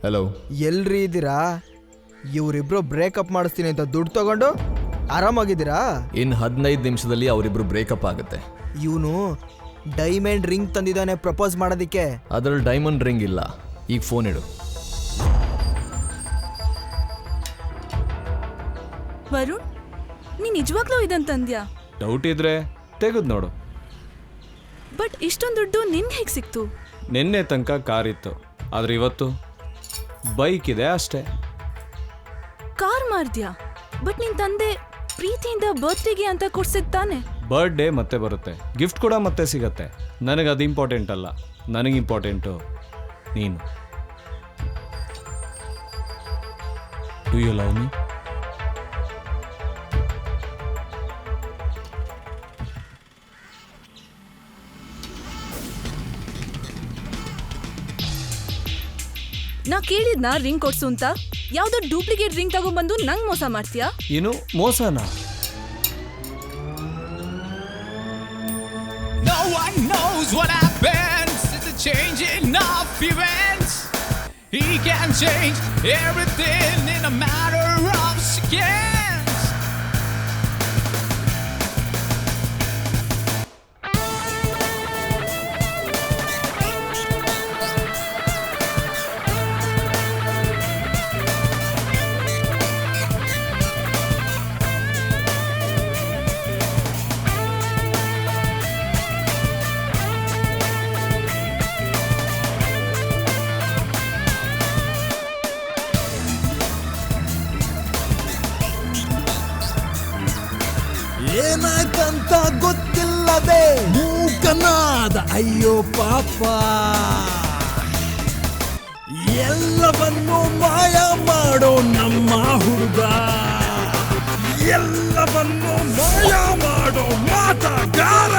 Hello. ಎಲ್ರಿ ಇದ್ದೀರಾ? ಇವರಿಬ್ರು ಬ್ರೇಕಪ್ ಮಾಡಿಸ್ತೀನಿ ಅಂತ ದುಡ್ಡು ತಗೊಂಡು ಆರಾಮಾಗಿದ್ದೀರಾ? ಇನ್ನು 15 ನಿಮಿಷದಲ್ಲಿ ಅವರಿಬ್ರು ಬ್ರೇಕಪ್ ಆಗುತ್ತೆ. ಇವನು ಡೈಮಂಡ್ ರಿಂಗ್ ತಂದಿದ್ದಾನೆ ಪ್ರಪೋಸ್ ಮಾಡೋದಕ್ಕೆ. ಅದರಲ್ಲಿ ಡೈಮಂಡ್ ರಿಂಗ್ ಇಲ್ಲ. ಈಗ ಫೋನ್ ಇಡು. ವರುಣ್, ನೀನ್ ನಿಜವಾಗ್ಲೂ ಇದಂತಂದ್ಯಾ? ಡೌಟ್ ಇದ್ರೆ ತೆಗೆದು ನೋಡು. ಬಟ್ ಇಷ್ಟೊಂದು ದುಡ್ಡು ನಿನ್ಗೆ ಹೇಗೆ ಸಿಕ್ತು? ನಿನ್ನೆ ತನಕ ಕಾರ್ ಇತ್ತು, ಆದ್ರೆ ಇವತ್ತು ಬೈಕ್ ಇದೆ ಅಷ್ಟೇ. ಕಾರ್ ಮಾರ್ದ್ಯಾ? ಬಟ್ ನಿನ್ ತಂದೆ ಪ್ರೀತಿಯಿಂದ ಬರ್ತ್ಡೇಗೆ ಅಂತ ಕೊಡ್ಸಿದ್ ತಾನೆ? ಬರ್ತ್ಡೇ ಮತ್ತೆ ಬರುತ್ತೆ, ಗಿಫ್ಟ್ ಕೂಡ ಮತ್ತೆ ಸಿಗತ್ತೆ. ನನಗೆ ಅದು ಇಂಪಾರ್ಟೆಂಟ್ ಅಲ್ಲ, ನನಗೆ ಇಂಪಾರ್ಟೆಂಟು ನೀನು. Do you love me? ನಾ ಕೇಳಿದ್ನ ರಿಂಗ್ ಕೊಡ್ಸು ಅಂತ. ಯಾವ್ದೋ ಡೂಪ್ಲಿಕೇಟ್ ರಿಂಗ್ ತಗೊಂಡ್ಬಂದು ನಂಗ್ ಮೋಸ ಮಾಡ್ತೀಯಾ? ಏನು ಮೋಸನಾ? No one knows what happens. It's a changing of events. He can change everything in a matter of seconds. ಏನಾಯ್ತಂತ ಗೊತ್ತಿಲ್ಲದೆ ಮೂಕನಾದ ಅಯ್ಯೋ ಪಾಪ. ಎಲ್ಲವನ್ನು ಮಾಯ ಮಾಡೋ ನಮ್ಮ ಹುಡುಗ, ಎಲ್ಲವನ್ನು ಮಾಯ ಮಾಡೋ ಮಾತಗಾರ.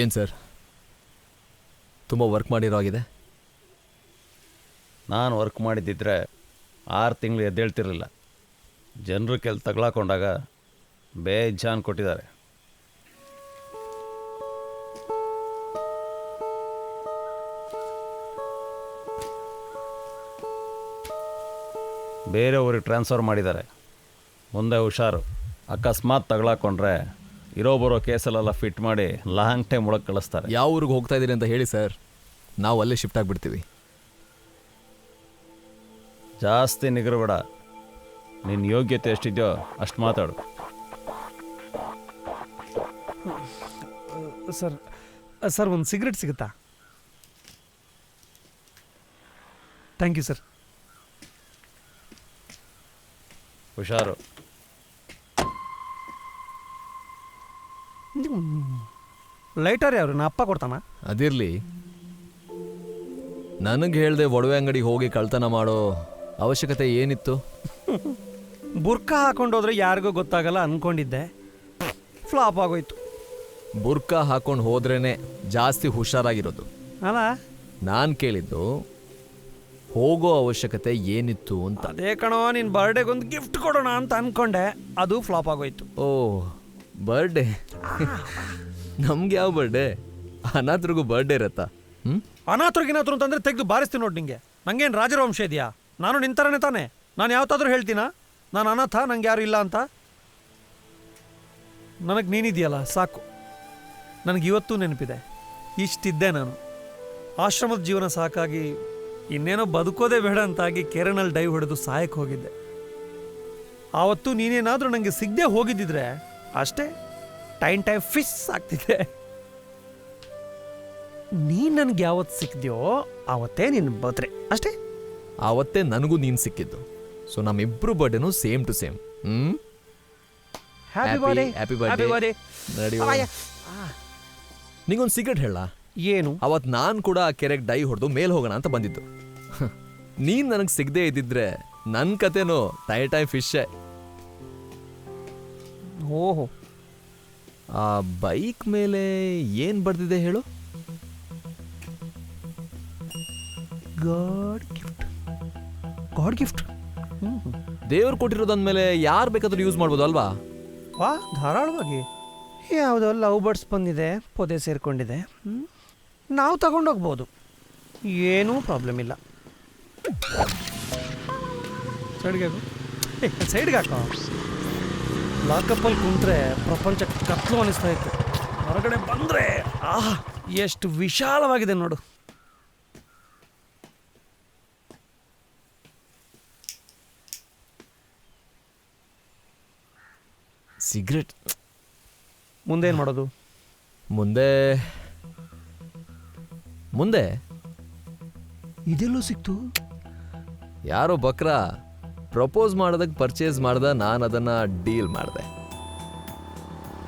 ಏನು ಸರ್, ತುಂಬ ವರ್ಕ್ ಮಾಡಿರೋ ಆಗಿದೆ? ನಾನು ವರ್ಕ್ ಮಾಡಿದ್ದಿದ್ರೆ 6 ತಿಂಗಳು ಎದ್ದೇಳ್ತಿರಲಿಲ್ಲ. ಜನರು ಕೆಲ್ ತಗೊಳಕೊಂಡಾಗ ಬೇಜಾನ್ ಕೊಟ್ಟಿದ್ದಾರೆ. ಬೇರೆ ಊರಿಗೆ ಟ್ರಾನ್ಸ್ಫರ್ ಮಾಡಿದ್ದಾರೆ. ಮುಂದೆ ಹುಷಾರು, ಅಕಸ್ಮಾತ್ ತಗೊಳಕೊಂಡ್ರೆ ಇರೋ ಬರೋ ಕೇಸಲ್ಲೆಲ್ಲ ಫಿಟ್ ಮಾಡಿ ಲಾಂಗ್ ಟೈಮ್ ಒಳಗೆ ಕಳಿಸ್ತಾರೆ. ಯಾವ ಊರಿಗೆ ಹೋಗ್ತಾ ಇದ್ದೀರಿ ಅಂತ ಹೇಳಿ ಸರ್, ನಾವು ಅಲ್ಲೇ ಶಿಫ್ಟ್ ಆಗಿಬಿಡ್ತೀವಿ. ಜಾಸ್ತಿ ನಿಗರಬೇಡ, ನಿನ್ನ ಯೋಗ್ಯತೆ ಎಷ್ಟಿದೆಯೋ ಅಷ್ಟು ಮಾತಾಡು. ಸರ್ ಒಂದು ಸಿಗರೆಟ್ ಸಿಗುತ್ತಾ? Thank you sir. ಹುಷಾರು. ಲೈಟರ್ ಯಾರು? ನಾ ಅಪ್ಪ ಕೊಡ್ತಾನ? ಅದಿರಲಿ, ನನಗೆ ಹೇಳ್ದೆ ಒಡವೆ ಅಂಗಡಿಗೆ ಹೋಗಿ ಕಳ್ತನ ಮಾಡೋ ಅವಶ್ಯಕತೆ ಏನಿತ್ತು? ಬುರ್ಕಾ ಹಾಕೊಂಡೋದ್ರೆ ಯಾರಿಗೂ ಗೊತ್ತಾಗಲ್ಲ ಅನ್ಕೊಂಡಿದ್ದೆ, ಫ್ಲಾಪ್ ಆಗೋಯ್ತು. ಬುರ್ಕಾ ಹಾಕೊಂಡು ಹೋದ್ರೇನೆ ಜಾಸ್ತಿ ಹುಷಾರಾಗಿರೋದು ಅಲ್ಲ. ನಾನು ಕೇಳಿದ್ದು ಹೋಗೋ ಅವಶ್ಯಕತೆ ಏನಿತ್ತು ಅಂತ. ಅದೇ ಕಣೋ, ನಿನ್ನ ಬರ್ಡೇಗೊಂದು ಗಿಫ್ಟ್ ಕೊಡೋಣ ಅಂತ ಅನ್ಕೊಂಡೆ, ಅದು ಫ್ಲಾಪ್ ಆಗೋಯ್ತು. ಓ, ಬರ್ಡೇ? ನಮ್ಗೆ ಯಾವ ಬರ್ಡೇ? ಅನಾಥರಿಗೂ ಬರ್ಡೇ ಇರತ್ತಾ? ಅನಾಥರಿಗಿನಾಥರು ಅಂತಂದ್ರೆ ತೆಗೆದು ಬಾರಿಸ್ತೀನಿ ನೋಡಿ ನಿಂಗೆ. ನಂಗೇನು ರಾಜವಂಶ ಇದೆಯಾ? ನಾನು ನಿಂತರನೇ ತಾನೆ. ನಾನು ಯಾವತ್ತಾದ್ರೂ ಹೇಳ್ತೀನಾ ನಾನು ಅನಾಥ, ನಂಗೆ ಯಾರು ಇಲ್ಲ ಅಂತ? ನನಗೆ ನೀನಿದೆಯಲ್ಲ ಸಾಕು. ನನಗಿವತ್ತೂ ನೆನಪಿದೆ, ಇಷ್ಟಿದ್ದೆ ನಾನು. ಆಶ್ರಮದ ಜೀವನ ಸಾಕಾಗಿ ಇನ್ನೇನೋ ಬದುಕೋದೇ ಬೇಡ ಅಂತಾಗಿ ಕೆರೆನಲ್ಲಿ ಡೈವ್ ಹೊಡೆದು ಸಾಯಕ್ಕೆ ಹೋಗಿದ್ದೆ. ಆವತ್ತು ನೀನೇನಾದರೂ ನನಗೆ ಸಿಗದೆ ಹೋಗಿದ್ದಿದ್ರೆ ಅಷ್ಟೇ ಟೈಮ್ ಫಿಸ್ ಆಗ್ತಿದೆ. ನೀನು ನನಗೆ ಯಾವತ್ತು ಸಿಕ್ಕಿದ್ಯೋ ಆವತ್ತೇ ನಿನ್ನ ಬರ್ತ್ಡೇ ಅಷ್ಟೇ. ಆವತ್ತೇ ನನಗೂ ನೀನು ಸಿಕ್ಕಿದ್ದು. ಸೊ ನಮ್ಮಿಬ್ರು ಬರ್ಡೇನು same to same. Happy birthday. Happy birthday. ನಿಂಗೊಂದು ಸಿಗರೇಟ್ ಹೇಳ. ಏನು? ಅವತ್ತು ನಾನು ಕೂಡ ಆ ಕೆರೆಗೆ ಡೈ ಹೊಡೆದು ಮೇಲೆ ಹೋಗೋಣ ಅಂತ ಬಂದಿದ್ದು. ನೀನು ನನಗೆ ಸಿಗದೆ ಇದ್ದಿದ್ರೆ ನನ್ನ ಕತೆನೋ ಟೈಮ್ ಫಿಶ್ಶೇ. ಓಹೋ, ಆ ಬೈಕ್ ಮೇಲೆ ಏನು ಬರ್ದಿದೆ ಹೇಳು? God gift. ದೇವ್ರು ಕೊಟ್ಟಿರೋದಂದ್ಮೇಲೆ ಯಾರು ಬೇಕಾದ್ರೂ ಯೂಸ್ ಮಾಡ್ಬೋದು ಅಲ್ವಾ? ವಾ, ಧಾರಾಳವಾಗಿ. ಯಾವುದೋ ಲವ್ ಬರ್ಡ್ಸ್ ಬಂದಿದೆ, ಪೊದೆ ಸೇರ್ಕೊಂಡಿದೆ, ನಾವು ತಗೊಂಡೋಗ್ಬೋದು, ಏನೂ ಪ್ರಾಬ್ಲಮ್ ಇಲ್ಲ. ಸೈಡ್ಗೆ ಹಾಕೋ. ಲಾಕಪ್ಪಲ್ಲಿ ಕುಂತ್ರೆ ಪ್ರಪಂಚ ಕತ್ಲು ಅನಿಸ್ತಾ ಇತ್ತು. ಹೊರಗಡೆ ಬಂದರೆ ಆಹಾ ಎಷ್ಟು ವಿಶಾಲವಾಗಿದೆ ನೋಡು. ಸಿಗರೇಟ್ ಮುಂದೆ ಏನು ಮಾಡೋದು? ಮುಂದೆ ಮುಂದೆ ಇದೆಲ್ಲೂ ಸಿಕ್ತು. ಯಾರೋ ಬಕ್ರ ಪ್ರಪೋಸ್ ಮಾಡೋದಕ್ಕೆ ಪರ್ಚೇಸ್ ಮಾಡ್ದ, ನಾನು ಅದನ್ನು ಡೀಲ್ ಮಾಡಿದೆ.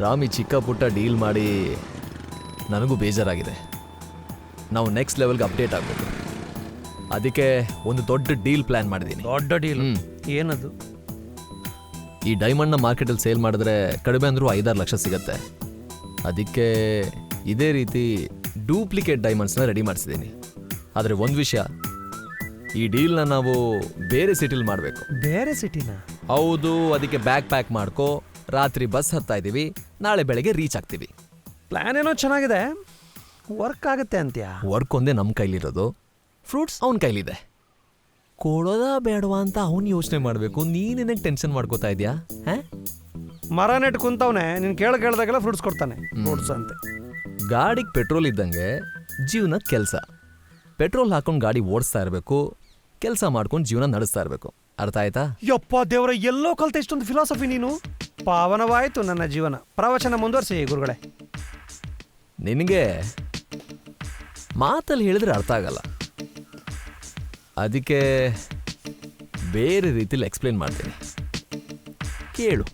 ರಾಮಿ ಚಿಕ್ಕ ಪುಟ್ಟ ಡೀಲ್ ಮಾಡಿ ನನಗೂ ಬೇಜಾರಾಗಿದೆ. ನಾವು ನೆಕ್ಸ್ಟ್ ಲೆವೆಲ್ಗೆ ಅಪ್ಡೇಟ್ ಆಗಬೇಕು. ಅದಕ್ಕೆ ಒಂದು ದೊಡ್ಡ ಡೀಲ್ ಪ್ಲ್ಯಾನ್ ಮಾಡಿದ್ದೀನಿ. ದೊಡ್ಡ ಡೀಲ್? ಏನದು? ಈ ಡೈಮಂಡ್ನ ಮಾರ್ಕೆಟಲ್ಲಿ ಸೇಲ್ ಮಾಡಿದ್ರೆ ಕಡಿಮೆ ಅಂದರೂ 5-6 ಲಕ್ಷ ಸಿಗತ್ತೆ. ಅದಕ್ಕೆ ಇದೇ ರೀತಿ ಡೂಪ್ಲಿಕೇಟ್ ಡೈಮಂಡ್ಸ್ನ ರೆಡಿ ಮಾಡಿಸಿದ್ದೀನಿ. ಆದರೆ ಒಂದು ವಿಷಯ, ಈ ಡೀಲ್ನ ನಾವು ಬೇರೆ ಸಿಟಿಲಿ ಮಾಡಬೇಕು. ಬೇರೆ ಸಿಟಿನ? ಹೌದು. ಅದಕ್ಕೆ ಬ್ಯಾಗ್ ಪ್ಯಾಕ್ ಮಾಡ್ಕೋ, ರಾತ್ರಿ ಬಸ್ ಹತ್ತಾ ಇದ್ದೀವಿ, ನಾಳೆ ಬೆಳಗ್ಗೆ ರೀಚ್ ಆಗ್ತೀವಿ. ಪ್ಲ್ಯಾನ್ ಏನೋ ಚೆನ್ನಾಗಿದೆ, ವರ್ಕ್ ಆಗುತ್ತೆ ಅಂತ್ಯಾ? ವರ್ಕ್ ಒಂದೇ ನಮ್ಮ ಕೈಲಿರೋದು, ಫ್ರೂಟ್ಸ್ ಅವನ ಕೈಲಿದೆ. ಕೊಡೋದಾ ಬೇಡವಾ ಅಂತ ಅವನು ಯೋಚನೆ ಮಾಡಬೇಕು. ನೀನೇನಕ್ಕೆ ಟೆನ್ಷನ್ ಮಾಡ್ಕೋತಾ ಇದೆಯಾ? ಮರ ನೆಟ್ ಕುಂತವನೆ, ನೀನು ಕೇಳ್ದಾಗೆಲ್ಲ ಫ್ರೂಟ್ಸ್ ಕೊಡ್ತಾನೆ. ಫ್ರೂಟ್ಸ್ ಅಂತೆ. ಗಾಡಿಗೆ ಪೆಟ್ರೋಲ್ ಇದ್ದಂಗೆ ಜೀವನ ಕೆಲಸ. ಪೆಟ್ರೋಲ್ ಹಾಕೊಂಡು ಗಾಡಿ ಓಡಿಸ್ತಾ ಇರಬೇಕು, ಕೆಲಸ ಮಾಡ್ಕೊಂಡು ಜೀವನ ನಡೆಸ್ತಾ ಇರಬೇಕು. ಅರ್ಥ ಆಯ್ತಾ? ಯಪ್ಪ ದೇವರ, ಎಲ್ಲೋ ಕಲ್ತ ಇಷ್ಟೊಂದು ಫಿಲಾಸಫಿ ನೀನು. ಪಾವನವಾಯಿತು ನನ್ನ ಜೀವನ. ಪ್ರವಚನ ಮುಂದುವರಿಸಿ ಗುರುಗಳೇ. ನಿನಗೆ ಮಾತಲ್ಲಿ ಹೇಳಿದ್ರೆ ಅರ್ಥ ಆಗಲ್ಲ, ಅದಕ್ಕೆ ಬೇರೆ ರೀತಿಲಿ ಎಕ್ಸ್ಪ್ಲೇನ್ ಮಾಡ್ತೀನಿ, ಕೇಳು.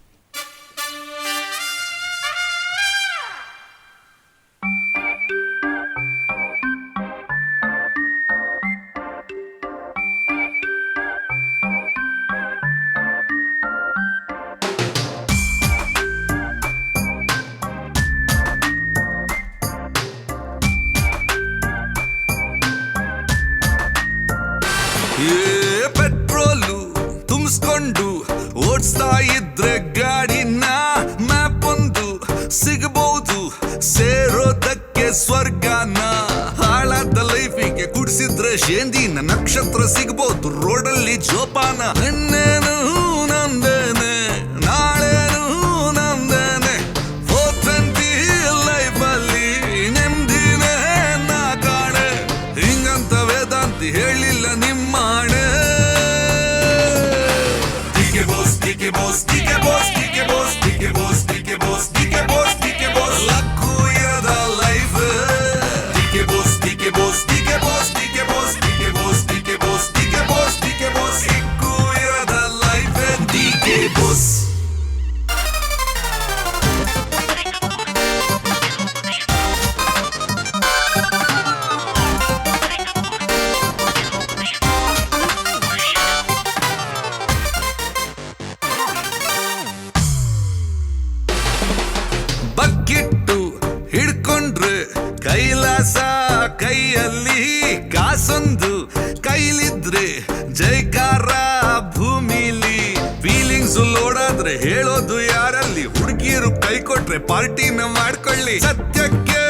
ಪೆಟ್ರೋಲು ತುಂಬಿಸ್ಕೊಂಡು ಓಡಿಸ್ತಾ ಇದ್ರೆ ಗಾಡಿನ ಮ್ಯಾಪ್ ಒಂದು ಸಿಗಬಹುದು, ಸೇರೋದಕ್ಕೆ ಸ್ವರ್ಗನ. ಹಾಳಾದ ಲೈಫಿಗೆ ಕುಡಿಸಿದ್ರೆ ಶೇಂದಿನ ನಕ್ಷತ್ರ ಸಿಗಬಹುದು, ರೋಡಲ್ಲಿ ಜೋಪಾನ. ಇನ್ನೇನು ನಂದೇನೆ, ನಾಳೆನು ನಂದೇನೆ, 420 ಲೈಫಲ್ಲಿ ನೆಮ್ಮದಿನೇ ನಾ ಕಾಣೆ. ಹಿಂಗಂತ ವೇದಾಂತಿ ಹೇಳಿಲ್ಲ ನಿಮ್ಮಾಣೆ. Sticky boss, sticky boss, sticky boss, sticky boss, sticky boss, sticky boss, sticky boss, luck ಇರದ life. Sticky boss, sticky boss, sticky boss, sticky boss, sticky boss, sticky boss, sticky boss, sticky boss, ಸಿಕ್ಕು ಇರದ life. Sticky boss. ಬಕ್ಕಿಟ್ಟು ಹಿಡ್ಕೊಂಡ್ರೆ Kailasa, ಕೈಯಲ್ಲಿ ಕಾಸೊಂದು ಕೈಲಿದ್ರೆ ಜೈಕಾರ ಭೂಮಿಲಿ. Feelings ಓಡಾದ್ರೆ ಹೇಳೋದು ಯಾರಲ್ಲಿ, ಹುಡುಗಿರು ಕೈ ಕೊಟ್ರೆ ಪಾರ್ಟಿನ ಮಾಡ್ಕೊಳ್ಳಿ. ಸತ್ಯಕ್ಕೆ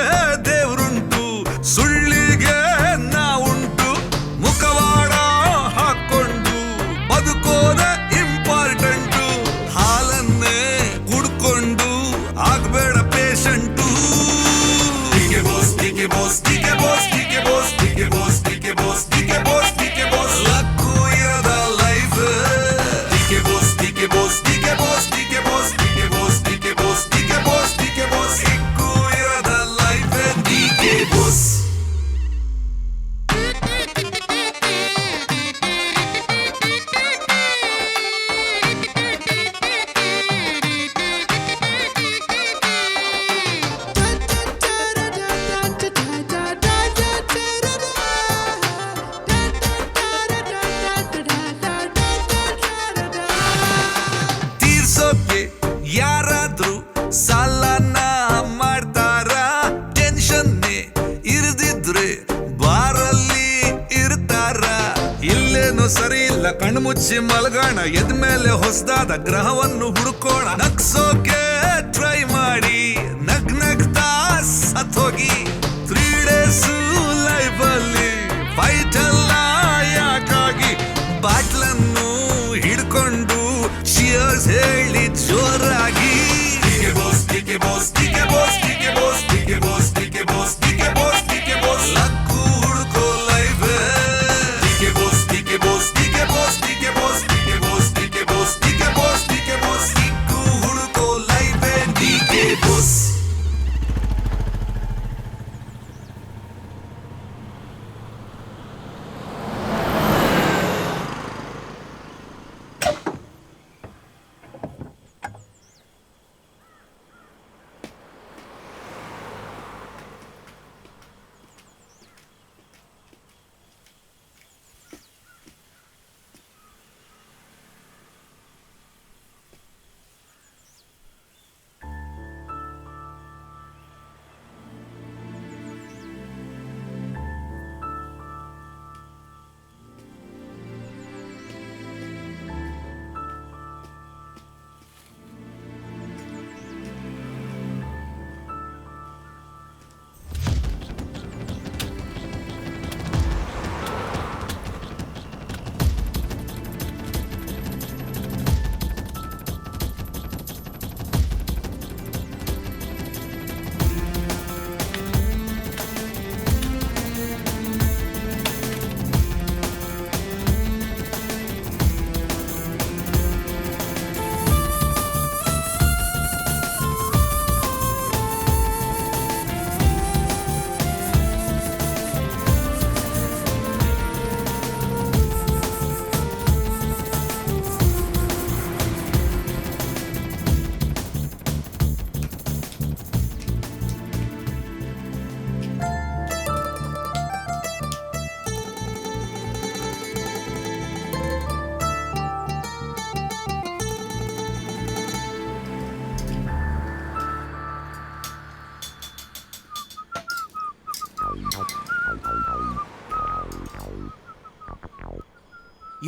ದೇವ್ರುಂಟು, ಸುಳ್ಳಿಗೆ ನಾವುಂಟು, ಮುಖವಾಡ ಹಾಕೊಂಡು ಬದುಕೋದ ಇಂಪಾರ್ಟೆಂಟು. ಹಾಲನ್ನೇ ಕುಡ್ಕೊಂಡು ಆಗ್ಬೇಡ patient. Sticky boss, sticky boss, sticky boss, sticky boss, sticky boss, sticky boss, sticky boss, sticky boss, luck ಇರದ life. Sticky boss, sticky boss, sticky ಇಲ್ಲ ಕಣ್ಣು ಮುಚ್ಚಿ ಮಲಗೋಣ ಎದ್ಮೇಲೆ ಹೊಸದಾದ ಗ್ರಹವನ್ನು ಹುಡುಕೋಣ ನಗ್ಸೋಕೆ ಟ್ರೈ ಮಾಡಿ ನಗ್ನಗ್ತಾ ಸತ್ತೋಗಿ 3 days ಲೈಫ್ ಅಲ್ಲಿ ಫೈಟ್ ಎಲ್ಲ ಯಾಕಾಗಿ ಬಾಟ್ಲನ್ನು ಹಿಡ್ಕೊಂಡು ಚಿಯರ್ಸ್ ಹೇಳಿ ಜೋರಾಗಿ DK boss DK boss DK boss DK boss DK boss DK boss DK boss DK boss luck ಹುಡುಕೋ life DK boss DK boss DK boss DK boss DK boss DK boss DK boss DK boss luck ಹುಡುಕೋ life DK boss.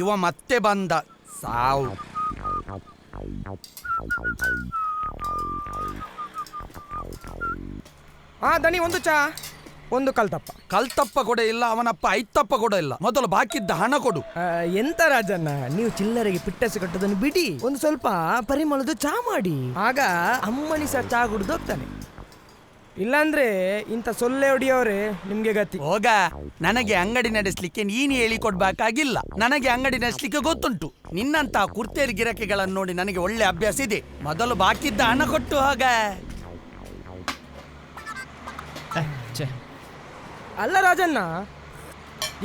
ಇವ ಮತ್ತೆ ಬಂದ ಸಾವು. ದನಿ ಒಂದು ಚಾ ಒಂದು ಕಲ್ತಪ್ಪ. ಕಲ್ತಪ್ಪ ಕೂಡ ಇಲ್ಲ, ಅವನಪ್ಪ ಐತಪ್ಪ ಕೂಡ ಇಲ್ಲ. ಮೊದಲು ಬಾಕಿದ್ದ ಹಣ ಕೊಡು. ಎಂತ ರಾಜಣ್ಣ, ನೀವು ಚಿಲ್ಲರೆಗೆ ಪಿಟ್ಟಸಿ ಕಟ್ಟೋದನ್ನು ಬಿಡಿ, ಒಂದು ಸ್ವಲ್ಪ ಪರಿಮಳದ ಚಾ ಮಾಡಿ, ಆಗ ಅಮ್ಮನಿ ಸಹ ಚಾ ಕುಡಿದು ಹೋಗ್ತಾನೆ. ಇಲ್ಲಾಂದ್ರೆ ಇಂಥ ಸೊಳ್ಳೆ ಹೊಡಿಯೋರೆ ನಿಮ್ಗೆ ಗತಿ. ಹೋಗ, ನನಗೆ ಅಂಗಡಿ ನಡೆಸಲಿಕ್ಕೆ ನೀನು ಹೇಳಿ ಕೊಡ್ಬೇಕಾಗಿಲ್ಲ. ನನಗೆ ಅಂಗಡಿ ನಡೆಸಲಿಕ್ಕೆ ಗೊತ್ತುಂಟು. ನಿನ್ನಂತ ಕುರ್ತೇರಿ ಗಿರಾಕಿಗಳನ್ನು ನೋಡಿ ನನಗೆ ಒಳ್ಳೆ ಅಭ್ಯಾಸ ಇದೆ. ಮೊದಲು ಬಾಕಿದ್ದ ಹಣ ಕೊಟ್ಟು ಹೋಗ. ಅಲ್ಲ ರಾಜಣ್ಣ,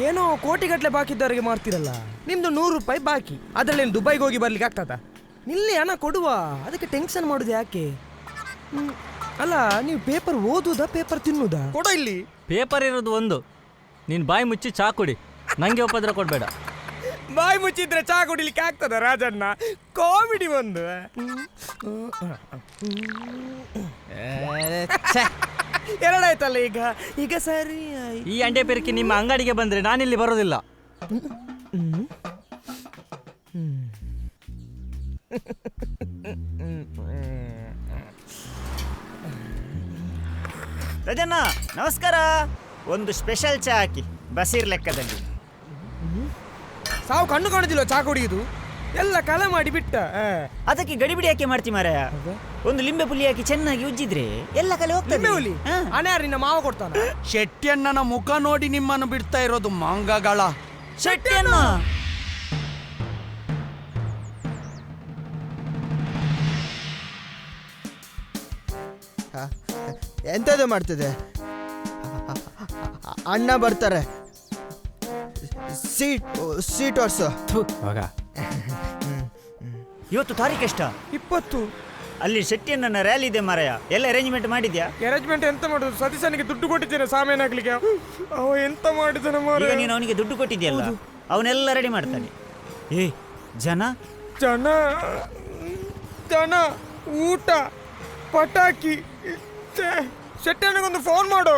ಏನೋ ಕೋಟಿಗಟ್ಟಲೆ ಬಾಕಿದ್ದವರಿಗೆ ಮಾಡ್ತಿರಲ್ಲ, ನಿಮ್ದು 100 ರೂಪಾಯಿ ಬಾಕಿ, ಅದರಲ್ಲಿ ದುಬೈಗೆ ಹೋಗಿ ಬರ್ಲಿಕ್ಕೆ ಆಗ್ತದ? ನಿಲ್ಲಿ ಹಣ ಕೊಡುವ, ಅದಕ್ಕೆ ಟೆನ್ಷನ್ ಮಾಡುದು ಯಾಕೆ? ಅಲ್ಲ, ನೀವು ಪೇಪರ್ ಓದುದಾ ಪೇಪರ್ ತಿನ್ನುದಾ? ಕೊಡೋ ಇಲ್ಲಿ. ಪೇಪರ್ ಇರೋದು ಒಂದು, ನೀನು ಬಾಯಿ ಮುಚ್ಚಿ ಚಾ ಕುಡಿ, ನಂಗೆ ಉಪದ್ರ ಕೊಡಬೇಡ. ಬಾಯಿ ಮುಚ್ಚಿದ್ರೆ ಚಾ ಕುಡಿಲಿಕ್ಕೆ ಆಗ್ತದ ರಾಜಣ್ಣ? ಕಾಮಿಡಿ ಒಂದು. ಎರಡಾಯ್ತಲ್ಲ ಈಗ. ಈಗ ಸರಿ ಆಯ್ತು. ಈ ಅಂಡೆ ಪೇರಿಕೆ ನಿಮ್ಮ ಅಂಗಡಿಗೆ ಬಂದ್ರೆ ನಾನಿಲ್ಲಿ ಬರೋದಿಲ್ಲ. ರಾಜಣ್ಣ ನಮಸ್ಕಾರ. ಒಂದು ಸ್ಪೆಷಲ್ ಚಾ ಹಾಕಿ, ಬಸೀರ್ ಲೆಕ್ಕದಲ್ಲಿ. ಸಾವು ಕಣ್ಣು ಕಾಣುದಿಲ್ಲ ಚಾ ಕುಡಿಯುದು, ಎಲ್ಲ ಕಲೆ ಮಾಡಿ ಬಿಟ್ಟ. ಅದಕ್ಕೆ ಗಡಿಬಿಡಿ ಯಾಕೆ ಮಾಡ್ತಿ ಮಾರಾಯ? ಒಂದು ಲಿಂಬೆ ಪುಲಿ ಹಾಕಿ ಚೆನ್ನಾಗಿ ಉಜ್ಜಿದ್ರೆ ಎಲ್ಲ ಕಲೆ ಹೋಗ್ತದೆ. ಹಣೆ ನಿನ್ನ ಮಾವ ಕೊಡ್ತಾನ. ಶೆಟ್ಟಿಯಣ್ಣನ ಮುಖ ನೋಡಿ ನಿಮ್ಮನ್ನು ಬಿಡ್ತಾ ಇರೋದು ಮಂಗಗಳ. ಶೆಟ್ಟಿಯಣ್ಣ ಎಂತದು ಮಾಡ್ತದೆ? ಅಣ್ಣ ಬರ್ತಾರೆ, ಸೀಟ್ ವರ್ಷ. ಇವತ್ತು ತಾರೀಕು ಎಷ್ಟ? 20. ಅಲ್ಲಿ ಶೆಟ್ಟಿಯಣ್ಣನ ರ್ಯಾಲಿ ಇದೆ ಮಾರಾಯ, ಎಲ್ಲ ಅರೇಂಜ್ಮೆಂಟ್ ಮಾಡಿದ್ಯಾ? ಅರೇಂಜ್ಮೆಂಟ್ ಎಂತ ಮಾಡುದು? ಸತೀಶನಿಗೆ ದುಡ್ಡು ಕೊಟ್ಟಿದ್ದೇನೆ ಸಾಮಾನು ಹಾಕ್ಲಿಕ್ಕೆ, ಅವ ಎಂತ ಮಾಡಿದ್ದಾನೆ ಮಾರಾಯ. ಈಗ ನೀನು ಅವನಿಗೆ ದುಡ್ಡು ಕೊಟ್ಟಿದ್ಯಲ್ಲ, ಅವನೆಲ್ಲ ರೆಡಿ ಮಾಡ್ತಾನೆ. ಏ ಜನ ಜನ ಜನ ಊಟ ಪಟಾಕಿ. ಶೆಟ್ಟಿಯನಿಗೊಂದು ಫೋನ್ ಮಾಡು.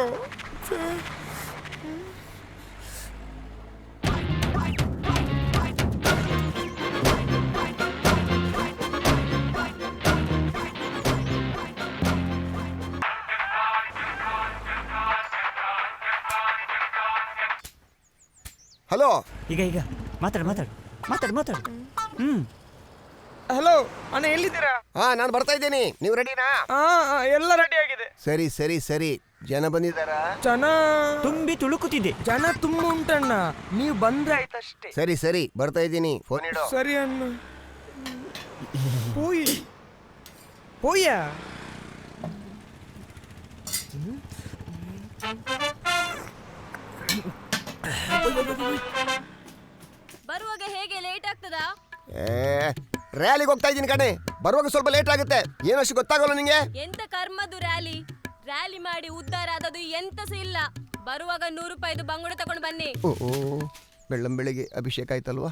ಹಲೋ. ಈಗ ಮಾತಾಡು ಮಾತಾಡು ಮಾತಾಡು ಮಾತಾಡು. ಹಲೋ ಅಣ್ಣ, ಎಲ್ಲಿದ್ದೀರಾ? ಹಾ, ನಾನು ಬರ್ತಾ ಇದ್ದೀನಿ. ನೀವು ರೆಡಿನಾ? ಎಲ್ಲ ರೆಡಿ ಆಗಿದೆ. ಸರಿ ಸರಿ ಸರಿ. ಜನ ಬಂದಿದ್ದಾರಾ? ಜನ ತುಂಬಿ ತುಳುಕುತ್ತಿದೆ. ಜನ ತುಂಬ ಉಂಟಣ್ಣ, ನೀವು ಬಂದ್ರೆ ಆಯ್ತಷ್ಟೇ. ಸರಿ ಸರಿ, ಬರ್ತಾ ಇದ್ದೀನಿ. ಫೋನ್ ಇಡು. ಸರಿ ಅಣ್ಣ. ಪೋಯಿ ಪೋಯ ಬರುವಾಗ ಹೇಗೆ ಲೇಟ್ ಆಗ್ತದಾ? ರ್ಯಾಲಿಗೆ ಹೋಗ್ತಾ ಇದ್ದೀನಿ ಕಣೆ. ಬರುವಾಗ ಸ್ವಲ್ಪ ಲೇಟ್ ಆಗುತ್ತೆ. ಏನಷ್ಟು ಗೊತ್ತಾಗಲ್ಲ ನಿಂಗೆ? ಎಂತ ಕರ್ಮದು ರ್ಯಾಲಿ? ರ್ಯಾಲಿ ಮಾಡಿ ಉದ್ಧಾರ ಆದದು ಎಂತಸೂ ಇಲ್ಲ. ಬರುವಾಗ 100 ರೂಪಾಯಿದು ಬಂಗುಡೆ ತಗೊಂಡು ಬನ್ನಿ. ಓ ಬೆಳ್ಳಂ ಬೆಳಿಗ್ಗೆ ಅಭಿಷೇಕ ಆಯ್ತಲ್ವಾ?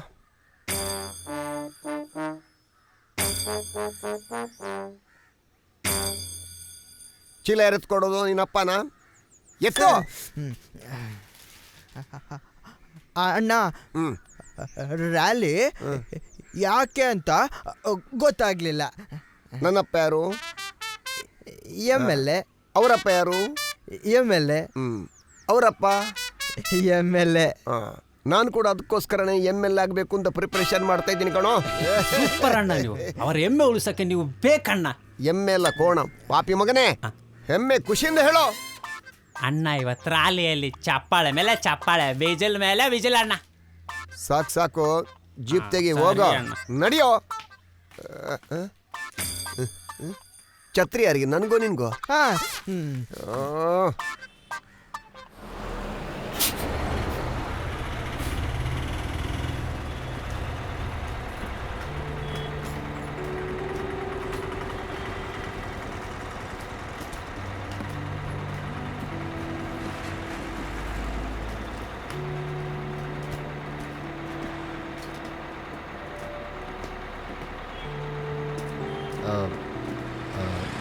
ಚೀಲ ಎರೆತ್ಕೊಡೋದು ನಿನ್ನಪ್ಪನ? ಎತ್ತು. ಅಣ್ಣ, ರ್ಯಾಲಿ ಯಾಕೆ ಅಂತ ಗೊತ್ತಾಗ್ಲಿಲ್ಲ. ನನ್ನಪ್ಪ ಯಾರು? MLA. ಅವರಪ್ಪ ಯಾರು? MLA. ಅವರಪ್ಪ MLA. ನಾನು ಕೂಡ ಅದಕ್ಕೋಸ್ಕರನೇ MLA ಆಗಬೇಕು ಅಂತ ಪ್ರಿಪರೇಷನ್ ಮಾಡ್ತಾ ಇದ್ದೀನಿ ಕಣೋ. ಸೂಪರ್ ಅಣ್ಣ ನೀವು. ಅವರ ಎಮ್ಮೆ ಉಳಿಸಕ್ಕೆ ನೀವು ಬೇಕಣ್ಣ. ಎಮ್ಮೆ ಅಲ್ಲ ಕೋಣ, ಪಾಪಿ ಮಗನೇ. ಹೆಮ್ಮೆ ಖುಷಿಯಿಂದ ಹೇಳೋ. ಅಣ್ಣ ಇವತ್ತು ರ್ಯಾಲಿಯಲ್ಲಿ ಚಪ್ಪಾಳೆ ಮೇಲೆ ಚಪ್ಪಾಳೆ, ವಿಜಲ್ ಮೇಲೆ ವಿಜಲ್ ಅಣ್ಣ. ಸಾಕು ಸಾಕು, ಜೀಪ್ ತೆಗಿ, ಹೋಗೋ, ನಡಿಯೋ. ಛತ್ರಿ ಯಾರಿಗೆ? ನನಗೋ ನಿನ್ಗೋ?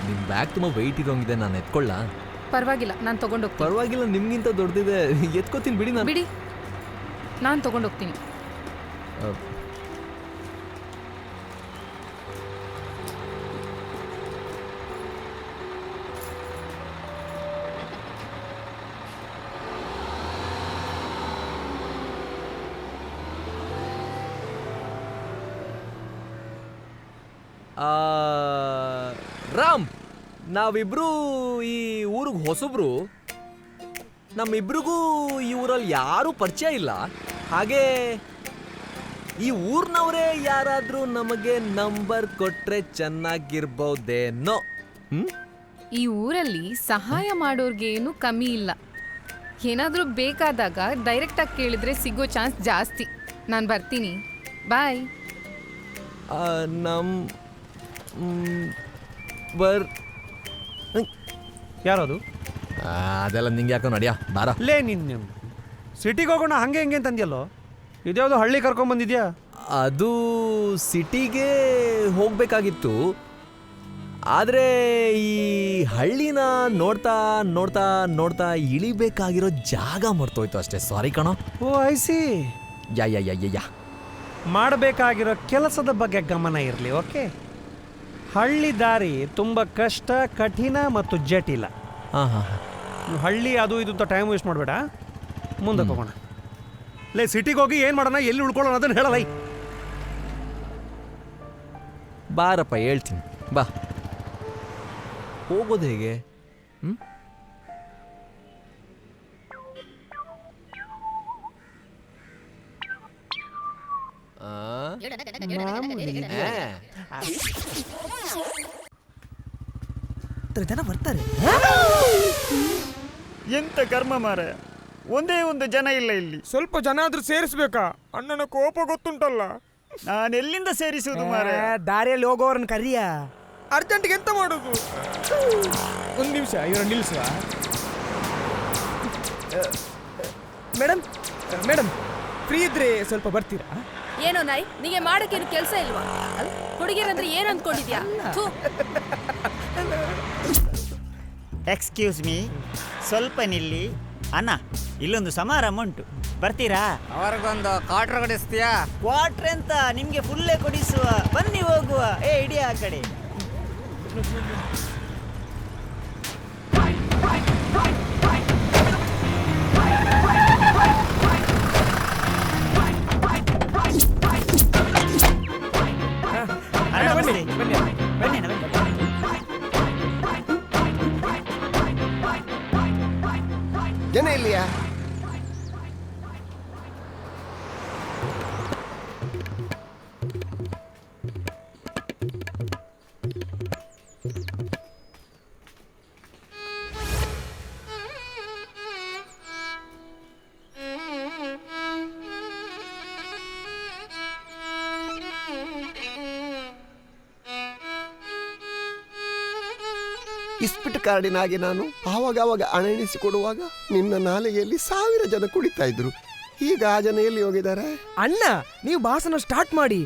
ನಿಮ್ಮ ಬ್ಯಾಗ್ ತುಂಬ ವೆಯ್ಟ್ ಇರೋಂಗಿದೆ, ನಾನು ಎತ್ಕೊಳ್ಳ? ಪರವಾಗಿಲ್ಲ, ನಾನು ತಗೊಂಡೋಗ್ತೀನಿ. ಪರವಾಗಿಲ್ಲ, ನಿಮ್ಗಿಂತ ದೊಡ್ಡದಿದೆ, ಎತ್ಕೋತೀನಿ ಬಿಡಿ. ನಾನು ಬಿಡಿ, ನಾನು ತಗೊಂಡೋಗ್ತೀನಿ. ರಾಮ್, ನಾವಿಬ್ರು ಈ ಊರಿಗೆ ಹೊಸಬ್ರು. ನಮ್ಮಿಬ್ರಿಗೂ ಈ ಊರಲ್ಲಿ ಯಾರೂ ಪರಿಚಯ ಇಲ್ಲ. ಹಾಗೆ ಈ ಊರಿನವರೇ ಯಾರಾದರೂ ನಮಗೆ ನಂಬರ್ ಕೊಟ್ರೆ ಚೆನ್ನಾಗಿರ್ಬೋದೇನೋ. ಈ ಊರಲ್ಲಿ ಸಹಾಯ ಮಾಡೋರ್ಗೆ ಏನು ಕಮ್ಮಿ ಇಲ್ಲ. ಏನಾದರೂ ಬೇಕಾದಾಗ ಡೈರೆಕ್ಟಾಗಿ ಕೇಳಿದ್ರೆ ಸಿಗೋ ಚಾನ್ಸ್ ಜಾಸ್ತಿ. ನಾನು ಬರ್ತೀನಿ, ಬಾಯ್. ಯಾರದು? ಅದೆಲ್ಲ ನಿಂಗೆ ಯಾಕೋ ನಡಿಯಾ, ಬಾರ. ಲೇ ನಿನ್ನ ಸಿಟಿಗೆ ಹೋಗೋಣ ಹಂಗೆ ಹಿಂಗೆ ಅಂತಂದ್ಯಲ್ಲೋ, ಇದ್ಯಾವುದೋ ಹಳ್ಳಿ ಕರ್ಕೊಂಬಂದಿದ್ಯಾ? ಅದು ಸಿಟಿಗೆ ಹೋಗಬೇಕಾಗಿತ್ತು, ಆದರೆ ಈ ಹಳ್ಳಿನ ನೋಡ್ತಾ ನೋಡ್ತಾ ನೋಡ್ತಾ ಇಳಿಬೇಕಾಗಿರೋ ಜಾಗ ಮರ್ತೋಯ್ತು ಅಷ್ಟೇ. ಸಾರಿ ಕಣೋ. ಓ ಐಸಿ. ಯಾ ಮಾಡಬೇಕಾಗಿರೋ ಕೆಲಸದ ಬಗ್ಗೆ ಗಮನ ಇರಲಿ, ಓಕೆ? ಹಳ್ಳಿ ದಾರಿ ತುಂಬ ಕಷ್ಟ, ಕಠಿಣ ಮತ್ತು ಜಟಿಲ. ನೀವು ಹಳ್ಳಿ ಅದು ಇದು ಅಂತ ಟೈಮ್ ವೇಸ್ಟ್ ಮಾಡಬೇಡ, ಮುಂದಕ್ಕೆ ಹೋಗೋಣ. ಲೇ ಸಿಟಿಗೆ ಹೋಗಿ ಏನು ಮಾಡೋಣ, ಎಲ್ಲಿ ಉಳ್ಕೊಳ್ಳೋಣ ಅದನ್ನು ಹೇಳಲ್ಲ. ಬಾರಪ್ಪ, ಹೇಳ್ತೀನಿ ಬಾ. ಹೋಗೋದು ಹೇಗೆ? ಜನ ಬರ್ತಾರೆ. ಎಂತ ಕರ್ಮ ಮಾರ, ಒಂದೇ ಒಂದು ಜನ ಇಲ್ಲ ಇಲ್ಲಿ. ಸ್ವಲ್ಪ ಜನ ಆದ್ರೂ ಸೇರಿಸ್ಬೇಕಾ? ಅಣ್ಣನ ಕೋಪ ಗೊತ್ತುಂಟಲ್ಲ. ನಾನೆಲ್ಲಿಂದ ಸೇರಿಸುವುದು ಮಾರ? ದಾರಿಯಲ್ಲಿ ಹೋಗೋರನ್ನ ಕರಿಯ. ಅರ್ಜೆಂಟ್ಗೆ ಎಂತ ಮಾಡೋದು? ಒಂದು ನಿಮಿಷ, ಇವರ ನಿಲ್ಲಿಸುವ. ಮೇಡಮ್ ಮೇಡಮ್, ಫ್ರೀ ಇದ್ರೆ ಸ್ವಲ್ಪ ಬರ್ತೀರಾ? ಏನೋ ನಾಯಿ, ನಿಮಗೆ ಮಾಡೋಕ್ಕೇನು ಕೆಲಸ ಇಲ್ವಾ? ಹುಡುಗಿರಂದ್ರೆ ಏನು ಅಂದ್ಕೊಂಡಿದ್ಯಾ? ಎಕ್ಸ್ಕ್ಯೂಸ್ ಮೀ, ಸ್ವಲ್ಪ ನಿಲ್ಲಿ. ಅಣ್ಣ, ಇಲ್ಲೊಂದು ಸಮಾರಂಭ ಉಂಟು, ಬರ್ತೀರಾ? ಅವ್ರಿಗೊಂದು ಕ್ವಾರ್ಟರ್ ಕೊಡಿಸ್ತೀಯಾ? ಕ್ವಾರ್ಟರ್ ಅಂತ ನಿಮಗೆ ಫುಲ್ಲೇ ಕೊಡಿಸುವ. ಬನ್ನಿ ಹೋಗುವ. ಇಡೀ ಆ ಕಡೆ. ಜನ ಇಲ್ಲಿಯಾ? ಇಸ್ಪಿಟ್ ಕಾರ್ಡಿನಾಗಿ ನಾನು ಆವಾಗ ಹಣ ಎಣಿಸಿಕೊಡುವಾಗ ನಿನ್ನ ನಾಲಿಗೆಯಲ್ಲಿ 1000 ಜನ ಕುಡಿತಾ ಇದ್ರು. ಈಗ ಆ ಜನ ಎಲ್ಲಿ ಹೋಗಿದ್ದಾರೆ? ಅಣ್ಣ ನೀವು ಭಾಷಣ ಸ್ಟಾರ್ಟ್ ಮಾಡಿ,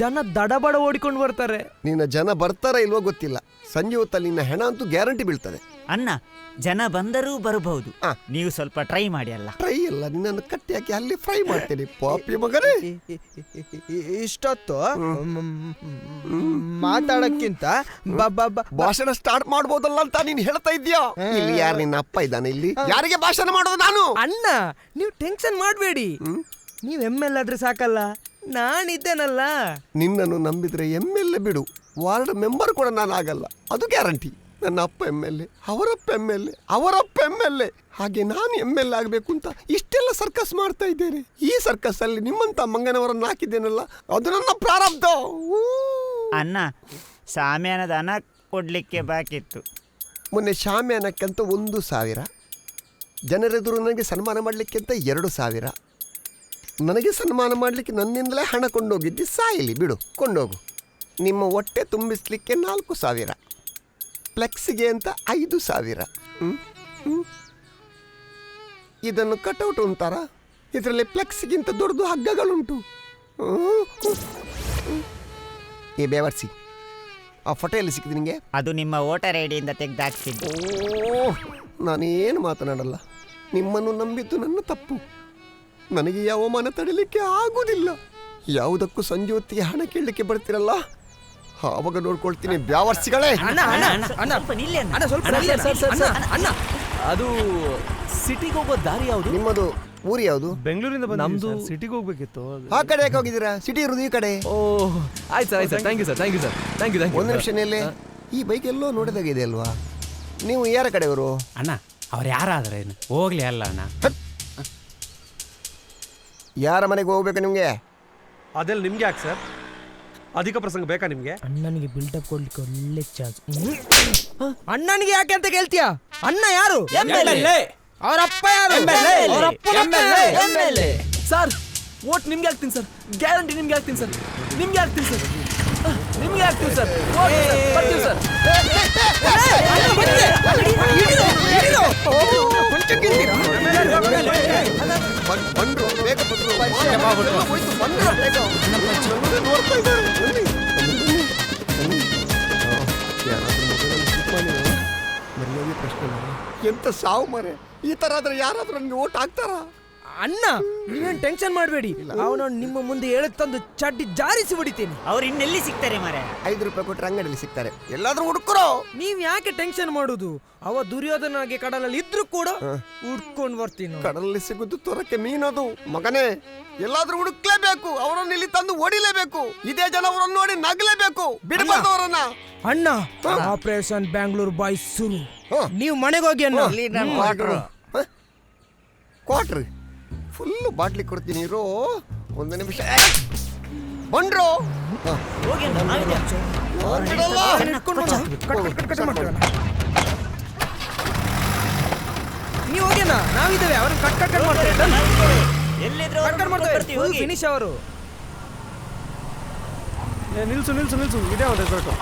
ಜನ ದಡಬಡ ಓಡಿಕೊಂಡು ಬರ್ತಾರೆ. ನಿನ್ನ ಜನ ಬರ್ತಾರ ಇಲ್ವೋ ಗೊತ್ತಿಲ್ಲ, ಸಂಜೆ ಹೊತ್ತಲ್ಲಿ ನಿನ್ನ ಹೆಣ ಅಂತೂ ಗ್ಯಾರಂಟಿ ಬೀಳ್ತದೆ. ಅಣ್ಣ ಜನ ಬಂದರೂ ಬರಬಹುದು, ನೀವು ಸ್ವಲ್ಪ ಟ್ರೈ ಮಾಡಿ. ಅಲ್ಲ ಟ್ರೈ ಅಲ್ಲ, ನಿನ್ನನ್ನು ಕಟ್ಟಿ ಹಾಕಿ ಅಲ್ಲಿ ಫ್ರೈ ಮಾಡ್ತೇನೆ ಪಾಪಿ ಮಗನೇ. ಇಷ್ಟೊತ್ತು ಮಾತಾಡಕ್ಕಿಂತ ಭಾಷಣ ಸ್ಟಾರ್ಟ್ ಮಾಡ್ಬೋದಲ್ಲ ಅಂತ ನೀನ್ ಹೇಳ್ತಾ ಇದ್ಯಾ? ಇಲ್ಲಿ ಯಾರು ನಿನ್ನ ಅಪ್ಪ ಇದ್ದಾನೆ? ಇಲ್ಲಿ ಯಾರಿಗೆ ಭಾಷಣ ಮಾಡೋದು ನಾನು? ಅಣ್ಣ ನೀವು ಟೆನ್ಷನ್ ಮಾಡಬೇಡಿ, ನೀವು ML ಆದ್ರೆ ಸಾಕಲ್ಲ, ನಾನಿದ್ದೇನಲ್ಲ. ನಿನ್ನನ್ನು ನಂಬಿದ್ರೆ ML ಬಿಡು, ವಾರ್ಡ್ ಮೆಂಬರ್ ಕೂಡ ನಾನು ಆಗಲ್ಲ, ಅದು ಗ್ಯಾರಂಟಿ. ನನ್ನ ಅಪ್ಪ MLA, ಅವರಪ್ಪ MLA, ಅವರಪ್ಪ MLA, ಹಾಗೆ ನಾನು ML ಆಗಬೇಕು ಅಂತ ಇಷ್ಟೆಲ್ಲ ಸರ್ಕಸ್ ಮಾಡ್ತಾ ಇದ್ದೇನೆ. ಈ ಸರ್ಕಸ್ ಅಲ್ಲಿ ನಿಮ್ಮಂತ ಮಂಗನವರನ್ನು ಹಾಕಿದ್ದೇನಲ್ಲ, ಅದು ನನ್ನ ಪ್ರಾರಬ್ಧ. ಅಣ್ಣ ಸಾಮ್ಯಾನದ ಹಣ ಕೊಡ್ಲಿಕ್ಕೆ ಬಾಕಿತ್ತು. ಮೊನ್ನೆ ಶಾಮ್ಯಾನಕ್ಕಂತ 1,000, ಜನರೆದುರು ನನಗೆ ಸನ್ಮಾನ ಮಾಡಲಿಕ್ಕೆ ಅಂತ 2,000. ನನಗೆ ಸನ್ಮಾನ ಮಾಡಲಿಕ್ಕೆ ನನ್ನಿಂದಲೇ ಹಣ ಕೊಂಡೋಗಿದ್ದು ಸಾಯಿಲಿ ಬಿಡು, ಕೊಂಡೋಗು. ನಿಮ್ಮ ಹೊಟ್ಟೆ ತುಂಬಿಸ್ಲಿಕ್ಕೆ 4,000, ಫ್ಲೆಕ್ಸಿಗೆ ಅಂತ 5,000. ಇದನ್ನು ಕಟೌಟ್ ಅಂತಾರ? ಇದರಲ್ಲಿ ಫ್ಲೆಕ್ಸಿಗಿಂತ ದೊಡ್ಡದು ಹಗ್ಗಗಳುಂಟು. ಏ ಬೇವರ್ಸಿ, ಆ ಫೋಟೋ ಎಲ್ಲಿ ಸಿಕ್ಕಿದೆ ನಿಮಗೆ? ಅದು ನಿಮ್ಮ ವೋಟರ್ ಐಡಿಯಿಂದ ತೆಗೆದಾಕ್ತಿದ್ದು. ನಾನೇನು ಮಾತನಾಡಲ್ಲ, ನಿಮ್ಮನ್ನು ನಂಬಿದ್ದು ನನ್ನ ತಪ್ಪು. ನನಗೆ ಯಾವ ಅವಮಾನ ತಡೀಲಿಕ್ಕೆ ಆಗುವುದಿಲ್ಲ. ಯಾವುದಕ್ಕೂ ಸಂಜೆ ಹೊತ್ತಿಗೆ ಹಣ ಕೇಳಲಿಕ್ಕೆ ಬರ್ತಿರಲ್ಲ, ಆವಾಗ ನೋಡ್ಕೊಳ್ತೀನಿ ಬ್ಯಾವರ್ಸಿಗಳೇ. ಅದು ಸಿಟಿಗೆ ಹೋಗೋ ದಾರಿ ಯಾವುದು? ನಿಮ್ಮದು ಊರು ಯಾವುದು? ಬೆಂಗಳೂರಿಂದ ನಮ್ದು ಸಿಟಿಗೆ ಹೋಗ್ಬೇಕಿತ್ತು. ಆ ಕಡೆ ಯಾಕೆ ಹೋಗಿದ್ದೀರಾ? ಸಿಟಿ ಇರೋದು ಈ ಕಡೆ. ಓ ಆಯ್ತು ಸರ್, ಆಯ್ತು sir, thank you sir, thank you sir, thank you. ಒಂದು ನಿಮಿಷನೇ, ಈ ಬೈಕ್ ಎಲ್ಲೋ ನೋಡಿದಾಗಿದೆ ಅಲ್ವಾ? ನೀವು ಯಾರ ಕಡೆಯವರು? ಅಣ್ಣ ಅವ್ರು ಯಾರಾದ್ರೆ ಹೋಗ್ಲಿ ಅಲ್ಲ ಅಣ್ಣ. ಯಾರ ಮನೆಗೆ ಹೋಗ್ಬೇಕು ನಿಮಗೆ? ಅದೆಲ್ಲ ನಿಮ್ಗೆ ಯಾಕೆ ಸರ್? ಅಧಿಕ ಪ್ರಸಂಗ ಬೇಕಾ ನಿಮ್ಗೆ? ಅಣ್ಣನಿಗೆ ಬಿಲ್ಡಪ್ ಕೊಡ್ಲಿಕ್ಕೆ ಒಳ್ಳೆ ಚಾನ್ಸ್. ಅಣ್ಣನಿಗೆ ಯಾಕೆ ಅಂತ ಕೇಳ್ತೀಯಾ? ಅಣ್ಣ ಯಾರು? ಅವರಪ್ಪ ಯಾರು? ಸರ್ ವೋಟ್ ನಿಮ್ಗೆ ಹಾಕ್ತೀನಿ ಸರ್, ಗ್ಯಾರಂಟಿ ನಿಮ್ಗೆ ಹಾಕ್ತೀನಿ ಸರ್, ನಿಮ್ಗೆ ಹಾಕ್ತೀನಿ ಸರ್, ನಿಮ್ಗೆ ಹಾಕ್ತೀನಿ ಸರ್, ಬರ್ತೀವಿ ಸರ್. ಎಂತ ಸಾವು ಮರೆ, ಈ ತರ ಆದ್ರೆ ಯಾರಾದ್ರೂ ನನಗೆ ಓಟ್ ಹಾಕ್ತಾರಾ? ಅಣ್ಣ ನೀವೇನ್ ಟೆನ್ಷನ್ ಮಾಡಬೇಡಿ, ಅವನು ನಿಮ್ಮ ಮುಂದೆ ಹೇಳಕ್ ತಂದು ಚಡ್ಡಿ ಜಾರಿಸಿ ಹೊಡಿತೀನಿ. ಅವ್ರು ಇನ್ನೆಲ್ಲಿ ಸಿಗ್ತಾರೆ ಮಾರೆ? 5 ರೂಪಾಯಿ ಕೊಟ್ಟರೆ ಅಂಗಡಿಯಲ್ಲಿ ಸಿಗ್ತಾರೆ, ಎಲ್ಲಾದ್ರೂ ಹುಡುಕರೋ. ನೀವ್ ಯಾಕೆ ಟೆನ್ಷನ್ ಮಾಡುದು? ಅವ ದುರ್ಯೋಧನಾಗೆ ಕಡಲಲ್ಲಿ ಇದ್ರು ಕೂಡ ಹುಡ್ಕೊಂಡ್ ಬರ್ತೀನಿ. ಕಡಲಲ್ಲಿ ಸಿಗುದು ತೊರಕ್ಕೆ ಮೀನದು ಮಗನೇ, ಎಲ್ಲಾದ್ರೂ ಹುಡುಕ್ಲೇಬೇಕು, ಅವರನ್ನು ಇಲ್ಲಿ ತಂದು ಹೊಡಿಲೇಬೇಕು. ಇದೇ ಜನ ಅವರನ್ನು ನೋಡಿ ನಗಲೇಬೇಕು, ಬಿಡಬಾರ್ದು ಅವರನ್ನ. ಅಣ್ಣ ಆಪರೇಷನ್ ಬ್ಯಾಂಗ್ಳೂರ್ ಬಾಯ್ಸ್ ಶುರು. ನೀವು ಮನೆಗೆ ಹೋಗಿ ಅಣ್ಣ. ಕ್ವಾರ್ಟರ್ ಫುಲ್ ಬಾಟ್ಲಿ ಕೊಡ್ತೀನಿ ಇರೋ, ಒಂದು ನಿಮಿಷ ಬಂಡ್ರು. ನೀವು ಹೋಗ್ಯಣ್ಣ, ನಾವಿದ್ದೇವೆ. ಅವ್ರನ್ನ ಕಟ್ ಕಟ್ ಕಟ್ ಮಾಡ್ತೇವೆ, ಫಿನಿಶ್ ಅವರು. ನಿಲ್ಸು ನಿಲ್ಸು ನಿಲ್ಸು, ಇದೇ ಒಂದು ರೆಸಾರ್ಟು.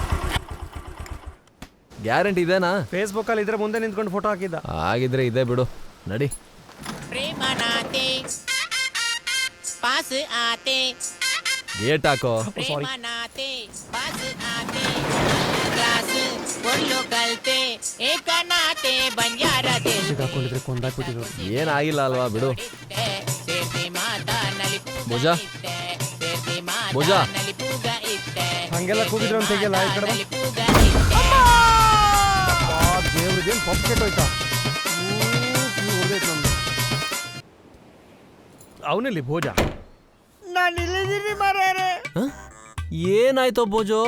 ಗ್ಯಾರಂಟಿ ಇದೆನಾ? ಫೇಸ್ಬುಕ್ ಅಲ್ಲಿ ಇದ್ರೆ ಮುಂದೆ ನಿಂತ್ಕೊಂಡು ಫೋಟೋ ಹಾಕಿದ್ದ. ಆಗಿದ್ರೆ ಇದೆ ಬಿಡು, ನಡಿ. ಪ್ರೇಮನಾತೆ ಪಾಸ್ ಆತೆ, ಗೇಟ್ ಹಾಕೋ. ಪ್ರೇಮನಾತೆ ಪಾಸ್ ಆತೆ, ಕ್ಲಾಸ್ ಒಳ್ಳು ಕಲ್ತೆ ಏಕನಾತೆ ಬಂಜಾರದೆ. ಹಾಕೊಂಡಿದ್ರೆ ಕೊಂದಾಕ್ಬಿಟ್ಟಿದ್ರು. ಏನಾಗಿಲ್ಲ ಅಲ್ವಾ, ಬಿಡು. ಸೇರ್ತಿ ಮಾತಾ ನಲಿಪು ಭುಜಾ ಭುಜಾ ಹಂಗೆಲ್ಲ ಕೂಗಿದ್ರು ಅಂತ ತೆಗಿಯಲ್ಲ. ಈ ಕಡೆ ದೇವ್ರಿಗೇನು ಪಂಪ್ ಕೆಟ್ಟೋಯ್ತಾ? ಅವನಲ್ಲಿ ಭೋಜ. ನಾನು ಇಲ್ಲಿದ್ದೀನಿ ಮಾರ್ಯಾರೆ. ಏನಾಯ್ತೋ ಭೋಜೋ?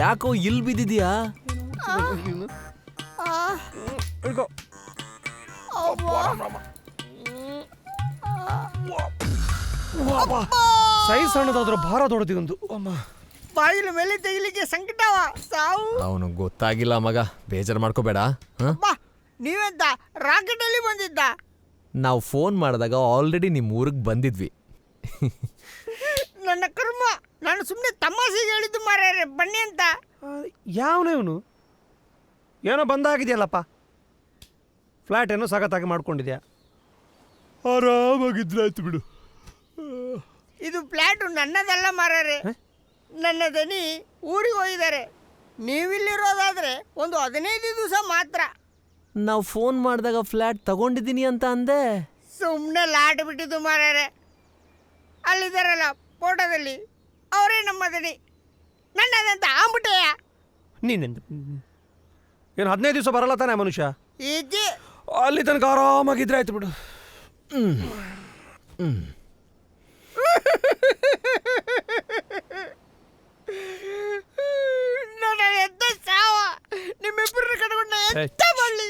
ಯಾಕೋ ಇಲ್ಲಿ ಬಿದ್ದಿದ್ಯಾ? ಸೈಜ್ ಸಣ್ಣದಾದ್ರೂ ಭಾರ ದೊಡ್ಡದಿಗೊಂದು ಅಮ್ಮ. ಬಾಗಿಲ ಮೇಲೆ ತೆಗಿಲಿಕ್ಕೆ ಸಂಕಟವ ಸಾವು. ಅವನು ಗೊತ್ತಾಗಿಲ್ಲ ಮಗ, ಬೇಜಾರು ಮಾಡ್ಕೋಬೇಡ. ನೀವೆಂತ ರಾಕೆಟ್ ಅಲ್ಲಿ ಬಂದಿದ್ದ? ನಾವು ಫೋನ್ ಮಾಡಿದಾಗ ಆಲ್ರೆಡಿ ನಿಮ್ಮ ಊರಿಗೆ ಬಂದಿದ್ವಿ. ನನ್ನ ಕರ್ಮ, ನಾನು ಸುಮ್ಮನೆ ತಮಾಷೆಗೆ ಹೇಳಿದ್ದು ಮಾರ್ಯಾರೆ ಬನ್ನಿ ಅಂತ. ಯಾವನೇವನು ಏನೋ ಬಂದಾಗಿದೆಯಲ್ಲಪ್ಪ, ಫ್ಲ್ಯಾಟ್ ಏನೋ ಸಖತ್ತಾಗಿ ಮಾಡ್ಕೊಂಡಿದ್ಯಾ, ಆರಾಮಾಗಿದ್ರಾಯ್ತು ಬಿಡು. ಇದು ಫ್ಲ್ಯಾಟು ನನ್ನದಲ್ಲ ಮಾರ್ಯಾರೆ, ನನ್ನ ದನಿ ಊರಿಗೆ ಹೋಗಿದ್ದಾರೆ. ನೀವಿಲ್ಲಿರೋದಾದ್ರೆ ಒಂದು 15 ದಿವಸ ಮಾತ್ರ. ನಾವು ಫೋನ್ ಮಾಡಿದಾಗ ಫ್ಲ್ಯಾಟ್ ತಗೊಂಡಿದ್ದೀನಿ ಅಂತ ಅಂದೆ. ಸುಮ್ಮನೆ ಲಾಟ್ ಬಿಟ್ಟಿದ್ದು ಮಾರ್ಯಾರೆ. ಅಲ್ಲಿದ್ದಾರಲ್ಲ ಫೋಟೋದಲ್ಲಿ, ಅವರೇ ನಮ್ಮ ದನಿ. ನನ್ನದಂತ ಆಂಬಿಟೆಯ. ನೀನೆಂದು ಏನು 15 ದಿವಸ ಬರಲ್ಲ ತಾನೆ ಮನುಷ್ಯ? ಈಜಿ ಅಲ್ಲಿ ತನಕ ಆರಾಮಾಗಿದ್ರೆ ಆಯ್ತು ಬಿಡು. ನನ್ನ ಎದ್ದ ಸಾವ ನಿಮ್ಮಿಬ್ಬರನ್ನ ಕಟ್ಕೊಂಡ ಎತ್ತ ಬಳ್ಳಿ.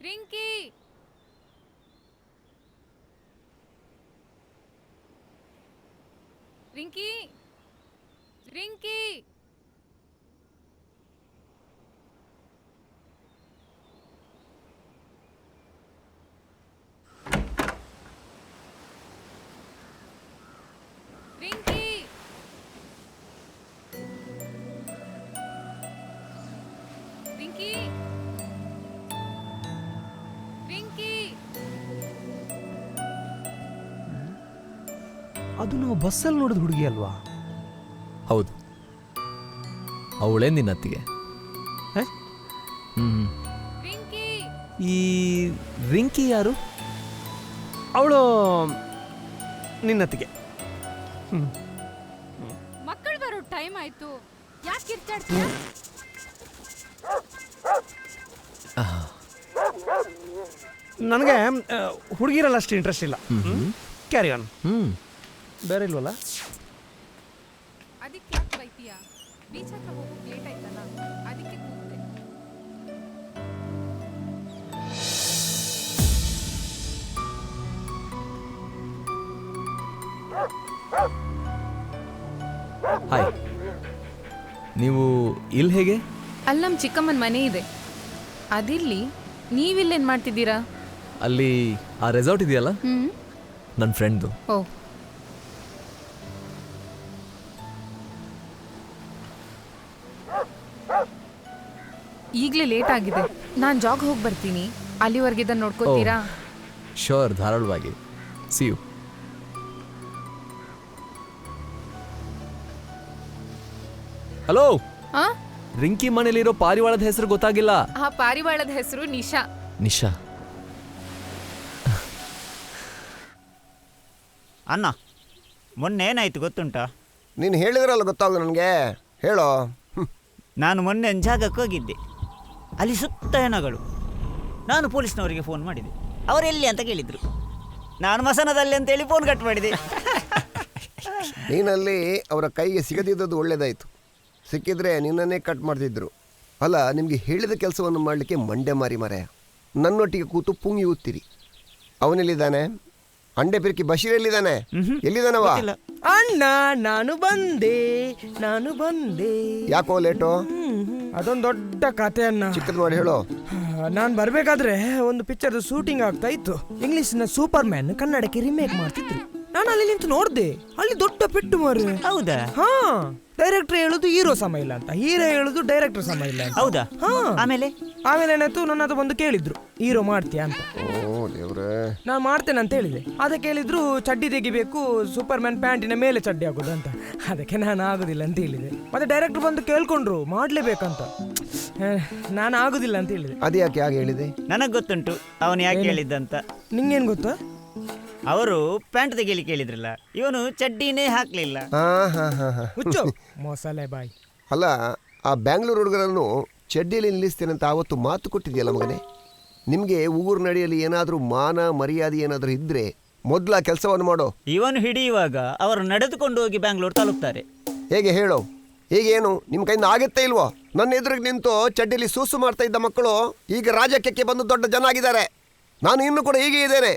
ರಿಂಕಿ, ರಿಂಕಿ, ರಿಂಕಿ. ರಿಂಕಿ, ರಿಂಕಿ, ರಿಂಕಿ. ಅದು ನಾವು ಬಸ್ಸಲ್ಲಿ ನೋಡಿದ ಹುಡುಗಿ ಅಲ್ವಾ? ಹೌದು, ಅವಳೇ ನಿನ್ನ ಅತ್ತಿಗೆ. ಈ ರಿಂಕಿ ಯಾರು? ಅವಳು ನಿನ್ನತ್ತಿಗೆ. ಮಕ್ಕಳು ಬರೋ ಟೈಮ್ ಆಯ್ತು, ಯಾಕೆ ಕಿರ್ಚಾಡ್ತೀಯ? ನನಗೆ ಹುಡುಗಿರಲ್ಲ ಅಷ್ಟು ಇಂಟ್ರೆಸ್ಟ್ ಇಲ್ಲ. Carry on. ಬೇರೆ ಇಲ್ವಲ್ಲ? ಅದಕ್ಕೆ ಯಾಕೆ ಬೈತೀಯ? ಬೀಚ್ ಹತ್ರ ಹೋಗೋಕೆ ಲೇಟ್ ಆಯ್ತಲ್ಲ, ಅದಕ್ಕೆ ಕೂಗ್ದೆ. ಹಾಯ್, ನೀವು ಇಲ್ಲಿ ಹೇಗೆ? ಅಲ್ಲಿ ನಮ್ಮ ಚಿಕ್ಕಮ್ಮನ ಮನೆ ಇದೆ, ಅದಿಲ್ಲಿ. ನೀವಿಲ್ಲೇನು ಮಾಡ್ತಿದ್ದೀರಾ? ಅಲ್ಲಿ ಆ ರೆಸಾರ್ಟ್ ಇದೆಯಲ್ಲ, ನನ್ನ ಫ್ರೆಂಡ್ದು. ಓ, ಈಗಲೇ ಲೇಟ್ ಆಗಿದೆ, ನಾನು ಜಾಗ್ ಹೋಗಿ ಬರ್ತೀನಿ. ಅಲ್ಲಿವರೆಗೆ ಇದನ್ನು ನೋಡ್ಕೋತೀರಾ? ಶೋರ್, ಧಾರಾಳವಾಗಿ. See you. ಹಲೋ, ರಿಂಕಿ ಮನೇಲಿರೋ ಪಾರಿವಾಳದ ಹೆಸರು ಗೊತ್ತಾಗಿಲ್ಲ. ಆ ಪಾರಿವಾಳದ ಹೆಸರು ನಿಶಾ. ನಿಶಾ ಅಣ್ಣ, ಮೊನ್ನೆ ಏನಾಯ್ತು ಗೊತ್ತುಂಟಾ? ನೀನು ಹೇಳಿದ್ರಲ್ಲ ಗೊತ್ತಾಗ ನನಗೆ, ಹೇಳೋ. ನಾನು ಮೊನ್ನೆ ಒಂದು ಜಾಗಕ್ಕೆ ಹೋಗಿದ್ದೆ, ಅಲ್ಲಿ ಸುತ್ತ ಹೆಣಗಳು. ನಾನು ಪೊಲೀಸ್ನವರಿಗೆ ಫೋನ್ ಮಾಡಿದೆ, ಅವರೆಲ್ಲಿ ಅಂತ ಕೇಳಿದರು. ನಾನು ಮಸನದಲ್ಲಿ ಅಂತೇಳಿ ಫೋನ್ ಕಟ್ ಮಾಡಿದೆ. ನೀನಲ್ಲಿ ಅವರ ಕೈಗೆ ಸಿಗದಿದ್ದದ್ದು ಒಳ್ಳೇದಾಯಿತು. ಸಿಕ್ಕಿದ್ರೆ ನಿನ್ನನ್ನೇ ಕಟ್ ಮಾಡ್ತಿದ್ರು. ಅಲ್ಲ, ನಿಮಗೆ ಹೇಳಿದ ಕೆಲಸವನ್ನು ಮಾಡಲಿಕ್ಕೆ ಮಂಡೆ ಮಾರಿ ಮರೆಯ. ನನ್ನೊಟ್ಟಿಗೆ ಕೂತು ಪುಂಗಿ ಊದ್ತೀರಿ. ಅವನೆಲ್ಲಿದ್ದಾನೆ? ಅಂಡೆ ಪಿರ್ಕಿ ಬಶೀರ್ ಎಲ್ಲಿದ್ದಾನೆ? ಎಲ್ಲಿದ್ದಾನವ? ಅಣ್ಣ, ನಾನು ಬಂದೆ. ಯಾಕೋ ಲೇಟು? ಅದೊಂದು ದೊಡ್ಡ ಕತೆ ಅಣ್ಣ. ಚಿಕ್ಕದ್ ಮಾಡಿ ಹೇಳೋ. ನಾನು ಬರ್ಬೇಕಾದ್ರೆ ಒಂದು ಪಿಕ್ಚರ್ದು ಶೂಟಿಂಗ್ ಆಗ್ತಾ ಇತ್ತು. ಇಂಗ್ಲಿಷ್ನ ಸೂಪರ್ ಮ್ಯಾನ್ ಕನ್ನಡಕ್ಕೆ ರಿಮೇಕ್ ಮಾಡ್ತಿದ್ರು. ನಾನು ಅಲ್ಲಿ ನಿಂತು ನೋಡ್ದೆ, ಅಲ್ಲಿ ದೊಡ್ಡ ಪೆಟ್ಟು ಮಾರು. ಹೌದಾ? ಹಾ, ಡೈರೆಕ್ಟರ್ ಹೇಳುದು ಹೀರೋ ಸಮ ಇಲ್ಲ ಅಂತ, ಹೀರೋ ಹೇಳುದು ಡೈರೆಕ್ಟರ್ ಸಮ ಇಲ್ಲ ಅಂತ. ಹೌದಾ? ಆಮೇಲೆ ಏನಾಯ್ತು, ನನ್ನ ಹತ್ರ ಬಂದು ಕೇಳಿದ್ರು, ಹೀರೋ ಮಾಡ್ತೀಯಾ ಅಂತ. ನಾನು ಮಾಡ್ತೇನೆ ಅಂತ ಹೇಳಿದೆ. ಅದಕ್ಕೆ ಹೇಳಿದ್ರು, ಚಡ್ಡಿ ತೆಗಿಬೇಕು, ಸೂಪರ್ ಮ್ಯಾನ್ ಪ್ಯಾಂಟಿನ ಮೇಲೆ ಚಡ್ಡಿ ಆಗೋದು ಅಂತ. ಅದಕ್ಕೆ ನಾನು ಆಗೋದಿಲ್ಲ ಅಂತ ಹೇಳಿದೆ. ಮತ್ತೆ ಡೈರೆಕ್ಟರ್ ಬಂದು ಕೇಳ್ಕೊಂಡ್ರು, ಮಾಡ್ಲೇಬೇಕಂತ. ನಾನು ಆಗೋದಿಲ್ಲ ಅಂತ ಹೇಳಿದೆ. ಅದು ಯಾಕೆ ಹಾಗೆ ಹೇಳಿದೆ? ನನಗೆ ಗೊತ್ತುಂಟು ಅವನು ಯಾಕೆ ಹೇಳಿದ್ದಂತ. ನಿಂಗೇನು ಗೊತ್ತಾ? ಅವರು ಪ್ಯಾಂಟ್ ತೆಗಿಲಿಕ್ಕೆ ಹೇಳಿದ್ರಲ್ಲ, ಇವನು ಚಡ್ಡಿನೇ ಹಾಕ್ಲಿಲ್ಲ. ಮೊಸಳೆ ಬಾಯ್. ಅಲ್ಲ, ಆ ಬ್ಯಾಂಗ್ಳೂರು ಹುಡುಗರನ್ನು ಚಡ್ಡಿಯಲ್ಲಿ ನಿಲ್ಲಿಸ್ತೇನೆ ಅಂತ ಆವತ್ತು ಮಾತು ಕೊಟ್ಟಿದೆಯಲ್ಲ ಮಗನೇ. ನಿಮಗೆ ಊರು ನಡೆಯಲ್ಲಿ ಏನಾದರೂ ಮಾನ ಮರ್ಯಾದೆ ಏನಾದರೂ ಇದ್ದರೆ ಮೊದಲ ಕೆಲಸವನ್ನು ಮಾಡೋ. ಇವನು ಹಿಡಿಯುವಾಗ ಅವರು ನಡೆದುಕೊಂಡು ಹೋಗಿ ಬ್ಯಾಂಗ್ಳೂರು ತಲುಪ್ತಾರೆ. ಹೇಗೆ ಹೇಳೋ? ಈಗೇನು ನಿಮ್ಮ ಕೈಯಿಂದ ಆಗುತ್ತೆ ಇಲ್ವೋ? ನನ್ನ ಎದುರಿಗೆ ನಿಂತು ಚಡ್ಡಿಲಿ ಸೂಸು ಮಾಡ್ತಾ ಇದ್ದ ಮಕ್ಕಳು ಈಗ ರಾಜಕೀಯಕ್ಕೆ ಬಂದು ದೊಡ್ಡ ಜನ ಆಗಿದ್ದಾರೆ. ನಾನು ಇನ್ನೂ ಕೂಡ ಹೀಗೆ ಇದ್ದೇನೆ.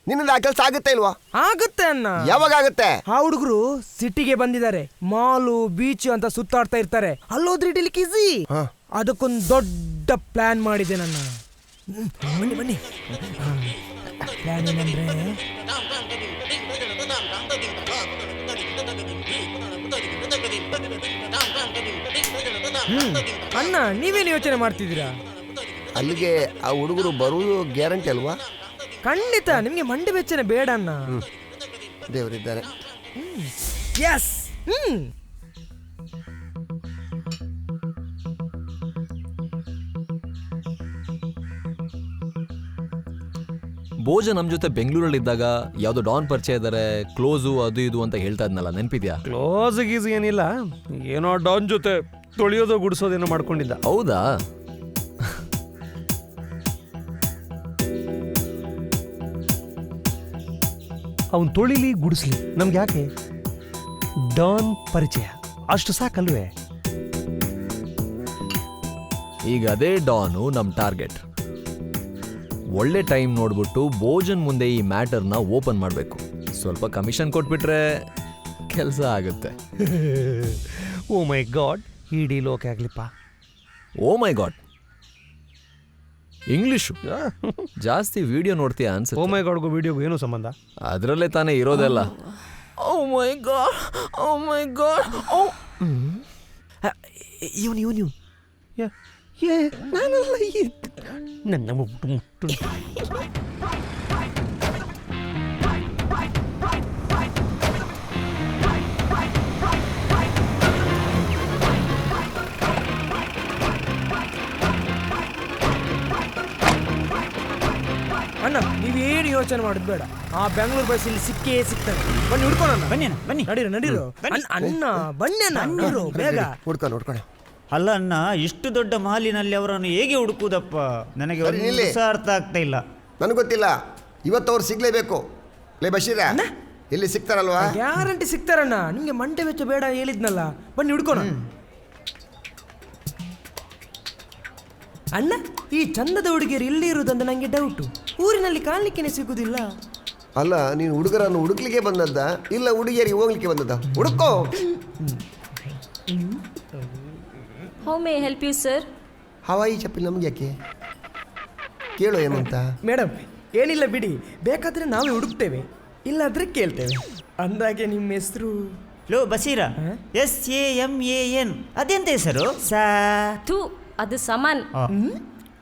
ನಿನ್ನಿಂದ ಆ ಕೆಲಸ ಆಗುತ್ತೆ ಇಲ್ವಾ? ಆಗುತ್ತೆ ಅಣ್ಣ. ಯಾವಾಗ ಆಗುತ್ತೆ? ಆ ಹುಡುಗರು ಸಿಟಿಗೆ ಬಂದಿದ್ದಾರೆ, ಮಾಲು ಬೀಚ್ ಅಂತ ಸುತ್ತಾಡ್ತಾ ಇರ್ತಾರೆ. ಅಲ್ಲೋದ್ರೆ ಹಿಡಿಲಿಕ್ಕೆ ಈಸಿ. ಅದಕ್ಕೊಂದು ದೊಡ್ಡ ಪ್ಲಾನ್ ಮಾಡಿದೆ ನನ್ನ. ಬನ್ನಿ ಬನ್ನಿ. ಪ್ಲಾನ್ ಏನಂದ್ರೆ ಅಣ್ಣ, ನೀವೇನು ಯೋಚನೆ ಮಾಡ್ತಿದ್ದೀರಾ? ಅಲ್ಲಿಗೆ ಆ ಹುಡುಗರು ಬರುವುದು ಗ್ಯಾರಂಟಿ ಅಲ್ವಾ? ಖಂಡಿತ. ನಿಮ್ಗೆ ಮಂಡಿ ಬೆಚ್ಚನೆ ಬೇಡ ಅಣ್ಣ. ದೇವರಿದ್ದಾರೆ. ಎಸ್. ಭೋಜ ನಮ್ಮ ಜೊತೆ ಬೆಂಗಳೂರಲ್ಲಿದ್ದಾಗ ಯಾವುದೋ ಡಾನ್ ಪರಿಚಯ ಇದ್ದಾರೆ, ಕ್ಲೋಸು ಅದು ಇದು ಅಂತ ಹೇಳ್ತಾ ಇದ್ನಲ್ಲ, ನೆನಪಿದ್ಯಾ? ಕ್ಲೋಸ್ ಗೀಸ್ ಏನಿಲ್ಲ, ಏನೋ ಡಾನ್ ಜೊತೆ ತೊಳೆಯೋದು ಗುಡಿಸೋದೇನೋ ಮಾಡ್ಕೊಂಡಿದ್ದ. ಹೌದಾ? ಅವನು ತೊಳಿಲಿ ಗುಡಿಸ್ಲಿ ನಮ್ಗೆ ಯಾಕೆ? ಡಾನ್ ಪರಿಚಯ ಅಷ್ಟು ಸಾಕಲ್ವೇ? ಈಗ ಅದೇ ಡಾನು ನಮ್ಮ ಟಾರ್ಗೆಟ್. ಒಳ್ಳೆ ಟೈಮ್ ನೋಡ್ಬಿಟ್ಟು ಭೋಜನ್ ಮುಂದೆ ಈ ಮ್ಯಾಟರ್ನ ಓಪನ್ ಮಾಡಬೇಕು. ಸ್ವಲ್ಪ ಕಮಿಷನ್ ಕೊಟ್ಬಿಟ್ರೆ ಕೆಲಸ ಆಗುತ್ತೆ. ಓ ಮೈ ಗಾಡ್, ಈ ಡೀಲ್ ಓಕೆ ಆಗ್ಲಿಪ್ಪ. ಓ ಮೈ ಗಾಡ್, ಇಂಗ್ಲಿಷು ಜಾಸ್ತಿ ವಿಡಿಯೋ ನೋಡ್ತೀಯ ಅನ್ಸುತ್ತೆ. ಓ ಮೈ ಗಾಡ್ಗೂ ವಿಡಿಯೋಗೂ ಏನೋ ಸಂಬಂಧ? ಅದರಲ್ಲೇ ತಾನೇ ಇರೋದೆಲ್ಲ. ಓ ಮೈ ಗಾಡ್, ಓ ಮೈ ಗಾಡ್. ಇವನು ನನ್ನ ಮುಟ್ಟು ಅಣ್ಣ, ನೀವೇನು ಯೋಚನೆ ಮಾಡೋದು ಬೇಡ. ಆ ಬೆಂಗಳೂರು ಬಸ್ ಇಲ್ಲಿ ಸಿಕ್ಕೇ ಸಿಗ್ತದೆ. ಬನ್ನಿ ಹುಡ್ಕೋಣ. ಬನ್ನಿ ಬನ್ನಿ, ನಡೀರು. ಅಣ್ಣ ಬನ್ನಿ ಅಣ್ಣ, ನಡೀರು ಬೇಗ. ಹುಡ್ಕೊಂಡು. ಅಲ್ಲ ಅಣ್ಣ, ಇಷ್ಟು ದೊಡ್ಡ ಮಾಲಿನಲ್ಲಿ ಅವರನ್ನು ಹೇಗೆ ಹುಡುಕುದಪ್ಪ? ನನಗೆ ಒಂದು ಅರ್ಥ ಆಗ್ತಾ ಇಲ್ಲ. ನನಗೆ ಗೊತ್ತಿಲ್ಲ, ಇವತ್ತು ಅವ್ರು ಸಿಗ್ಲೇಬೇಕು. ಲೇ ಬಶೀರ, ಇಲ್ಲಿ ಸಿಗ್ತಾರಲ್ವಾ? ಗ್ಯಾರಂಟಿ ಸಿಗ್ತಾರಣ್ಣ. ನಿಮ್ಗೆ ಮಂಡೆ ವೆಚ್ಚ ಬೇಡ ಹೇಳಿದ್ನಲ್ಲ. ಬನ್ನಿ ಹುಡ್ಕೋಣ. ಅಣ್ಣ, ಈ ಚಂದದ ಹುಡುಗಿಯರು ಇಲ್ಲಿ ಇರುವುದಂತ ನಂಗೆ ಡೌಟು. ಊರಿನಲ್ಲಿ ಕಾಣಲಿಕ್ಕೇನೆ ಸಿಗುದಿಲ್ಲ. ಅಲ್ಲ, ನೀನು ಹುಡುಗರನ್ನು ಹುಡುಕ್ಲಿಕ್ಕೆ ಬಂದದ್ದ ಇಲ್ಲ ಹುಡುಗಿಯರಿಗೆ ಹೋಗ್ಲಿಕ್ಕೆ ಬಂದದ್ದ? ಹುಡುಕೋ. How may help you sir? ಹವಾಯಿ ಚಪ್ಪಲಿ ನಮ್ಗೆ ಯಾಕೆ? ಕೇಳೋ ಏನು ಅಂತ. ಮೇಡಮ್, ಏನಿಲ್ಲ ಬಿಡಿ, ಬೇಕಾದ್ರೆ ನಾವೇ ಹುಡುಕ್ತೇವೆ, ಇಲ್ಲಾದ್ರೆ ಕೇಳ್ತೇವೆ. ಅಂದಾಗೆ ನಿಮ್ಮ ಹೆಸರು? ಲೋ ಬಸೀರ, SAMAN ಅದೆಂತ ಹೆಸರು? ಥೂ, ಅದು ಸಮಾನ್.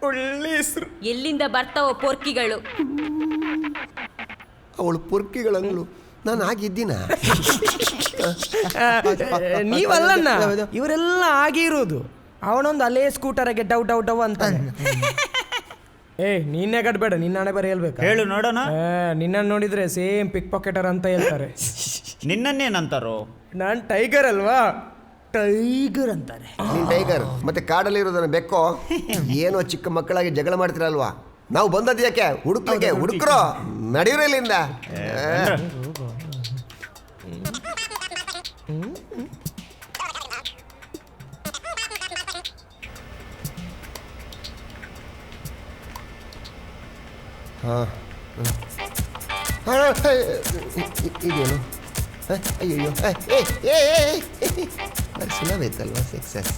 ಒಳ್ಳೆ ಹೆಸರು. ಎಲ್ಲಿಂದ ಬರ್ತಾವೋ ಪೊರ್ಕಿಗಳು? ಅವಳು ಪೊರ್ಕಿಗಳಂಗಳು ನಾನು ಆಗಿದ್ದೀನ? ನೀವಲ್ಲಣ್ಣ, ಇವರೆಲ್ಲ ಆಗಿರೋದು. ಅವನೊಂದು ಅಲ್ಲೇ ಸ್ಕೂಟರಾಗೆ ಡೌ ಡೌ ಡವ್ ಅಂತ. ನೀನೇ ಕಟ್ಬೇಡ, ನಿನ್ನ ಹಣೆ ಬರ ಹೇಳ್ಬೇಕು. ಹೇಳು ನೋಡೋಣ. ನಿನ್ನ ನೋಡಿದ್ರೆ ಸೇಮ್ ಪಿಕ್ ಪಾಕೆಟರ್ ಅಂತ ಹೇಳ್ತಾರೆ. ನಿನ್ನನ್ನೇನಂತಾರೋ? ನಾನು ಟೈಗರ್ ಅಲ್ವಾ, ಟೈಗರ್ ಅಂತಾರೆ. ನೀನ್ ಟೈಗರ್, ಮತ್ತೆ ಕಾಡಲ್ಲಿ ಇರೋದನ್ನ ಬೆಕ್ಕೋ. ಏನೋ ಚಿಕ್ಕ ಮಕ್ಕಳಾಗಿ ಜಗಳ ಮಾಡ್ತಿರಲ್ವಾ? ನಾವು ಬಂದದ್ದು ಯಾಕೆ? ಹುಡುಕ್ಲಿಕ್ಕೆ. ಹುಡುಕ್ರೋ, ನಡೆಯೋರು ಇಲ್ಲಿಂದ. ಇದೇನು? ಅಯ್ಯೋ, ಸುಲಭ ಸಕ್ಸಸ್.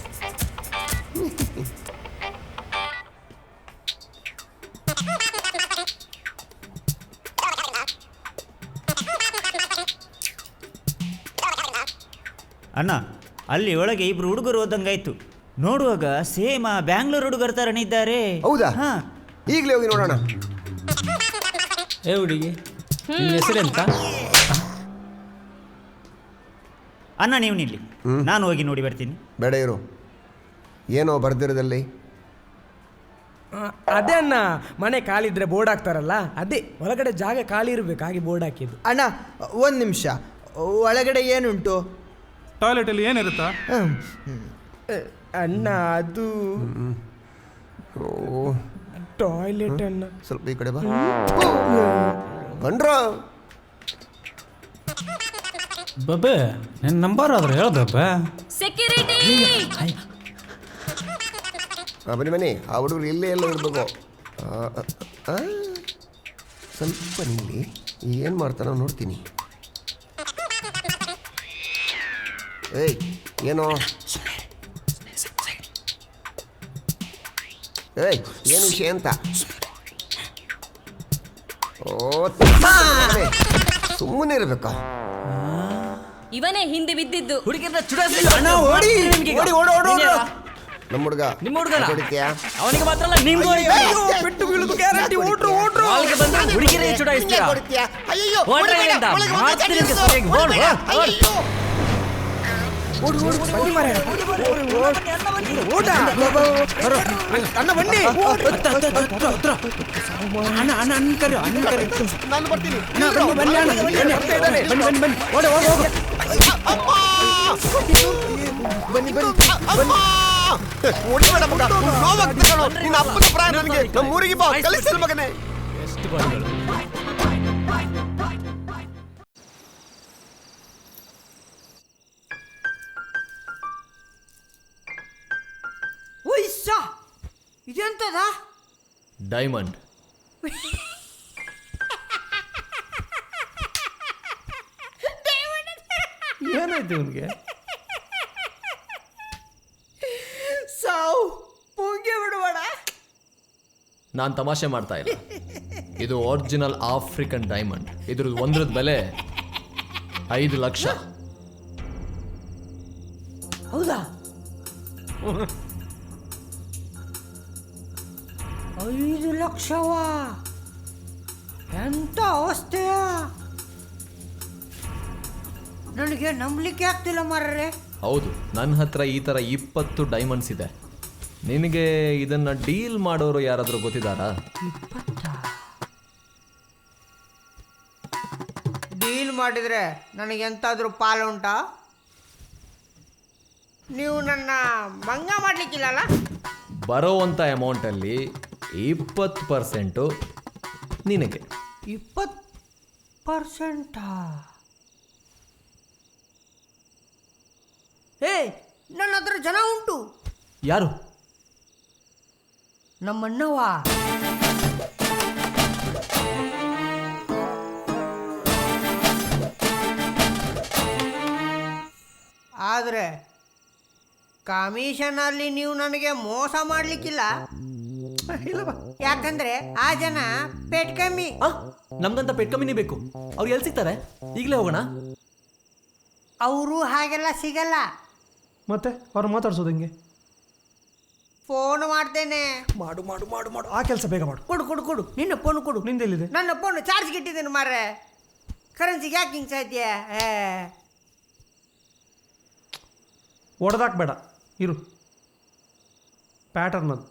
ಅಣ್ಣ, ಅಲ್ಲಿ ಒಳಗೆ ಇಬ್ರು ಹುಡುಗರು ಹೋದಂಗಾಯ್ತು. ನೋಡುವಾಗ ಸೇಮ್ ಬ್ಯಾಂಗ್ಳೂರ್ ಹುಡುಗರ ತರನೇ ಇದ್ದಾರೆ. ಹೌದಾ? ಈಗಲೇ ಹೋಗಿ ನೋಡೋಣ. ಏ ಹುಡುಗಿ, ನಿನ್ನ ಹೆಸರೆಂತ? ಅಣ್ಣ ನೀವು ನಿಲ್ಲಿ, ನಾನು ಹೋಗಿ ನೋಡಿ ಬರ್ತೀನಿ. ಬೇಡ ಇರು, ಏನೋ ಬರ್ದಿರೋದಲ್ಲಿ. ಅದೇ ಅಣ್ಣ, ಮನೆ ಖಾಲಿ ಇದ್ರೆ ಬೋರ್ಡ್ ಹಾಕ್ತಾರಲ್ಲ, ಅದೇ ಒಳಗಡೆ ಜಾಗ ಖಾಲಿ ಇರಬೇಕು, ಹಾಗೆ ಬೋರ್ಡ್ ಹಾಕಿದ್ದು. ಅಣ್ಣ ಒಂದು ನಿಮಿಷ, ಒಳಗಡೆ ಏನುಂಟು? ಟಾಯ್ಲೆಟಲ್ಲಿ ಏನಿರುತ್ತಾ? ಅಣ್ಣ ಅದು ಟಾಯ್ಲೆಟ್ ಅಣ್ಣ. ಸ್ವಲ್ಪ ಈ ಕಡೆ ಬಾ. ಬಂಡ್ರ ಬಬ್ಬೆ ನಿನ್ನ ನಂಬರ್ ಆದ್ರೆ ಹೇಳ ಬಬ್ಬೆ. ಸೆಕ್ಯೂರಿಟಿ ಬನ್ನಿ ಆ ಹುಡುಗರು ಇಲ್ಲೇ ಎಲ್ಲ ಇರ್ಬೇಕು. ಸ್ವಲ್ಪ ನಿಲ್ಲಿ ಏನು ಮಾಡ್ತಾನೋ ನೋಡ್ತೀನಿ. ಏಯ್ ಏನೋ ಏಯ್ ಏನು ವಿಷಯ ಅಂತ? ಓ ಸುಮ್ಮನೆ ಇರ್ಬೇಕಾ? ಇವನೇ ಹಿಂದೆ ಬಿದ್ದಿದ್ದು. ನಮ್ಮ ಹುಡುಗ ಹೊಡಿತೀಯಾ? ಅವನಿಗೆ ಮಾತ್ರ ಅಲ್ಲ ನಿಮ್ಗೂ ಬಿಟ್ಟು ಬೀಳುದು ಗ್ಯಾರಂಟಿ. ಓಡ್ರು ಓಡ್ರು. ಹುಡುಗಿರೇ ಚುಡಾಯಿಸ್ತೀರಾ? ಓಡ್ರಿ ಇಲ್ಲಿಂದ. ಮಾಡ್ತೀನಿ ನಿಮ್ಗೆ ಸರಿಯಾಗಿ. ಅಣ್ಣ ಬನ್ನಿ. ನಾನು ಬರ್ತೀನಿ. ಬನ್ನಿ ಹೊಡಿಬೇಡ ಮಗ, ನೋವಾಗ್ತದೆ ಕಣೋ. ನಿನ್ನ ಅಪ್ಪನ ಪ್ರಾಯ ನನಗೆ. ನಮ್ಮ ಊರಿಗೆ ಬಾ, ಕಲಿಸ್ತೀನಿ ಮಗನೇ. ಎಷ್ಟು ಬಾರಿಗಳು. ಇದೆಂತದ? ಡೈಮಂಡ್. ಏನಾಯ್ತು ಇವನಿಗೆ? ಸಾವು ಪುಂಗಿ ಬಿಡಬೇಡ. ನಾನು ತಮಾಷೆ ಮಾಡ್ತಾ ಇಲ್ಲ. ಇದು ಒರಿಜಿನಲ್ ಆಫ್ರಿಕನ್ ಡೈಮಂಡ್. ಇದ್ರದ್ದು ಒಂದ್ರದ್ದು ಬೆಲೆ 5 ಲಕ್ಷ. ಹೌದಾ? 5 ಲಕ್ಷವಾ? ಎಂತ ಅವಸ್ಥೆಯ! ನನಗೆ ನಂಬಲಿಕ್ಕೆ ಆಗ್ತಿಲ್ಲ ಮಾರ್ರೆ. ಹೌದು, ನನ್ನ ಹತ್ರ ಈ ಥರ 20 ಡೈಮಂಡ್ಸ್ ಇದೆ. ನಿನಗೆ ಇದನ್ನ ಡೀಲ್ ಮಾಡೋರು ಯಾರಾದರೂ ಗೊತ್ತಿದ್ದಾರಾ? ಡೀಲ್ ಮಾಡಿದ್ರೆ ನನಗೆ ಎಂತಾದ್ರೂ ಪಾಲು ಉಂಟಾ? ನೀವು ನನ್ನ ಮಂಗ ಮಾಡ್ಲಿಕ್ಕಿಲ್ಲಲ್ಲ? ಬರೋವಂಥ ಅಮೌಂಟಲ್ಲಿ 20% ನಿನಗೆ. 20%? ಏ, ನನ್ನ ಹತ್ರ ಜನ ಉಂಟು. ಯಾರು? ನಮ್ಮಣ್ಣವ. ಆದರೆ ಕಮಿಷನ್ ಅಲ್ಲಿ ನೀವು ನನಗೆ ಮೋಸ ಮಾಡ್ಲಿಕ್ಕಿಲ್ಲ. ಯಾಕಂದ್ರೆ ಆ ಜನ ಪೆಟ್ ಕಮ್ಮಿ. ನಮ್ಗಂತ ಪೆಟ್ ಕಮ್ಮಿನೇ ಬೇಕು. ಅವ್ರು ಎಲ್ಲಿ ಸಿಗ್ತಾರೆ? ಈಗಲೇ ಹೋಗೋಣ. ಅವರು ಹಾಗೆಲ್ಲ ಸಿಗಲ್ಲ. ಮತ್ತೆ ಅವ್ರು ಮಾತಾಡ್ಸೋದು ಹೆಂಗೆ? ಫೋನ್ ಮಾಡ್ತೇನೆ. ಮಾಡು ಮಾಡು ಮಾಡು ಮಾಡು. ಆ ಕೆಲಸ ಬೇಗ ಮಾಡು. ಕೊಡು ಕೊಡು ಕೊಡು. ನಿನ್ನ ಫೋನ್ ಕೊಡು. ನಿಂದೆಲ್ಲಿದೆ? ನನ್ನ ಫೋನ್ ಚಾರ್ಜ್ಗೆ ಇಟ್ಟಿದ್ದೇನೆ ಮಾರ್ರೆ. ಕರೆನ್ಸಿಗೆ ಯಾಕೆ ಹಿಂಗೆ ಸಾಧ್ಯ? ಹೊಡೆದಾಕ್ಬೇಡ, ಇರು. ಪ್ಯಾಟರ್ನ್ ಅದು.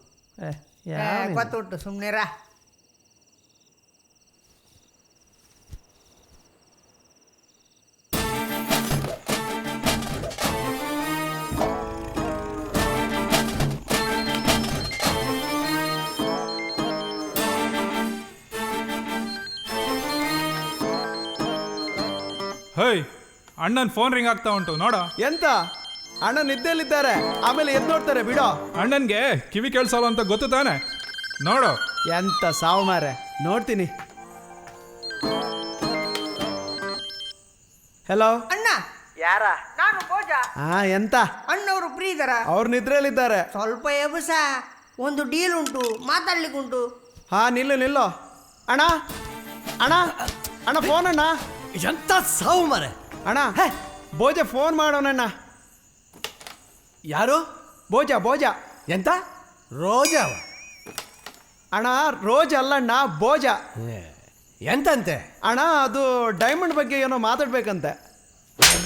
ಗೊತ್ತುಂಟು, ಸುಮ್ಮನೆರ. ಹೇಯ್, ಅಣ್ಣನ ಫೋನ್ ರಿಂಗ್ ಆಗ್ತಾ ಉಂಟು ನೋಡ. ಎಂತ? ಅಣ್ಣ ನಿದ್ದೆಯಲ್ಲಿದ್ದಾರೆ, ಆಮೇಲೆ ಎದ್ದು ನೋಡ್ತಾರೆ ಬಿಡೋ. ಅಣ್ಣನ್ಗೆ ಕಿವಿ ಕೇಳಿಸಲ್ಲ ಅಂತ ಗೊತ್ತು ತಾನೆ? ನೋಡು. ಎಂತ ಸಾವು ಮಾರೆ, ನೋಡ್ತೀನಿ. ಹೆಲೋ ಅಣ್ಣ. ಯಾರ? ನಾನು ಭೋಜ. ಎಂತ? ಅಣ್ಣವರು ಫ್ರೀ ಇದಾರ? ಅವ್ರು ನಿದ್ರೆಯಲ್ಲಿದ್ದಾರೆ. ಸ್ವಲ್ಪ ಎಬಸ, ಒಂದು ಡೀಲ್ ಉಂಟು, ಮಾತಾಡ್ಲಿಕ್ಕೆ ಉಂಟು. ನಿಲ್ಲು ನಿಲ್ಲು. ಅಣ್ಣ ಅಣ್ಣ ಅಣ್ಣ, ಫೋನ್ ಅಣ್ಣ. ಎಂತ ಸಾವು ಮಾರೆ. ಅಣ್ಣ ಭೋಜ ಫೋನ್ ಮಾಡೋಣಣ್ಣ. ಯಾರು? ಭೋಜ ಭೋಜ. ಎಂತ? ರೋಜಾ? ಅಣ್ಣ ರೋಜ್ ಅಲ್ಲಣ್ಣ, ಭೋಜ. ಎಂತಂತೆ? ಅಣ್ಣ ಅದು ಡೈಮಂಡ್ ಬಗ್ಗೆ ಏನೋ ಮಾತಾಡ್ಬೇಕಂತೆ.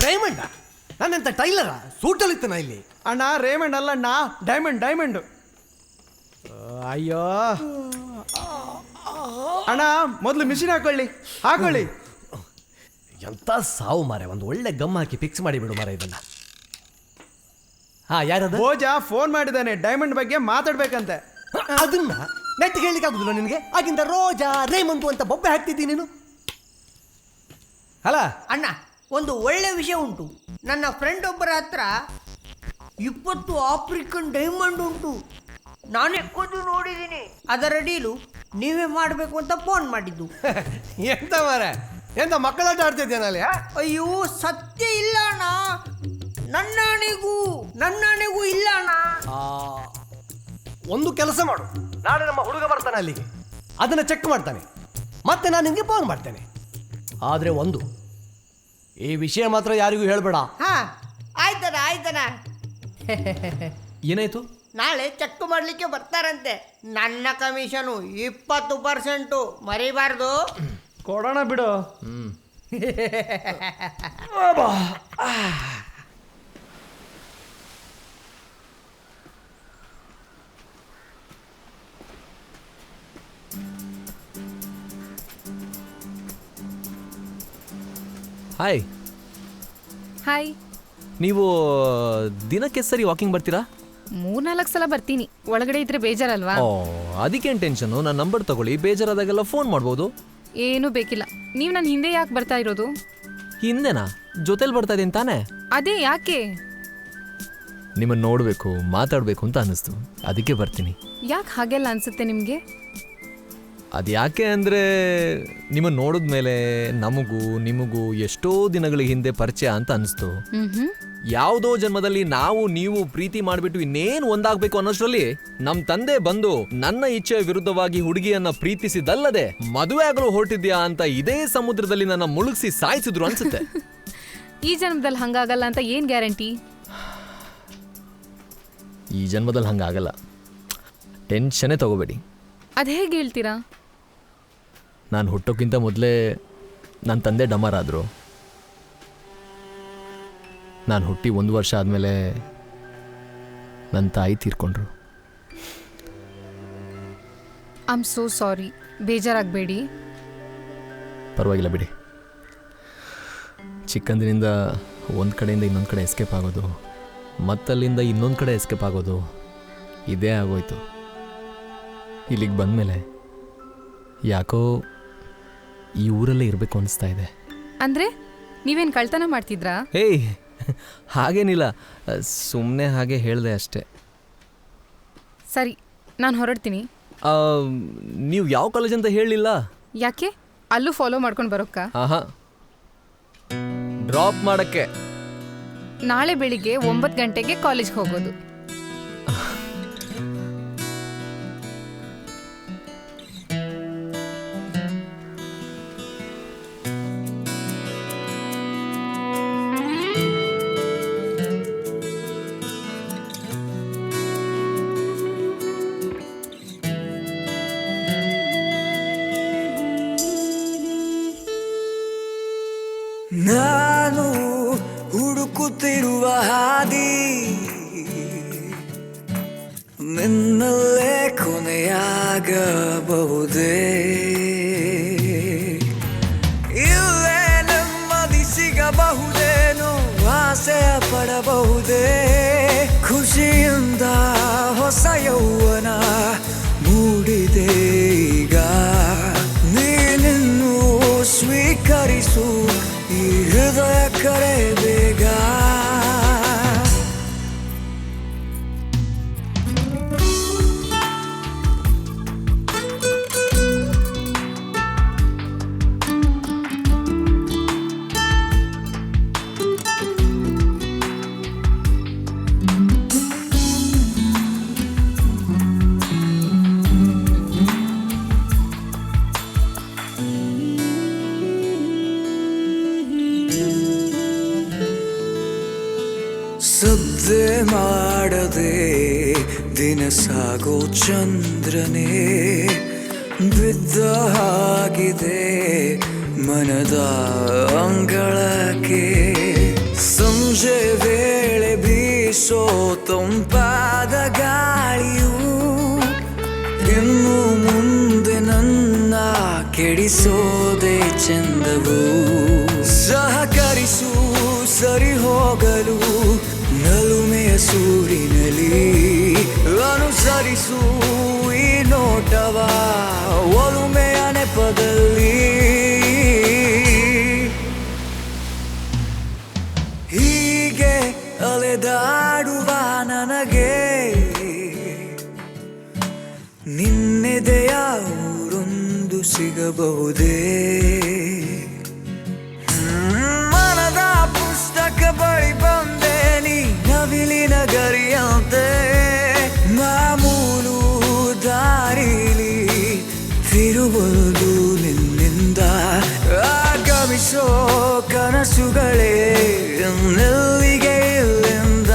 ಡೈಮಂಡ? ನಾನೆಂತ ಟೈಲರ? ಸೂಟಲ್ಲಿತ್ತನ ಇಲ್ಲಿ? ಅಣ್ಣ ರೇಮಂಡ್ ಅಲ್ಲಣ್ಣ, ಡೈಮಂಡ್ ಡೈಮಂಡ್. ಅಯ್ಯೋ ಅಣ್ಣ, ಮೊದಲು ಮಿಷಿನ್ ಹಾಕೊಳ್ಳಿ. ಎಂತ ಸಾವು ಮಾರೆ. ಒಂದು ಒಳ್ಳೆ ಗಮ್ ಹಾಕಿ ಫಿಕ್ಸ್ ಮಾಡಿ ಬಿಡು ಮಾರೆ ಇದನ್ನ. ಯಾರದು? ಭೋಜ ಫೋನ್ ಮಾಡಿದ್ದಾನೆ, ಡೈಮಂಡ್ ಬಗ್ಗೆ ಮಾತಾಡ್ಬೇಕಂತೆ. ಅದನ್ನ ನೆಟ್ ಹೇಳಲಿಕ್ಕೆ ಆಗುದಿಲ್ಲ ನಿನಗೆ? ಆಗಿಂದ ರೋಜಾ ರೇಮಂತು ಅಂತ ಬೊಬ್ಬೆ ಹಾಕ್ತಿದ್ದೀನಿ ನೀನು. ಅಲ್ಲ ಅಣ್ಣ, ಒಂದು ಒಳ್ಳೆ ವಿಷಯ ಉಂಟು. ನನ್ನ ಫ್ರೆಂಡ್ ಒಬ್ಬರ ಹತ್ರ 20 ಆಫ್ರಿಕನ್ ಡೈಮಂಡ್ ಉಂಟು. ನಾನೇ ಖುದ್ದು ನೋಡಿದ್ದೀನಿ. ಅದರ ಡೀಲು ನೀವೇ ಮಾಡಬೇಕು ಅಂತ ಫೋನ್ ಮಾಡಿದ್ದು. ಎಂತ ಮಾರ, ಎಂತ ಮಕ್ಕಳಾಟ ಆಡ್ತಿದ್ದೇನಲ್ಲಿ? ಅಯ್ಯೋ ಸತ್ಯ ಇಲ್ಲ ಅಣ್ಣ, ನನ್ನಾಣೆಗೂ ಇಲ್ಲ ಅಣ್ಣ. ಒಂದು ಕೆಲಸ ಮಾಡು, ನಾಳೆ ನಮ್ಮ ಹುಡುಗ ಬರ್ತಾನೆ ಅಲ್ಲಿಗೆ, ಅದನ್ನು ಚೆಕ್ ಮಾಡ್ತಾನೆ, ಮತ್ತೆ ನಾನು ನಿಮಗೆ ಫೋನ್ ಮಾಡ್ತೇನೆ. ಆದರೆ ಒಂದು, ಈ ವಿಷಯ ಮಾತ್ರ ಯಾರಿಗೂ ಹೇಳಬೇಡ. ಹಾ ಆಯ್ತನ. ಏನಾಯ್ತು? ನಾಳೆ ಚೆಕ್ ಮಾಡ್ಲಿಕ್ಕೆ ಬರ್ತಾರಂತೆ. ನನ್ನ ಕಮಿಷನು 20% ಮರಿಬಾರ್ದು. ಕೊಡೋಣ ಬಿಡು. ಹಾಯ್. ಹಾಯ್. ನೀವು ದಿನಕ್ಕೆ ಸರಿ ವಾಕಿಂಗ್ ಬರ್ತೀರಾ? 3-4 ಸಲ ಬರ್ತೀನಿ. ಒಳಗಡೆ ಇದ್ರೆ ಬೇಜಾರಲ್ವಾ? ಓ, ಅದಕ್ಕೇನು ಟೆನ್ಷನು, ನನ್ನ ನಂಬರ್ ತಗೊಳ್ಳಿ, ಬೇಜಾರಾದಾಗೆಲ್ಲ ಫೋನ್ ಮಾಡ್ಬೋದು. ಏನೂ ಬೇಕಿಲ್ಲ. ನೀವು ನನ್ನ ಹಿಂದೆ ಯಾಕೆ ಬರ್ತಾ ಇರೋದು? ಹಿಂದೆನಾ? ಜೊತೆಲಿ ಬರ್ತಾ ಇದ್ದೀನಿ ತಾನೇ? ಅದೇ ಯಾಕೆ? ನಿಮ್ಮನ್ನು ನೋಡಬೇಕು, ಮಾತಾಡಬೇಕು ಅಂತ ಅನ್ನಿಸ್ತು, ಅದಕ್ಕೆ ಬರ್ತೀನಿ. ಯಾಕೆ ಹಾಗೆಲ್ಲ ಅನ್ಸುತ್ತೆ ನಿಮಗೆ? ಅದು ಯಾಕೆ ಅಂದರೆ ನಿಮ್ಮನ್ನು ನೋಡಿದ್ಮೇಲೆ ನಮಗೂ ನಿಮಗೂ ಎಷ್ಟೋ ದಿನಗಳ ಹಿಂದೆ ಪರಿಚಯ ಅಂತ ಅನ್ನಿಸ್ತು. ಯಾವುದೋ ಜನ್ಮದಲ್ಲಿ ನಾವು ನೀವು ಪ್ರೀತಿ ಮಾಡಿಬಿಟ್ಟು ಇನ್ನೇನು ಒಂದಾಗಬೇಕು ಅನ್ನೋಷ್ಟರಲ್ಲಿ ನಮ್ಮ ತಂದೆ ಬಂದು ನನ್ನ ಇಚ್ಛೆಯ ವಿರುದ್ಧವಾಗಿ ಹುಡುಗಿಯನ್ನ ಪ್ರೀತಿಸಿದಲ್ಲದೆ ಮದುವೆ ಆಗಲು ಹೊರಟಿದ್ಯಾ ಅಂತ ಇದೇ ಸಮುದ್ರದಲ್ಲಿ ನನ್ನ ಮುಳುಗಿಸಿ ಸಾಯಿಸಿದ್ರು ಅನ್ಸುತ್ತೆ. ಈ ಜನ್ಮದಲ್ಲಿ ಹಂಗಾಗಲ್ಲ ಅಂತ ಏನು ಗ್ಯಾರಂಟಿ? ಈ ಜನ್ಮದಲ್ಲಿ ಹಂಗಾಗಲ್ಲ, ಟೆನ್ಷನ್ನೇ ತಗೋಬೇಡಿ. ಅದು ಹೇಗೆ ಹೇಳ್ತೀರಾ? ನಾನು ಹುಟ್ಟೋಕ್ಕಿಂತ ಮೊದಲೇ ನನ್ನ ತಂದೆ ಡಮರಾದರು. ನಾನು ಹುಟ್ಟಿ 1 ವರ್ಷ ಆದಮೇಲೆ ನನ್ನ ತಾಯಿ ತೀರ್ಕೊಂಡ್ರು. I am so sorry. ಬೇಜಾರಾಗಬೇಡಿ. ಪರವಾಗಿಲ್ಲ ಬಿಡಿ. ಚಿಕ್ಕಂದಿನಿಂದ ಒಂದು ಕಡೆಯಿಂದ ಇನ್ನೊಂದು ಕಡೆ ಎಸ್ಕೇಪ್ ಆಗೋದು, ಮತ್ತಲ್ಲಿಂದ ಇನ್ನೊಂದು ಕಡೆ ಎಸ್ಕೇಪ್ ಆಗೋದು, ಇದೇ ಆಗೋಯ್ತು. ಇಲ್ಲಿಗೆ ಬಂದಮೇಲೆ ಯಾಕೋ ಈ ಊರಲ್ಲೇ ಇರಬೇಕು ಅನಿಸ್ತಾ ಇದೆ. ಅಂದರೆ ನೀವೇನು ಕಳ್ತನ ಮಾಡ್ತಿದ್ರಾ? ಏಯ್, ಹಾಗೇನಿಲ್ಲ, ಸುಮ್ಮನೆ ಹಾಗೆ ಹೇಳಿದೆ ಅಷ್ಟೇ. ಸರಿ, ನಾನು ಹೊರಡ್ತೀನಿ. ನೀವು ಯಾವ ಕಾಲೇಜ್ ಅಂತ ಹೇಳಲಿಲ್ಲ. ಯಾಕೆ? ಅಲ್ಲೂ ಫಾಲೋ ಮಾಡ್ಕೊಂಡು ಬರೋಕ್ಕಾ? ಆಹಾ, ಡ್ರಾಪ್ ಮಾಡೋಕ್ಕೆ. ನಾಳೆ ಬೆಳಿಗ್ಗೆ 9 ಗಂಟೆಗೆ ಕಾಲೇಜ್ಗೆ ಹೋಗೋದು. ನಾನು ಹುಡುಕುತ್ತಿರುವ ಹಾದಿ ನಿನ್ನಲ್ಲೇ ಕೊನೆಯಾಗಬಹುದೇ? ಇಲ್ಲೇ ನೆಮ್ಮದಿ ಸಿಗಬಹುದೇನೋ, ಆಸೆಯ ಪಡಬಹುದೇ? ಖುಷಿಯಿಂದ ಹೊಸ ಯೌವನ ಮೂಡಿದೆ ಈಗ, ನೀನಿನ್ನು ಸ್ವೀಕರಿಸು ಈ ಹೃದಯ ಕರೆ ಬೇಗ. ಸದ್ದೆ ಮಾಡದೆ ದಿನ ಸಾಗೋ ಚಂದ್ರನೇ, ಬಿದ್ದ ಹಾಗಿದೆ ಮನದ ಅಂಗಳಕ್ಕೆ. ಸಂಜೆ ವೇಳೆ ಬೀಸೋ ತಂಪಾದ ಗಾಳಿಯು ಇನ್ನು ಮುಂದೆ ನನ್ನ ಕೆಡಿಸೋದೆ ಚಂದವು. ಸಹಕರಿಸು ಸರಿ ಹೋಗಲು ನಲುಮೆಯ ಸೂರಿನಲ್ಲಿ, ಅನುಸರಿಸು ಈ ನೋಟವ ಒಲುಮೆಯ ನೆಪದಲ್ಲಿ. ಅಲೆದಾಡುವ ನನಗೆ ನಿನ್ನೆದೆಯ ಊರೊಂದು ಸಿಗಬಹುದೇ ಮನದ ಪುಸ್ತಕ ಬಳಿ ಬಂದೆ ನೀ ನವಿಲಿನ ಗರಿಯಂತೆ ಮಾಮೂಲು ದಾರಿಲಿ ತಿರುವುದು ನಿನ್ನಿಂದ ಆಗಮಿಸೋ ಕನಸುಗಳೇ ನೆಲ್ಲಿಗೆ ಇಲ್ಲಿಂದ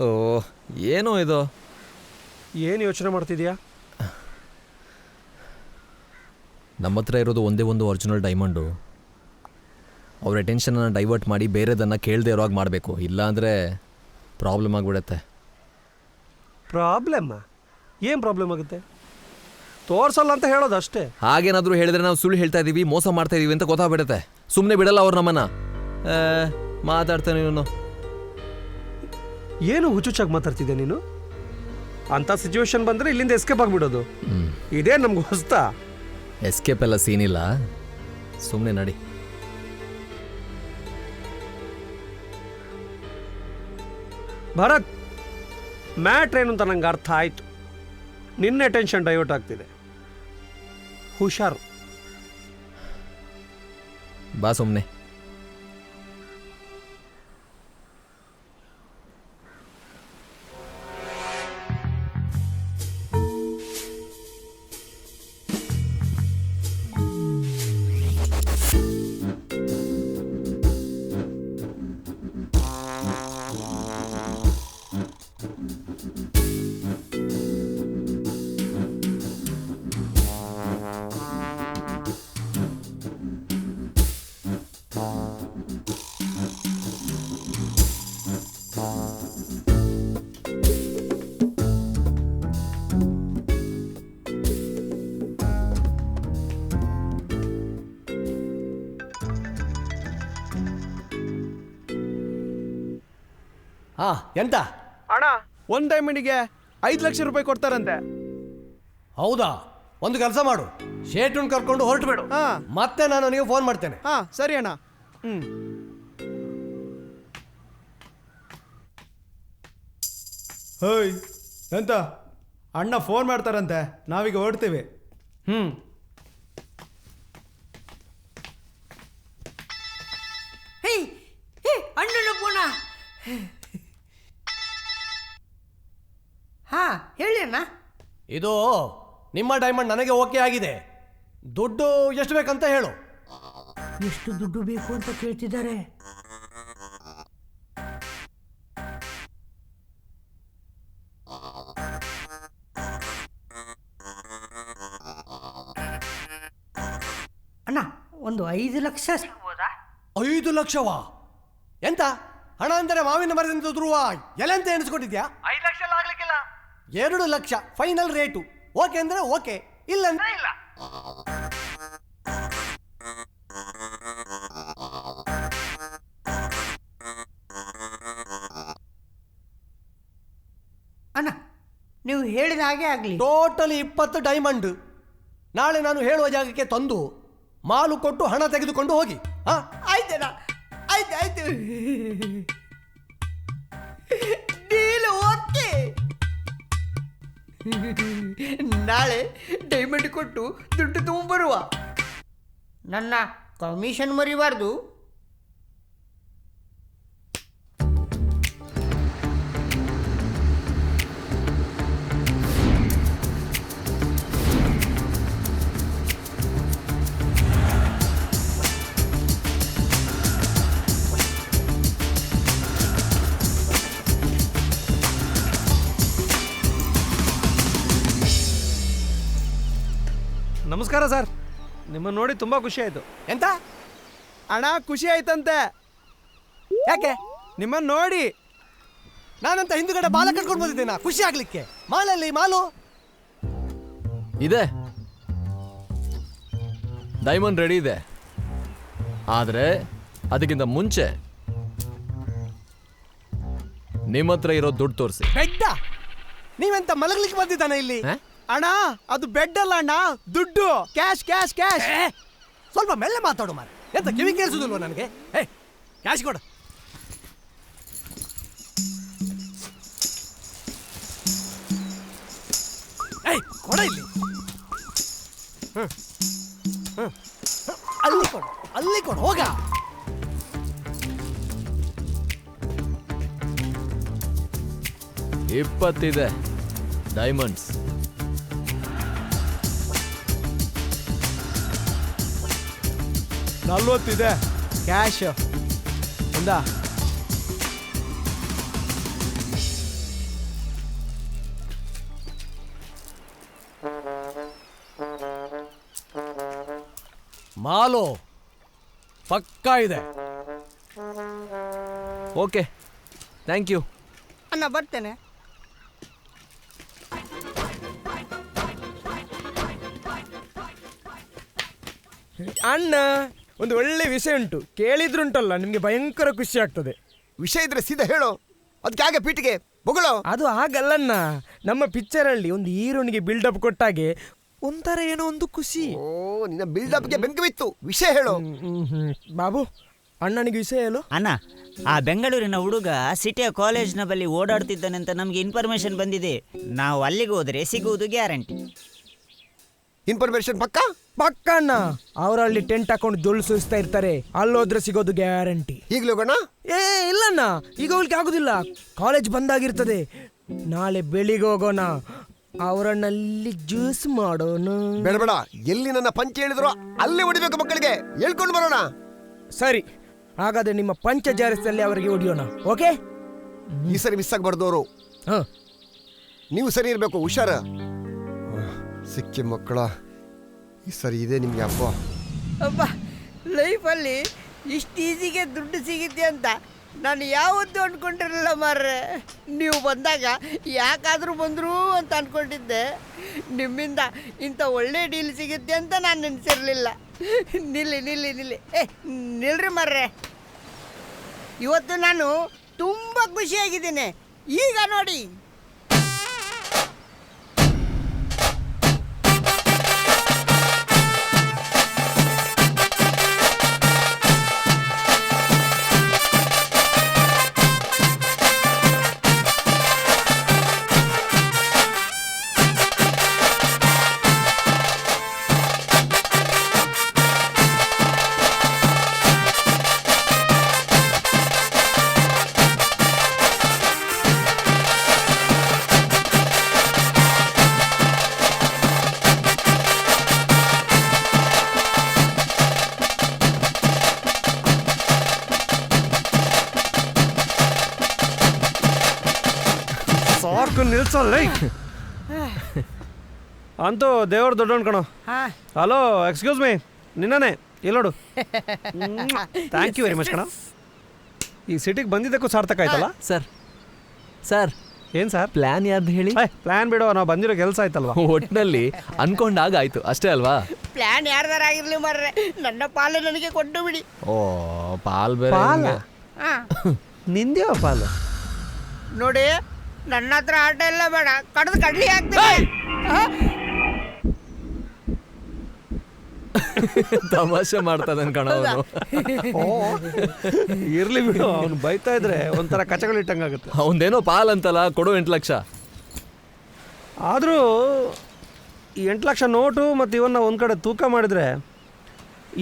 ಓ ಏನೋ ಇದು. ಏನು ಯೋಚನೆ ಮಾಡ್ತಿದ್ಯಾ? ನಮ್ಮ ಹತ್ರ ಇರೋದು ಒಂದೇ ಒಂದು ಒರಿಜಿನಲ್ ಡೈಮಂಡು. ಅವ್ರ ಅಟೆನ್ಷನನ್ನು ಡೈವರ್ಟ್ ಮಾಡಿ ಬೇರೆದನ್ನು ಕೇಳದೆ ಇರೋವಾಗ ಮಾಡಬೇಕು, ಇಲ್ಲಾಂದರೆ ಪ್ರಾಬ್ಲಮ್ ಆಗಿಬಿಡುತ್ತೆ. ಪ್ರಾಬ್ಲಮ್? ಏನು ಪ್ರಾಬ್ಲಮ್ ಆಗುತ್ತೆ? ತೋರ್ಸಲ್ಲ ಅಂತ ಹೇಳೋದು ಅಷ್ಟೇ. ಹಾಗೇನಾದರೂ ಹೇಳಿದ್ರೆ ನಾವು ಸುಳ್ಳು ಹೇಳ್ತಾ ಇದ್ದೀವಿ, ಮೋಸ ಮಾಡ್ತಾ ಇದ್ದೀವಿ ಅಂತ ಗೊತ್ತಾಗ್ಬಿಡುತ್ತೆ. ಸುಮ್ಮನೆ ಬಿಡಲ್ಲ ಅವ್ರು ನಮ್ಮನ್ನು. ಮಾತಾಡ್ತಾನೆ ಇವನು. ಏನು ಹುಚ್ಚುಚ್ಚಾಗಿ ಮಾತಾಡ್ತಿದ್ದೆ ನೀನು? ಅಂಥ ಸಿಚುವೇಶನ್ ಬಂದರೆ ಇಲ್ಲಿಂದ ಎಸ್ಕೇಪ್ ಆಗಿಬಿಡೋದು. ಇದೇ ನಮ್ಗೆ ಹೊಸ್ತಾ? ಎಸ್ಕೇಪ್ ಎಲ್ಲ ಸೀನಿಲ್ಲ, ಸುಮ್ಮನೆ ನಡಿ. ಭರತ್, ಮ್ಯಾಟ್ರ್ ಏನು ಅಂತ ನಂಗೆ ಅರ್ಥ ಆಯಿತು. ನಿನ್ನೆ ಟೆನ್ಷನ್ ಡೈವರ್ಟ್ ಆಗ್ತಿದೆ, ಹುಷಾರು. ಬಾ ಸುಮ್ಮನೆ. ಹಾ, ಎಂತ ಅಣ್ಣ? 1 ಡೈಮಂಡಿಗೆ 5 ಲಕ್ಷ ರೂಪಾಯಿ ಕೊಡ್ತಾರಂತೆ. ಹೌದಾ? ಒಂದು ಕೆಲಸ ಮಾಡು, ಶೇಟುನ್ ಕರ್ಕೊಂಡು ಹೊರಟುಬೇಡು. ಮತ್ತೆ ನಾನು ನೀವು ಫೋನ್ ಮಾಡ್ತೇನೆ. ಹಾ ಸರಿ ಅಣ್ಣ. ಹೇಯ್, ಎಂತ ಅಣ್ಣ ಫೋನ್ ಮಾಡ್ತಾರಂತೆ, ನಾವೀಗ ಹೊರಡ್ತೀವಿ. ಅಣ್ಣನ ಫೋನ. ಹಾ ಹೇಳಿ ಅಣ್ಣ. ಇದು ನಿಮ್ಮ ಡೈಮಂಡ್ ನನಗೆ ಓಕೆ ಆಗಿದೆ. ದುಡ್ಡು ಎಷ್ಟು ಬೇಕಂತ ಹೇಳು. ಎಷ್ಟು ದುಡ್ಡು ಬೇಕು ಅಂತ ಕೇಳ್ತಿದ್ದಾರೆ. ಅಣ್ಣ, ಒಂದು 5 ಲಕ್ಷ ಸಿಗ್ಬೋದಾ? 5 ಲಕ್ಷವಾ? ಎಂತ ಹಣ ಅಂದರೆ ಮಾವಿನ ಮರದಿಂದ ದುರುವ ಎಲೆ ಅಂತ ಎಣಿಸ್ಕೊಂಡಿದ್ಯಾ? 5 ಲಕ್ಷ ಎಲ್ಲ ಆಗ್ಲಿಕ್ಕಿಲ್ಲ. 2 ಲಕ್ಷ ಫೈನಲ್ ರೇಟು. ಓಕೆ ಅಂದ್ರೆ ಓಕೆ, ಇಲ್ಲ ಅಂದ್ರೆ ಇಲ್ಲ. ಅಣ್ಣ, ನೀವು ಹೇಳಿದ ಹಾಗೆ ಆಗಲಿ. Totally 20 diamond. ನಾಳೆ ನಾನು ಹೇಳುವ ಜಾಗಕ್ಕೆ ತಂದು ಮಾಲು ಕೊಟ್ಟು ಹಣ ತೆಗೆದುಕೊಂಡು ಹೋಗಿ. ಆಯ್ತಣ್ಣ, ಆಯ್ತು ಆಯ್ತು. Deal okay. ನಾಳೆ ಡೈಮಂಡ್ ಕೊಟ್ಟು ದುಡ್ಡು ತಗೊಂಡ್ಬರುವ. ನನ್ನ ಕಮಿಷನ್ ಮರಿಬಾರ್ದು. ನಮಸ್ಕಾರ ಸರ್, ನಿಮ್ಮನ್ನು ನೋಡಿ ತುಂಬ ಖುಷಿ ಆಯಿತು. ಎಂತ ಅಣ್ಣ ಖುಷಿ ಆಯ್ತಂತೆ? ಯಾಕೆ? ನಿಮ್ಮನ್ನು ನೋಡಿ ನಾನಂತ ಹಿಂದುಗಡೆ ಬಾಲ ಕಟ್ಕೊಂಡು ಬಂದಿದ್ದೇನಾ ಖುಷಿ ಆಗ್ಲಿಕ್ಕೆ? ಮಾಲಲ್ಲಿ ಮಾಲು ಇದೆ, ಡೈಮಂಡ್ ರೆಡಿ ಇದೆ. ಆದರೆ ಅದಕ್ಕಿಂತ ಮುಂಚೆ ನಿಮ್ಮ ಹತ್ರ ಇರೋ ದುಡ್ಡು ತೋರಿಸಿ. ಬೆಡ್ಡ? ನೀವೆಂತ ಮಲಗ್ಲಿಕ್ಕೆ ಬಂದಿದ್ದಾನೆ ಇಲ್ಲಿ? ಅಣ್ಣ ಅದು ಬೆಡ್ ಅಲ್ಲ ಅಣ್ಣ, ದುಡ್ಡು, ಕ್ಯಾಶ್ ಕ್ಯಾಶ್ ಕ್ಯಾಶ್. ಸ್ವಲ್ಪ ಮೆಲ್ಲ ಮಾತಾಡು ಮಾರ, ಎಂತ ಕಿವಿ ಕೇಳಿಸುದಿಲ್ವ ನನಗೆ? ಕ್ಯಾಶ್ ಕೊಡು. ಕೊಡ ಇಲ್ಲಿ. ಅಲ್ಲಿ ಕೊಡು, ಅಲ್ಲಿ ಕೊಡು, ಹೋಗ. ಇಪ್ಪತ್ತಿದೆ ಡೈಮಂಡ್ಸ್. ನಲ್ವತ್ತಿದೆ ಕ್ಯಾಶ್. ಒಂದಾ ಮಾಲು ಪಕ್ಕಾ ಇದೆ. Okay, thank you. ಅಣ್ಣ ಬರ್ತೇನೆ. ಅಣ್ಣ ಒಂದು ಒಳ್ಳೆ ವಿಷಯ ಉಂಟು, ಕೇಳಿದ್ರುಂಟಲ್ಲ ನಿಮ್ಗೆ ಭಯಂಕರ ಖುಷಿ ಆಗ್ತದೆ. ವಿಷಯ ಇದ್ರೆ ಸೀದಾ ಹೇಳು, ಅದಕ್ಕೆ ಆಗ ಪೀಟಿಗೆ ಬೊಗಳು. ಅದು ಆಗಲ್ಲಣ್ಣ, ನಮ್ಮ ಪಿಕ್ಚರಲ್ಲಿ ಒಂದು ಹೀರೋನಿಗೆ ಬಿಲ್ಡಪ್ ಕೊಟ್ಟಾಗೆ ಒಂಥರ ಏನೋ ಒಂದು ಖುಷಿ. ಓ, ನಿನ್ನ ಬಿಲ್ಡಪ್ಗೆ ಬೆಂಕಿ ಬಿತ್ತು. ವಿಷಯ ಹೇಳು ಬಾಬು. ಅಣ್ಣನಿಗೆ ವಿಷಯ ಹೇಳು. ಅಣ್ಣ, ಆ ಬೆಂಗಳೂರಿನ ಹುಡುಗ ಸಿಟಿಯ ಕಾಲೇಜ್ನ ಬಳಿ ಓಡಾಡ್ತಿದ್ದಾನೆ ಅಂತ ನಮಗೆ ಇನ್ಫಾರ್ಮೇಶನ್ ಬಂದಿದೆ. ನಾವು ಅಲ್ಲಿಗೆ ಹೋದರೆ ಸಿಗುವುದು ಗ್ಯಾರಂಟಿ. ಇನ್ಫಾರ್ಮೇಶನ್ ಪಕ್ಕ ಪಕ್ಕ ಅಣ್ಣ. ಅವರಲ್ಲಿ ಟೆಂಟ್ ಹಾಕೊಂಡು ಜೊಳ್ಳು ಸುರಿಸ್ತಾ ಇರ್ತಾರೆ, ಅಲ್ಲೋದ್ರೆ ಸಿಗೋದು ಗ್ಯಾರಂಟಿ. ಈಗಲೂ ಹೋಗೋಣ? ಇಲ್ಲಣ್ಣ, ಈಗ ಹೋಗ್ಲಿಕ್ಕೆ ಆಗುದಿಲ್ಲ, ಕಾಲೇಜ್ ಬಂದಾಗಿರ್ತದೆ. ನಾಳೆ ಬೆಳಿಗ್ಗೆ ಹೋಗೋಣ, ಅವರನ್ನಲ್ಲಿ ಜ್ಯೂಸ್ ಮಾಡೋಣ. ಬೇಡ ಬೇಡ, ಎಲ್ಲಿ ನನ್ನ ಪಂಚ ಹೇಳಿದ್ರು ಅಲ್ಲೇ ಹೊಡಿಬೇಕು. ಮಕ್ಕಳಿಗೆ ಹೇಳ್ಕೊಂಡು ಬರೋಣ. ಸರಿ, ಹಾಗಾದ್ರೆ ನಿಮ್ಮ ಪಂಚ ಜಾರಸ್ನಲ್ಲಿ ಅವರಿಗೆ ಹೊಡಿಯೋಣ. ಓಕೆ? ಈ ಸರಿ ಮಿಸ್ ಆಗಬಾರ್ದು ಅವರು. ನೀವು ಸರಿ ಇರಬೇಕು, ಹುಷಾರ. ಸಿಕ್ಕಿ ಮಕ್ಕಳ, ಈ ಸರಿ ಇದೆ ನಿಮ್ಗೆ. ಅಪ್ಪ ಅಬ್ಬಾ, ಲೈಫಲ್ಲಿ ಇಷ್ಟು ಈಸಿಗೆ ದುಡ್ಡು ಸಿಗುತ್ತೆ ಅಂತ ನಾನು ಯಾವತ್ತೂ ಅಂದ್ಕೊಂಡಿರಲಿಲ್ಲ ಮಾರ್ರೆ. ನೀವು ಬಂದಾಗ ಯಾಕಾದರೂ ಬಂದರು ಅಂತ ಅಂದ್ಕೊಂಡಿದ್ದೆ. ನಿಮ್ಮಿಂದ ಇಂಥ ಒಳ್ಳೆ ಡೀಲ್ ಸಿಗುತ್ತೆ ಅಂತ ನಾನು ನೆನೆಸಿರಲಿಲ್ಲ. ನಿಲ್ಲಿ ನಿಲ್ಲಿ ನಿಲ್ಲಿ, ನಿಲ್ರಿ ಮಾರ್ರೆ. ಇವತ್ತು ನಾನು ತುಂಬ ಖುಷಿಯಾಗಿದ್ದೀನಿ. ಈಗ ನೋಡಿ, ನಿಲ್ಸಲ್ಲ ಅಂತೂ ದೇವ್ರ ದೊಡ್ಡವನ್ ಕಣೋ. ಹಲೋ, ಎಕ್ಸ್ಕ್ಯೂಸ್ ಮೀ, ನಿನ್ನನೇ ಇಲ್ಲಿ ನೋಡು. ಥ್ಯಾಂಕ್ ಯು ವೆರಿ ಮಚ್ ಕಣ. ಈ ಸಿಟಿಗೆ ಬಂದಿದ್ದಕ್ಕೂ ಸಾರ್ಥಕ ಆಯ್ತಲ್ಲ ಸರ್. ಸರ್ ಏನು ಸರ್ ಪ್ಲಾನ್ ಯಾರ್ದು ಹೇಳಿ? ಪ್ಲಾನ್ ಬಿಡೋ, ನಾವು ಬಂದಿರೋ ಕೆಲಸ ಆಯ್ತಲ್ವಾ. ಒಟ್ಟಿನಲ್ಲಿ ಅನ್ಕೊಂಡಾಗ ಆಯ್ತು ಅಷ್ಟೇ ಅಲ್ವಾ? ಪ್ಲಾನ್ ಯಾರ್ದಾರಾಗಿರ್ಲಿ ಮಾರ್ರೆ, ನನ್ನ ಪಾಲು ನನಗೆ ಕೊಟ್ಟು ಬಿಡಿ. ಓ, ಪಾಲ್ ಬೇರೆ. ನಿಂದ್ಯೋ ಪಾಲು? ನೋಡಿ, ನನ್ನ ಹತ್ರ ಆಟ ಎಲ್ಲ ಬೇಡ, ಕಡ್ದು ಕಡ್ಲಿ ಆಗ್ತದೆ. ತಮಾಷೆ ಮಾಡ್ತದನ್ ಕಣ ಅವನು. ಇರ್ಲಿ ಬಿಡು, ಅವ್ನು ಬೈತಾ ಇದ್ರೆ ಒಂಥರ ಕಚಗಳಿಟ್ಟಂಗಾಗುತ್ತೆ. ಅವನದೇನೋ ಪಾಲ್ ಅಂತಲ್ಲ, ಕೊಡು 8 ಲಕ್ಷ. ಆದರೂ ಈ 8 ಲಕ್ಷ ನೋಟು ಮತ್ತು ಇವನ್ನ ಒಂದು ಕಡೆ ತೂಕ ಮಾಡಿದ್ರೆ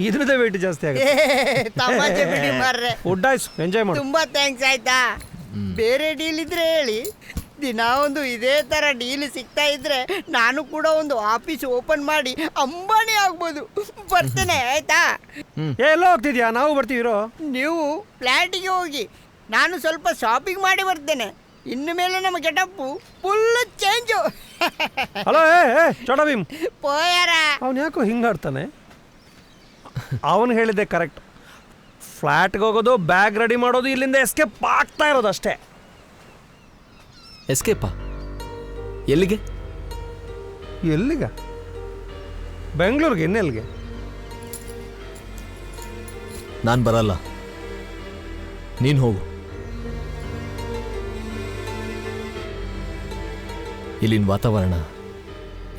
ಇದ್ರದ್ದೇ ವೇಟ್ ಜಾಸ್ತಿ ಆಗುತ್ತೆ. ತಮಾಷೆ ಬಿಡಿ ಮಾರ್ರೆ. ಉಡ್ಡಾಯ್ಸು, ಎಂಜಾಯ್ ಮಾಡು. ತುಂಬಾ ಥ್ಯಾಂಕ್ಸ್. ಆಯ್ತಾ? ಬೇರೆ ಡೀಲ್ ಇದ್ರೆ ಹೇಳಿ. ದಿನ ಒಂದು ಇದೇ ಥರ ಡೀಲ್ ಸಿಗ್ತಾ ಇದ್ರೆ ನಾನು ಕೂಡ ಒಂದು ಆಫೀಸ್ ಓಪನ್ ಮಾಡಿ ಅಂಬಾನಿ ಆಗ್ಬೋದು. ಬರ್ತೇನೆ, ಆಯ್ತಾ? ಎಲ್ಲೋ ಹೋಗ್ತಿದ್ಯಾ? ನಾವು ಬರ್ತೀವಿರೋ. ನೀವು ಫ್ಲ್ಯಾಟಿಗೆ ಹೋಗಿ, ನಾನು ಸ್ವಲ್ಪ ಶಾಪಿಂಗ್ ಮಾಡಿ ಬರ್ತೇನೆ. ಇನ್ನು ಮೇಲೆ ನಮ್ಮ ಗೆಟಪ್ಪು ಫುಲ್ ಚೇಂಜು. ಹಲೋ ಚೋಟ ಭೀಮ್, ಪೋಯಾರ ಅವನು ಯಾಕೋ ಹಿಂಗಾಡ್ತಾನೆ? ಅವನು ಹೇಳಿದ್ದೆ ಕರೆಕ್ಟ್. ಫ್ಲ್ಯಾಟ್ಗೆ ಹೋಗೋದು, ಬ್ಯಾಗ್ ರೆಡಿ ಮಾಡೋದು, ಇಲ್ಲಿಂದ ಎಸ್ಕೇಪ್ ಆಗ್ತಾ ಇರೋದು ಅಷ್ಟೇ. ಎಸ್ಕೇಪಾ? ಎಲ್ಲಿಗೆ? ಎಲ್ಲಿಗ? ಬೆಂಗಳೂರಿಗೆ. ಇನ್ನೆಲ್ಲಿಗೆ? ನಾನು ಬರಲ್ಲ, ನೀನು ಹೋಗು. ಇಲ್ಲಿನ ವಾತಾವರಣ,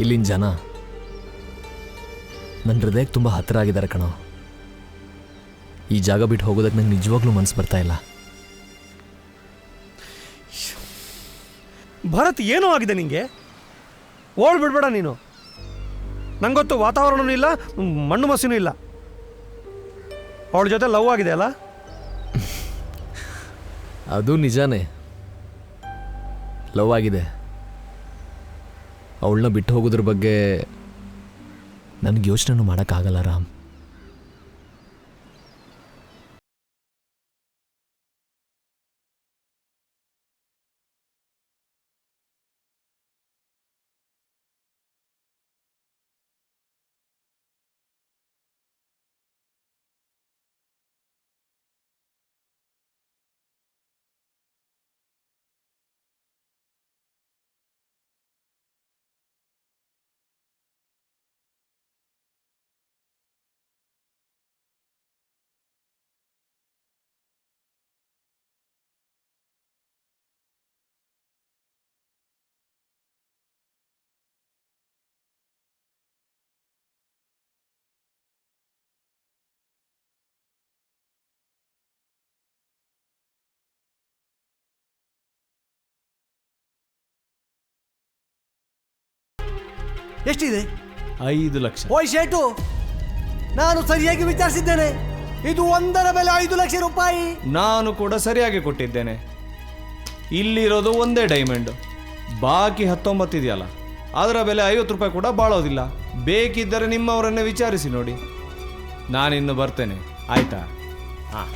ಇಲ್ಲಿನ ಜನ ನನ್ನ ಹೃದಯಕ್ಕೆ ತುಂಬ ಹತ್ತಿರ ಆಗಿದ್ದಾರೆ ಕಣೋ. ಈ ಜಾಗ ಬಿಟ್ಟು ಹೋಗೋದಕ್ಕೆ ನಂಗೆ ನಿಜವಾಗ್ಲೂ ಮನಸ್ಸು ಬರ್ತಾ ಇಲ್ಲ. ಭರತ್ ಏನೋ ಆಗಿದೆ ನಿಂಗೆ? ಓಡ್ಬಿಡ್ಬೇಡ ನೀನು. ನಂಗೊತ್ತು ವಾತಾವರಣನೂ ಇಲ್ಲ, ಮಣ್ಣು ಮಸಿನೂ ಇಲ್ಲ. ಅವಳ ಜೊತೆ ಲವ್ ಆಗಿದೆ ಅಲ್ಲ? ಅದು ನಿಜಾನೇ, ಲವ್ ಆಗಿದೆ. ಅವಳನ್ನ ಬಿಟ್ಟು ಹೋಗೋದ್ರ ಬಗ್ಗೆ ನನಗೆ ಯೋಚನೆನೂ ಮಾಡೋಕ್ಕಾಗಲ್ಲ ರಾಮ್. ಎಷ್ಟಿದೆ? 5 ಲಕ್ಷ. ಓಯ್ ಶೇಟು, ನಾನು ಸರಿಯಾಗಿ ವಿಚಾರಿಸಿದ್ದೇನೆ. ಇದು ಒಂದರ ಬೆಲೆ 5 ಲಕ್ಷ ರೂಪಾಯಿ. ನಾನು ಕೂಡ ಸರಿಯಾಗಿ ಕೊಟ್ಟಿದ್ದೇನೆ. ಇಲ್ಲಿರೋದು ಒಂದೇ ಡೈಮಂಡ್, ಬಾಕಿ 19 ಇದೆಯಲ್ಲ, ಅದರ ಬೆಲೆ 50 ರೂಪಾಯಿ ಕೂಡ ಬಾಳೋದಿಲ್ಲ. ಬೇಕಿದ್ದರೆ ನಿಮ್ಮವರನ್ನೇ ವಿಚಾರಿಸಿ ನೋಡಿ. ನಾನಿನ್ನು ಬರ್ತೇನೆ, ಆಯ್ತಾ? ಹಾಂ.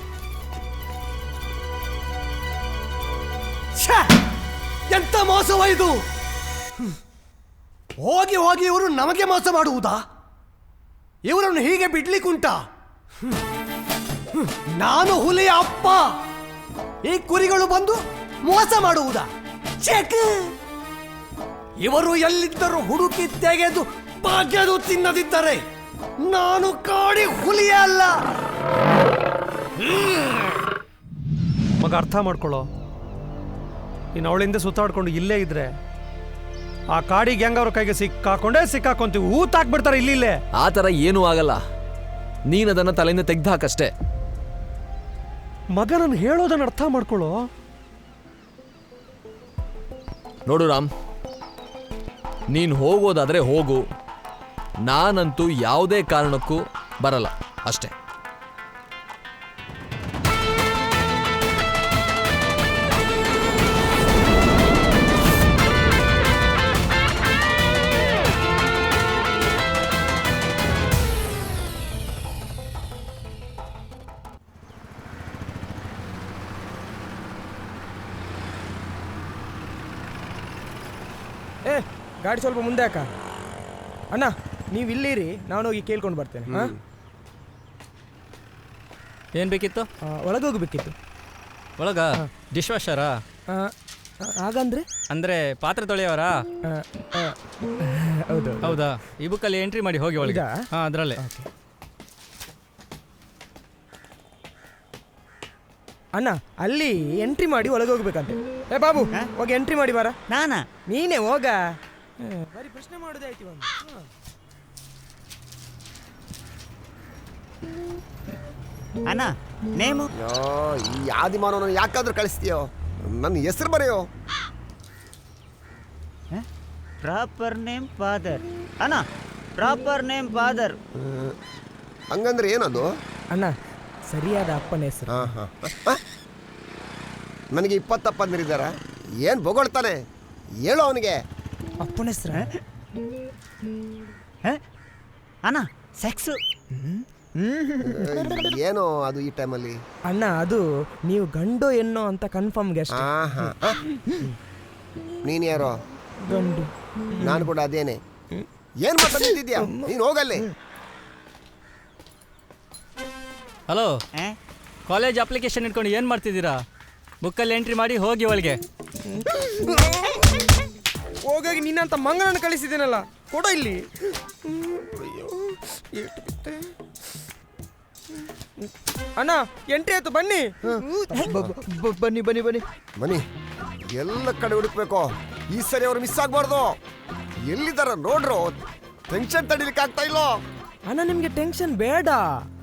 ಎಂತ ಮೋಸವ ಇದು! ಹೋಗಿ ಹೋಗಿ ಇವರು ನಮಗೆ ಮೋಸ ಮಾಡುವುದಾ? ಇವರನ್ನು ಹೀಗೆ ಬಿಡ್ಲಿಕ್ಕುಂಟ? ನಾನು ಹುಲಿಯ ಅಪ್ಪ, ಈ ಕುರಿಗಳು ಬಂದು ಮೋಸ ಮಾಡುವುದಾ? ಚೆಕ್! ಇವರು ಎಲ್ಲಿದ್ದರೂ ಹುಡುಕಿ ತೆಗೆದು ಭಾಗ್ಯದು ತಿನ್ನದಿದ್ದರೆ ನಾನು ಕಾಡಿ ಹುಲಿಯೇ ಅಲ್ಲ. ಮಗ ಅರ್ಥ ಮಾಡ್ಕೊಳ್ಳೋ. ನೀನು ಅವಳಿಂದ ಸುತ್ತಾಡ್ಕೊಂಡು ಇಲ್ಲೇ ಇದ್ರೆ ಆ ಕಾಡಿ ಗ್ಯಾಂಗ್ ಅವ್ರ ಕೈಗೆ ಸಿಕ್ಕಾಕೊಂತೀವಿ. ಊತಾಕ್ಬಿಡ್ತಾರೆ ಇಲ್ಲೇ. ಆ ಥರ ಏನೂ ಆಗಲ್ಲ, ನೀನು ಅದನ್ನು ತಲೆಯಿಂದ ತೆಗ್ದಾಕಷ್ಟೇ. ಮಗ ನಾನು ಹೇಳೋದನ್ನ ಅರ್ಥ ಮಾಡ್ಕೊಳ್ಳೋ. ನೋಡು ರಾಮ್, ನೀನು ಹೋಗೋದಾದ್ರೆ ಹೋಗು, ನಾನಂತೂ ಯಾವುದೇ ಕಾರಣಕ್ಕೂ ಬರಲ್ಲ ಅಷ್ಟೇ. ಗಾಡಿ ಸ್ವಲ್ಪ ಮುಂದೆ ಹಾಕ. ಅಣ್ಣ ನೀವು ಇಲ್ಲಿರಿ, ನಾನು ಹೋಗಿ ಕೇಳ್ಕೊಂಡು ಬರ್ತೇನೆ. ಹಾಂ, ಏನು ಬೇಕಿತ್ತು? ಒಳಗೆ ಹೋಗ್ಬೇಕಿತ್ತು. ಒಳಗ ಡಿಶ್ ವಾಷರಾ? ಹಾಗಂದ್ರೆ ಅಂದರೆ ಪಾತ್ರೆ ತೊಳೆಯವರಾ? ಹೌದು. ಹೌದಾ? ಈ ಬುಕ್ಕಲ್ಲಿ ಎಂಟ್ರಿ ಮಾಡಿ ಹೋಗಿ ಒಳಗೆ. ಹಾಂ, ಅದರಲ್ಲೇ. ಅಣ್ಣ ಅಲ್ಲಿ ಎಂಟ್ರಿ ಮಾಡಿ ಒಳಗೆ ಹೋಗ್ಬೇಕಂತೆ. ಏ ಬಾಬು, ಹೋಗಿ ಎಂಟ್ರಿ ಮಾಡಿ ಬಾರ. ನಾನಾ? ನೀನೇ ಹೋಗ. ಬರೀ ಪ್ರಶ್ನೆ ಮಾಡೋದೇ ಆಯ್ತು ಒಂದು. ಅಣ್ಣ ನೇಮು? ಈ ಆದಿಮಾನವನ ಯಾಕಾದ್ರೂ ಕಳಿಸ್ತೀಯೋ? ನನ್ನ ಹೆಸರು ಬರೆಯೋ. Proper name father. ಅಣ್ಣ ಪ್ರಾಪರ್ ನೇಮ್ ಫಾದರ್. ಹಂಗಂದ್ರೆ ಏನದು? ಅಣ್ಣ ಸರಿಯಾದ ಅಪ್ಪನ ಹೆಸರು. ಹಾಂ ಹಾಂ. ನನಗೆ 20 ಅಪ್ಪಂದಿರಿದ್ದಾರ. ಏನು ಬೊಗಳ್ತಾನೆ? ಹೇಳು ಅವನಿಗೆ. ಅಪ್ಪನ ಹೆಸರು ಅಣ್ಣ ಸೆಕ್ಸು. ಏನೋ ಅದು ಈ ಟೈಮಲ್ಲಿ. ಅಣ್ಣ ಅದು ನೀವು ಗಂಡು ಹೆಣ್ಣೋ ಅಂತ ಕನ್ಫರ್ಮ್ಗೆ ಅಷ್ಟೇ. ನೀನು ಯಾರೋ? ಗಂಡು. ನಾನು ಕೂಡ ಅದೇನೆ. ಏನು ಮಾತಾಡ್ತಿದ್ಯಾ ನೀನು? ಹೋಗಲ್ಲೇ. ಹಲೋ, ಕಾಲೇಜ್ ಅಪ್ಲಿಕೇಶನ್ ಇಟ್ಕೊಂಡು ಏನು ಮಾಡ್ತಿದ್ದೀರಾ? ಬುಕ್ಕಲ್ಲಿ ಎಂಟ್ರಿ ಮಾಡಿ ಹೋಗಿ ಒಳಗೆ. ಹೋಗಾಗಿ ನಿನ್ನಂತ ಮಂಗನನ್ನು ಕಳಿಸಿದ್ದೀನಲ್ಲ, ಕೊಡೋ ಇಲ್ಲಿ. ಅಣ್ಣ ಎಂಟ್ರಿ ಆಯ್ತು, ಬನ್ನಿ ಬನ್ನಿ ಬನ್ನಿ ಬನ್ನಿ ಬನ್ನಿ. ಎಲ್ಲ ಕಡೆ ಹುಡುಕ್ಬೇಕು, ಈ ಸರಿ ಅವ್ರು ಮಿಸ್ ಆಗ್ಬಾರ್ದು. ಎಲ್ಲಿದ್ದಾರ ನೋಡ್ರು, ಟೆನ್ಷನ್ ತಡಿಲಿಕ್ಕೆ ಆಗ್ತಾ ಇಲ್ಲೋ. ಅಣ್ಣ ನಿಮ್ಗೆ ಟೆನ್ಷನ್ ಬೇಡ,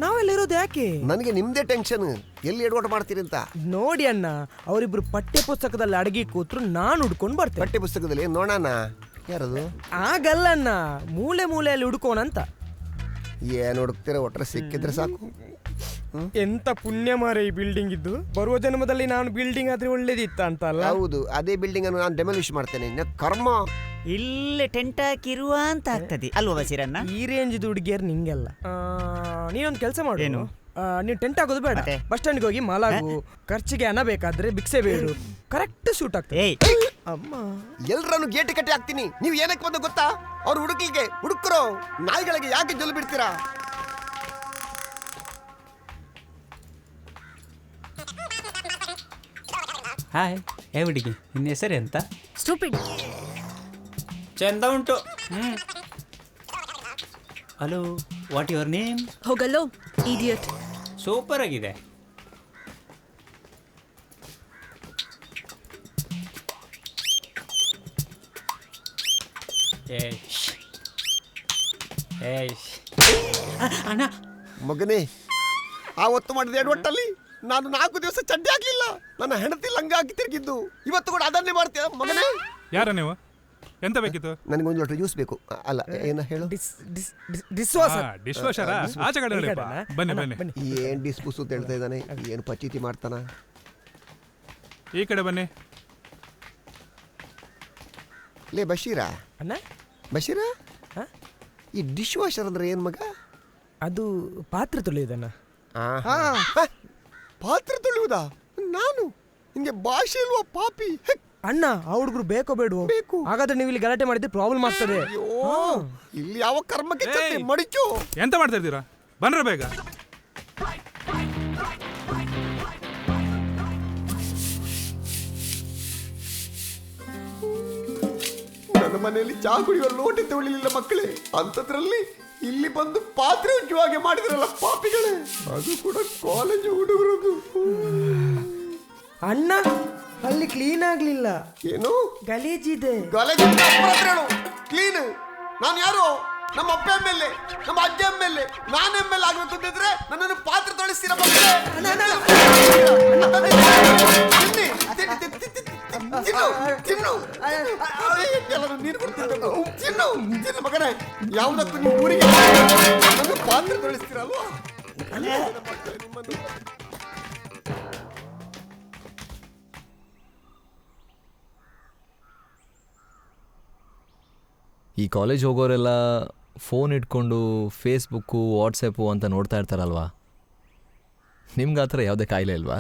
ನಾವೆಲ್ಲ ಇರೋದು ಯಾಕೆ? ನನಗೆ ನಿಮ್ದೇ ಟೆನ್ಷನ್, ಎಲ್ಲಿ ಎಡವಟ್ ಮಾಡ್ತೀರಿ ಅಂತ. ನೋಡಿ ಅಣ್ಣ, ಅವರಿಬ್ರು ಪಠ್ಯ ಪುಸ್ತಕದಲ್ಲಿ ಅಡಗಿ ಕೂತ್ರು ನಾನು ಹುಡ್ಕೊಂಡು ಬರ್ತೇನೆ. ಪಠ್ಯ ಪುಸ್ತಕದಲ್ಲಿ ನೋಡೋಣ ಯಾರದು? ಆಗಲ್ಲಣ್ಣ, ಮೂಲೆ ಮೂಲೆಯಲ್ಲಿ ಹುಡ್ಕೋಣಂತ. ಏನು ಹುಡುಕ್ತೀರ, ಒಟ್ಟರೆ ಸಿಕ್ಕಿದ್ರೆ ಸಾಕು. ಎಂತ ಪುಣ್ಯ ಮಾರೆ ಈ ಬಿಲ್ಡಿಂಗ್ ಇದ್ದು. ಬರುವ ಜನ್ಮದಲ್ಲಿ ನಾನು ಬಿಲ್ಡಿಂಗ್ ಆದ್ರೆ ಒಳ್ಳೇದಿತ್ತ ಅಂತ ಅಲ್ಲ? ಹೌದು, ಅದೇ ಬಿಲ್ಡಿಂಗ್ ಅನ್ನು ನಾನು ಡೆಮಾಲಿಷ್ ಮಾಡ್ತೇನೆ. ಕರ್ಮ. ಇಲ್ಲೇ ಟೆಂಟ್ ಹಾಕಿರುವ ಅಂತ ಆಗ್ತದೆ ಅಲ್ವಾ ಬಸೀರಣ್ಣ? ಈ ರೇಂಜ್ ಹುಡುಗಿಯರ್ ನಿಂಗೆಲ್ಲ. ನೀನೊಂದು ಕೆಲಸ ಮಾಡು. ಏನು? ನೀವು ಟೆಂಟ್ ಹಾಕೋದು ಬೇಡ, ಬಸ್ ಸ್ಟ್ಯಾಂಡ್ಗೆ ಹೋಗಿ ಮಾಲಾಗು. ಖರ್ಚಿಗೆ ಹಣ ಬೇಕಾದ್ರೆ ಭಿಕ್ಷೆ ಬೇಡು, ಕರೆಕ್ಟ್ ಶೂಟ್ ಆಗ್ತದೆ. ಅಮ್ಮ, ಎಲ್ರನ್ನು ಗೇಟಿ ಕಟ್ಟಿ ಹಾಕ್ತೀನಿ. ನೀವು ಏನಕ್ಕೆ ಬಂದು ಗೊತ್ತಾ? ಅವ್ರು ಹುಡುಕ್ಲಿಕ್ಕೆ. ಹುಡುಕರು ನಾಯಿಗಳಿಗೆ ಯಾಕೆ ಜೊಲು ಬಿಡ್ತೀರಾ? ಹಾಯ್, ಏ ಹುಡುಗಿ, ನಿನ್ನ ಹೆಸರು ಎಂತ? ಸ್ಟೂಪಿಡ್. ಚಂದ ಉಂಟು. Hello, what your name? ಹೋಗಲ್ಲೋ ಇಡಿಯಟ್. ಸೂಪರ್ ಆಗಿದೆ. ಅಣ್ಣ ಮಗನೇ, ಆವತ್ತು ಮಾಡಿದ ಎಡವಟ್ಟಲ್ಲಿ ನಾನು 4 ದಿವಸ ಚಡ್ಡಿ ಆಗ್ಲಿಲ್ಲ. ನನ್ನ ಹೆಂಡತಿ ಲಂಗ ಹಾಕಿ ತಿರುಗಿದ್ದು. ಇವತ್ತು ಕೂಡ ಅದನ್ನೇ ಮಾಡ್ತೀಯ ಮಗನೇ? ಯಾರ ನೀವು? ಎಂತ ಬೇಕಿತ್ತು? ನನಗೊಂದು ಲೋಟ ಜ್ಯೂಸ್ ಬೇಕು. ಅಲ್ಲ, ಏನು ಹೇಳು? ಡಿಶ್ ವಾಷರ ಆಚೆ ಕಡೆ ನಡೀಪ್ಪ. ಬನ್ನಿ ಬನ್ನಿ. ಏನ್ ಡಿಸ್ಪೂಸ್ ಅಂತ ಹೇಳ್ತಾ ಇದ್ದಾನೆ, ಏನು ಪಚೀತಿ ಮಾಡ್ತಾನ? ಈ ಕಡೆ ಬನ್ನಿ. ಲೇ ಬಶೀರಾ, ಅಣ್ಣ ಬಶೀರಾ, ಈ ಡಿಶ್ ವಾಷರ್ ಅಂದ್ರೆ ಏನ್ ಮಗ? ಅದು ಪಾತ್ರೆ ತೊಳೆಯೋದಣ್ಣ. ಪಾತ್ರೆ ತೊಳೆಯುವುದಾ? ನಾನು ನಿಂಗೆ ಭಾಷೆ ಇಲ್ವಾ ಪಾಪಿ? ಅಣ್ಣ, ಆ ಹುಡುಗರು ಬೇಕೋ ಬೇಡವೋ? ಬೇಕು. ಹಾಗಾದ್ರೆ ನೀವು ಇಲ್ಲಿ ಗಲಾಟೆ ಮಾಡಿದ್ರೆ ಪ್ರಾಬ್ಲಮ್ ಆಗ್ತದೆ. ಇಲ್ಲಿ ಯಾವ ಕರ್ಮಕ್ಕೆ ಮಡಿಚು? ಎಂತ ಮಾಡ್ತಾ ಇದ್ದೀರಾ? ಬನ್ರ ಬೇಗ. ನನ್ನ ಮನೆಯಲ್ಲಿ ಚಾ ಕುಡಿಯುವ ಲೋಟ ತೊಳಿಲಿಲ್ಲ ಮಕ್ಕಳೇ, ಅಂತದ್ರಲ್ಲಿ ಇಲ್ಲಿ ಬಂದು ಪಾತ್ರೆ ಉಜ್ಜುವಾಗೆ ಮಾಡಿದ್ರಲ್ಲ ಪಾಪಿಗಳೇ. ಅದು ಕೂಡ ಕಾಲೇಜ್ ಹುಡುಗರದು. ಅಣ್ಣ, ಅಲ್ಲಿ ಕ್ಲೀನ್ ಆಗ್ಲಿಲ್ಲ. ಏನು ಗಲೀಜಿದೆ? ಕ್ಲೀನ್? ನಾನು ಯಾರು? ನಮ್ಮ ಅಪ್ಪ ಎಮ್ಮೆಲ್ಲೆ, ನಮ್ಮ ಅಜ್ಜ ಎಮ್ಮೆಲ್ಲೆ, ನಾನು ಎಮ್ಮೆಲ್ಲೆ ಆಗ್ಬೇಕು ಅಂತಿದ್ರೆ ನನ್ನನ್ನು ಪಾತ್ರೆ ತೊಳಿಸ್ತೀರ ಮಕ್ಕಳೇ. ನೀರು ಕೊಡ್ತಿರ್ಬೇಕು. ತಿನ್ನು ಮಗನೇ, ಯಾವುದಕ್ಕೂ ನೀವು ಊರಿಗೆ ಪಾತ್ರೆ ತೊಳಿಸ್ತೀರಲ್ವಾ? ಈ ಕಾಲೇಜ್ ಹೋಗೋರೆಲ್ಲ ಫೋನ್ ಇಟ್ಕೊಂಡು ಫೇಸ್ಬುಕ್ಕು ವಾಟ್ಸಪ್ಪು ಅಂತ ನೋಡ್ತಾ ಇರ್ತಾರಲ್ವಾ? ನಿಮ್ಗೆ ಆ ಥರ ಯಾವುದೇ ಕಾಯಿಲೆ ಇಲ್ವಾ?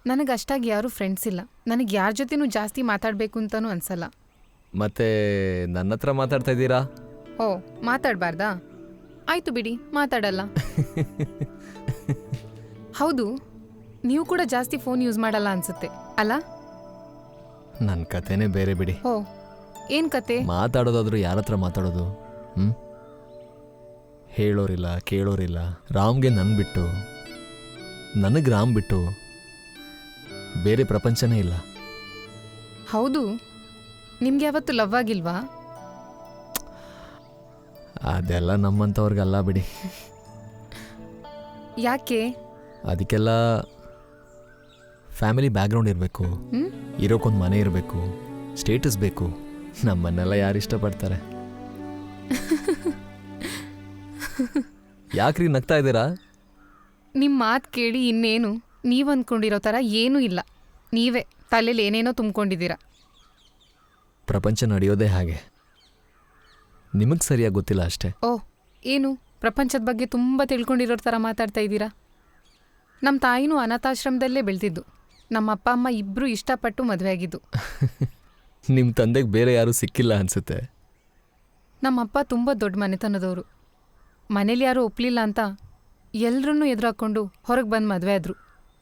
ನನಗೆ ಅಷ್ಟಾಗಿ ಯಾರೂ ಫ್ರೆಂಡ್ಸ್ ಇಲ್ಲ. ನನಗೆ ಯಾರ ಜೊತೆನೂ ಜಾಸ್ತಿ ಮಾತಾಡಬೇಕು ಅಂತಲೂ ಅನ್ಸಲ್ಲ. ಮತ್ತೆ ನನ್ನ ಹತ್ರ ಮಾತಾಡ್ತಾ ಇದ್ದೀರಾ? ಓ, ಮಾತಾಡಬಾರ್ದಾ? ಆಯಿತು ಬಿಡಿ, ಮಾತಾಡಲ್ಲ. ಹೌದು, ನೀವು ಕೂಡ ಜಾಸ್ತಿ ಫೋನ್ ಯೂಸ್ ಮಾಡಲ್ಲ ಅನ್ಸುತ್ತೆ ಅಲ್ಲ? ನನ್ನ ಕತೆನೇ ಬೇರೆ ಬಿಡಿ. ಓ, ಏನು ಕತೆ? ಮಾತಾಡೋದಾದ್ರೂ ಯಾರ ಹತ್ರ ಮಾತಾಡೋದು? ಹೇಳೋರಿಲ್ಲ, ಕೇಳೋರಿಲ್ಲ. ರಾಮ್ಗೆ ನನ್ನ ಬಿಟ್ಟು, ನನಗೆ ರಾಮ್ ಬಿಟ್ಟು ಬೇರೆ ಪ್ರಪಂಚನೇ ಇಲ್ಲ. ಹೌದು, ನಿಮ್ಗೆ ಯಾವತ್ತು ಲವ್ ಆಗಿಲ್ವಾ? ಅದೆಲ್ಲ ನಮ್ಮಂಥವ್ರಿಗಲ್ಲ ಬಿಡಿ. ಯಾಕೆ? ಅದಕ್ಕೆಲ್ಲ ಫ್ಯಾಮಿಲಿ ಬ್ಯಾಕ್ಗ್ರೌಂಡ್ ಇರಬೇಕು, ಇರೋಕ್ಕೊಂದು ಮನೆ ಇರಬೇಕು, ಸ್ಟೇಟಸ್ ಬೇಕು. ನಮ್ಮನ್ನೆಲ್ಲ ಯಾರು ಇಷ್ಟಪಡ್ತಾರೆ? ಯಾಕ್ರಿ ನಗ್ತಾ ಇದ್ದೀರಾ? ನಿಮ್ಮ ಮಾತು ಕೇಳಿ ಇನ್ನೇನು, ನೀವು ಅಂದ್ಕೊಂಡಿರೋ ಥರ ಏನೂ ಇಲ್ಲ. ನೀವೇ ತಲೆಯಲ್ಲಿ ಏನೇನೋ ತುಂಬಿಕೊಂಡಿದ್ದೀರಾ. ಪ್ರಪಂಚ ನಡೆಯೋದೇ ಹಾಗೆ, ನಿಮಗೆ ಸರಿಯಾಗಿ ಗೊತ್ತಿಲ್ಲ ಅಷ್ಟೇ. ಓ, ಏನು? ಪ್ರಪಂಚದ ಬಗ್ಗೆ ತುಂಬ ತಿಳ್ಕೊಂಡಿರೋ ಥರ ಮಾತಾಡ್ತಾ ಇದ್ದೀರಾ. ನಮ್ಮ ತಾಯಿನೂ ಅನಾಥಾಶ್ರಮದಲ್ಲೇ ಬೆಳೆದಿದ್ದು. ನಮ್ಮ ಅಪ್ಪ ಅಮ್ಮ ಇಬ್ಬರು ಇಷ್ಟಪಟ್ಟು ಮದುವೆ ಆಗಿದ್ದು. ನಿಮ್ಮ ತಂದೆಗೆ ಬೇರೆ ಯಾರೂ ಸಿಕ್ಕಿಲ್ಲ ಅನಿಸುತ್ತೆ. ನಮ್ಮಪ್ಪ ತುಂಬ ದೊಡ್ಡ ಮನೆತನದವರು. ಮನೇಲಿ ಯಾರೂ ಒಪ್ಪಲಿಲ್ಲ ಅಂತ ಎಲ್ಲರನ್ನೂ ಎದುರಾಕೊಂಡು ಹೊರಗೆ ಬಂದು ಮದುವೆ ಆದರು.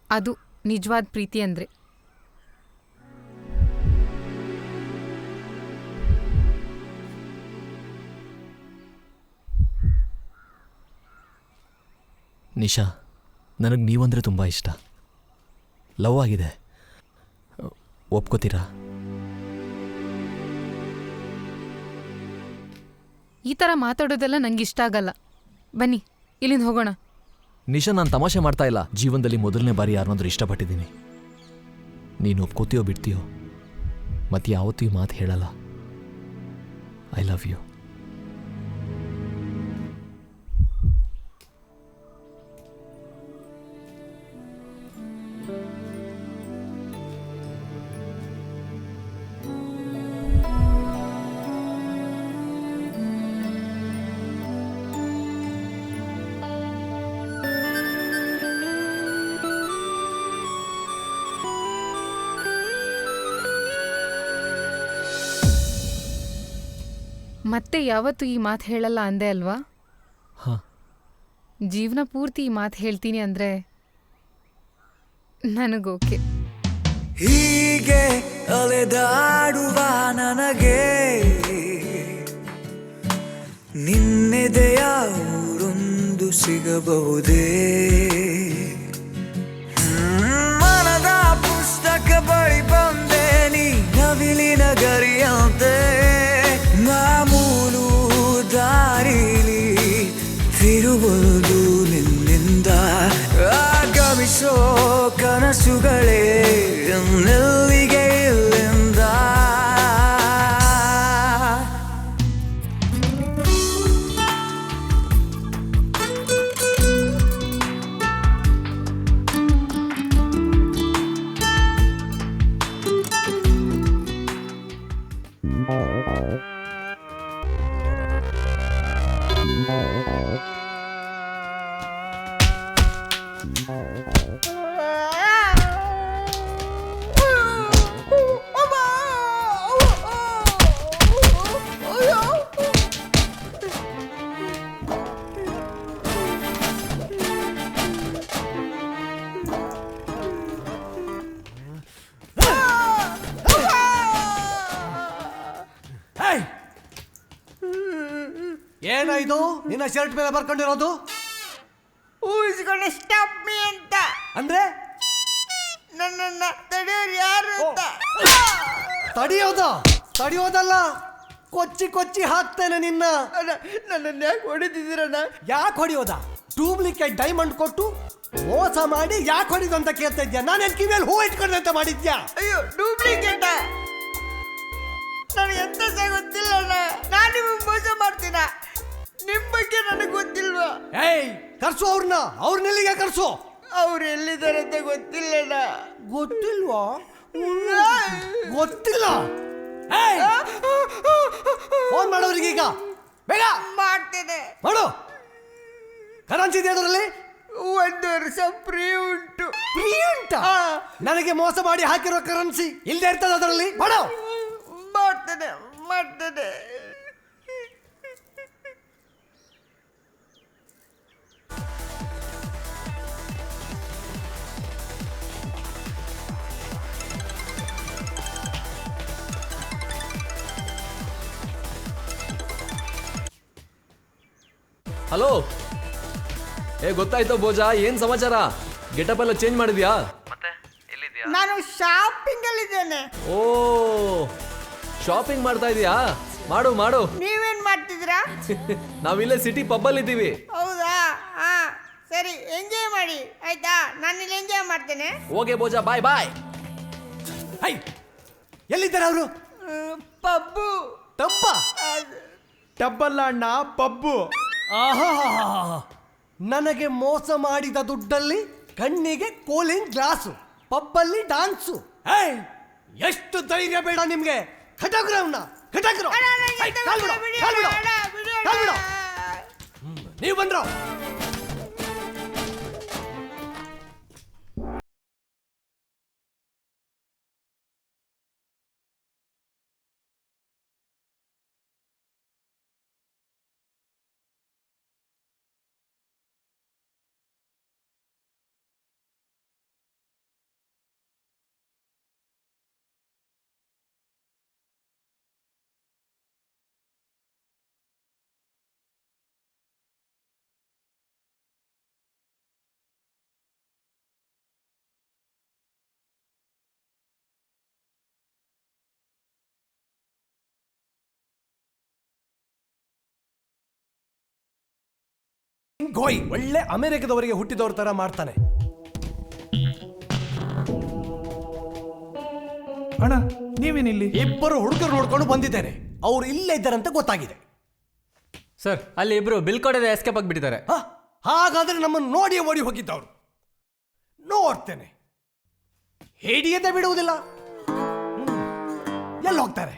ಅದು ನಿಜವಾದ ಪ್ರೀತಿ ಅಂದರೆ. ನಿಶಾ, ನನಗೆ ನೀವಂದರೆ ತುಂಬ ಇಷ್ಟ. ಲವ್ ಆಗಿದೆ, ಒಪ್ಕೋತೀರಾ? ಈ ಥರ ಮಾತಾಡೋದೆಲ್ಲ ನಂಗೆ ಇಷ್ಟ ಆಗಲ್ಲ. ಬನ್ನಿ ಇಲ್ಲಿಂದ ಹೋಗೋಣ. ನಿಶಾ, ನಾನು ತಮಾಷೆ ಮಾಡ್ತಾ ಇಲ್ಲ. ಜೀವನದಲ್ಲಿ ಮೊದಲನೇ ಬಾರಿ ಯಾರನ್ನಾದ್ರೂ ಇಷ್ಟಪಟ್ಟಿದ್ದೀನಿ. ನೀನು ಒಪ್ಕೋತೀಯೋ ಬಿಡ್ತೀಯೋ, ಮತ್ತೆ ಯಾವತ್ತೂ ಈ ಮಾತು ಹೇಳಲ್ಲ. I love you. ಮತ್ತೆ ಯಾವತ್ತೂ ಈ ಮಾತು ಹೇಳಲ್ಲ ಅಂದೆ ಅಲ್ವಾ? ಹಾಂ. ಜೀವನ ಪೂರ್ತಿ ಈ ಮಾತು ಹೇಳ್ತೀನಿ ಅಂದರೆ ನನಗೋಕೆ. ಹೀಗೆ ಅಲೆದಾಡುವ ನನಗೆ ನಿನ್ನೆದೆಯ ಊರೊಂದು ಸಿಗಬಹುದೇ? ಮನದ ಪುಸ್ತಕ ಬಳಿ ಬಂದೆ ನೀ ನವಿಲಿನ ಗರಿಯಂತೆ. ಮಾಮೂಲು ದಾರಿಲಿ ತಿರುವುದು ನಿನ್ನಿಂದ ಆಗಮಿಸೋ ಕನಸುಗಳೇ ನೆಲ್ಲಿಗೆ ಇಲ್ಲಿಂದ. ಏನಾಯ್ತು ನಿನ್ನ ಶರ್ಟ್ ಮೇಲೆ ಬರ್ಕೊಂಡಿರೋದು? ಊಹಿಸ್ಕೊಂಡು ಸ್ಟಾಪ್ ಮೀ ಅಂತ. ಅಂದ್ರೆ ನನ್ನನ್ನ ತಡೆಯೋರು ಯಾರು ಅಂತ. ತಡಿಯೋದಲ್ಲ, ಕೊಚ್ಚಿ ಕೊಚ್ಚಿ ಹಾಕ್ತೇನೆ ನಿನ್ನ. ನನ್ನನ್ನು ಯಾಕೆ ಹೊಡಿತಿದ್ದೀರಣ್ಣ? ಯಾಕೆ ಹೊಡಿಯೋದ? ಡೂಪ್ಲಿಕೇಟ್ ಡೈಮಂಡ್ ಕೊಟ್ಟು ಮೋಸ ಮಾಡಿ ಯಾಕೆ ಹೊಡಿದು ಅಂತ ಕೇಳ್ತಾ ಇದ್ಯಾ? ನಾನೇನು ಕಿವಿಯಲ್ಲಿ ಹೂ ಇಟ್ಕೊಂಡೆ ಅಂತ ಮಾಡಿದ್ಯಾ? ಅಯ್ಯೋ, ಡೂಪ್ಲಿಕೇಟ? ನನಗೆ ಎಂತ ಸಹ ಗೊತ್ತಿಲ್ಲ ಅಣ್ಣ. ನಾನು ನಿಮಗೆ ಮೋಸ ಮಾಡ್ತೀನ? ನಿಮ್ಮ ಬಗ್ಗೆ ನನಗೆ ಗೊತ್ತಿಲ್ವಾ? ಏಯ್, ಕರ್ಸು ಅವ್ರನ್ನ. ಅವ್ರನ್ನೆಲ್ಲಿಗೆ ಕರ್ಸು? ಅವ್ರು ಎಲ್ಲಿದ್ದಾರೆ ಅಂತ ಗೊತ್ತಿಲ್ಲಣ್ಣ. ಗೊತ್ತಿಲ್ವಾ? ಗೊತ್ತಿಲ್ಲ. ಫೋನ್ ಮಾಡೋರಿಗೆ ಈಗ ಬೇಗ ಮಾಡ್ತೇನೆ. ಮಾಡು. ಕರೆನ್ಸಿ ಇದೆ ಅದರಲ್ಲಿ? 1 ವರ್ಷ ಫ್ರೀ ಉಂಟು. ಫ್ರೀ ಉಂಟ? ನನಗೆ ಮೋಸ ಮಾಡಿ ಹಾಕಿರೋ ಕರೆನ್ಸಿ ಇಲ್ಲದೆ ಇರ್ತದೆ ಅದರಲ್ಲಿ. ಮಾಡು. ಮಾಡ್ತೇನೆ. ಹಲೋ, ಗೊತ್ತಾಯ್ತೋ ಭೋಜ? ಏನ್ ಸಮಾಚಾರ? ಗೆಟಪ್ ಎಲ್ಲ ಚೇಂಜ್ ಮಾಡಿದ್ಯಾ? ನಾನು ಶಾಪಿಂಗ್ ಅಲ್ಲಿದ್ದೇನೆ. ಓ, ಶಾಪಿಂಗ್ ಮಾಡ್ತಾ ಇದೀಯಾ? ಮಾಡು. ನೀವೇನ್ ಮಾಡ್ತಿದ್ದೀರಾ? ನಾವಿಲ್ಲೇ ಸಿಟಿ ಪಬ್ಬಲ್ಲಿ ಇದ್ದೀವಿ. ಹೌದಾ? ಸರಿ, ಎಂಜಾಯ್ ಮಾಡಿ ಆಯ್ತಾ? ನಾನು ಇಲ್ಲಿ ಎಂಜಾಯ್ ಮಾಡ್ತೇನೆ. ಓಕೆ ಭೋಜ, ಬಾಯ್. ಎಲ್ಲಿದ್ದಾರೆ ಅವರು? ಪಬ್ಬು. ಟಬ್ಬಲ್ಲ ಅಣ್ಣ, ಪಬ್ಬು. ನನಗೆ ಮೋಸ ಮಾಡಿದ ದುಡ್ಡಲ್ಲಿ ಕಣ್ಣಿಗೆ ಕೂಲಿಂಗ್ ಗ್ಲಾಸು, ಪಬ್ಬಲ್ಲಿ ಡಾನ್ಸು. ಎಷ್ಟು ಧೈರ್ಯ ಬೇಡ ನಿಮ್ಗೆ? ಖಟಕ್ರವ್ನ ಖಟಕ್ರ. ನೀವು ಬಂದ್ರೋ? ಗೋಯ್ ಒಳ್ಳೆ ಅಮೆರಿಕದವರಿಗೆ ಹುಟ್ಟಿದವ್ರ ತರ ಮಾಡ್ತಾನೆ. ಅಣ್ಣ ನೀವೇನಿಲ್ಲಿ? ಇಬ್ಬರು ಹುಡುಗರು ನೋಡ್ಕೊಂಡು ಬಂದಿದ್ದೇನೆ. ಅವ್ರು ಇಲ್ಲೇ ಇದ್ದಾರಂತ ಗೊತ್ತಾಗಿದೆ. ಸರ್ ಅಲ್ಲಿ ಇಬ್ರು ಬಿಲ್ ಕೊಡದೆ ಎಸ್ಕೇಪ್ ಆಗಿಬಿಟ್ಟಿದ್ದಾರೆ. ಹಾಗಾದ್ರೆ ನಮ್ಮನ್ನು ನೋಡಿ ಓಡಿ ಹೋಗಿದ್ದವ್ರು. ನೋಡ್ತೇನೆ, ಹಿಡಿಯದೆ ಬಿಡುವುದಿಲ್ಲ. ಎಲ್ಲಿ ಹೋಗ್ತಾರೆ?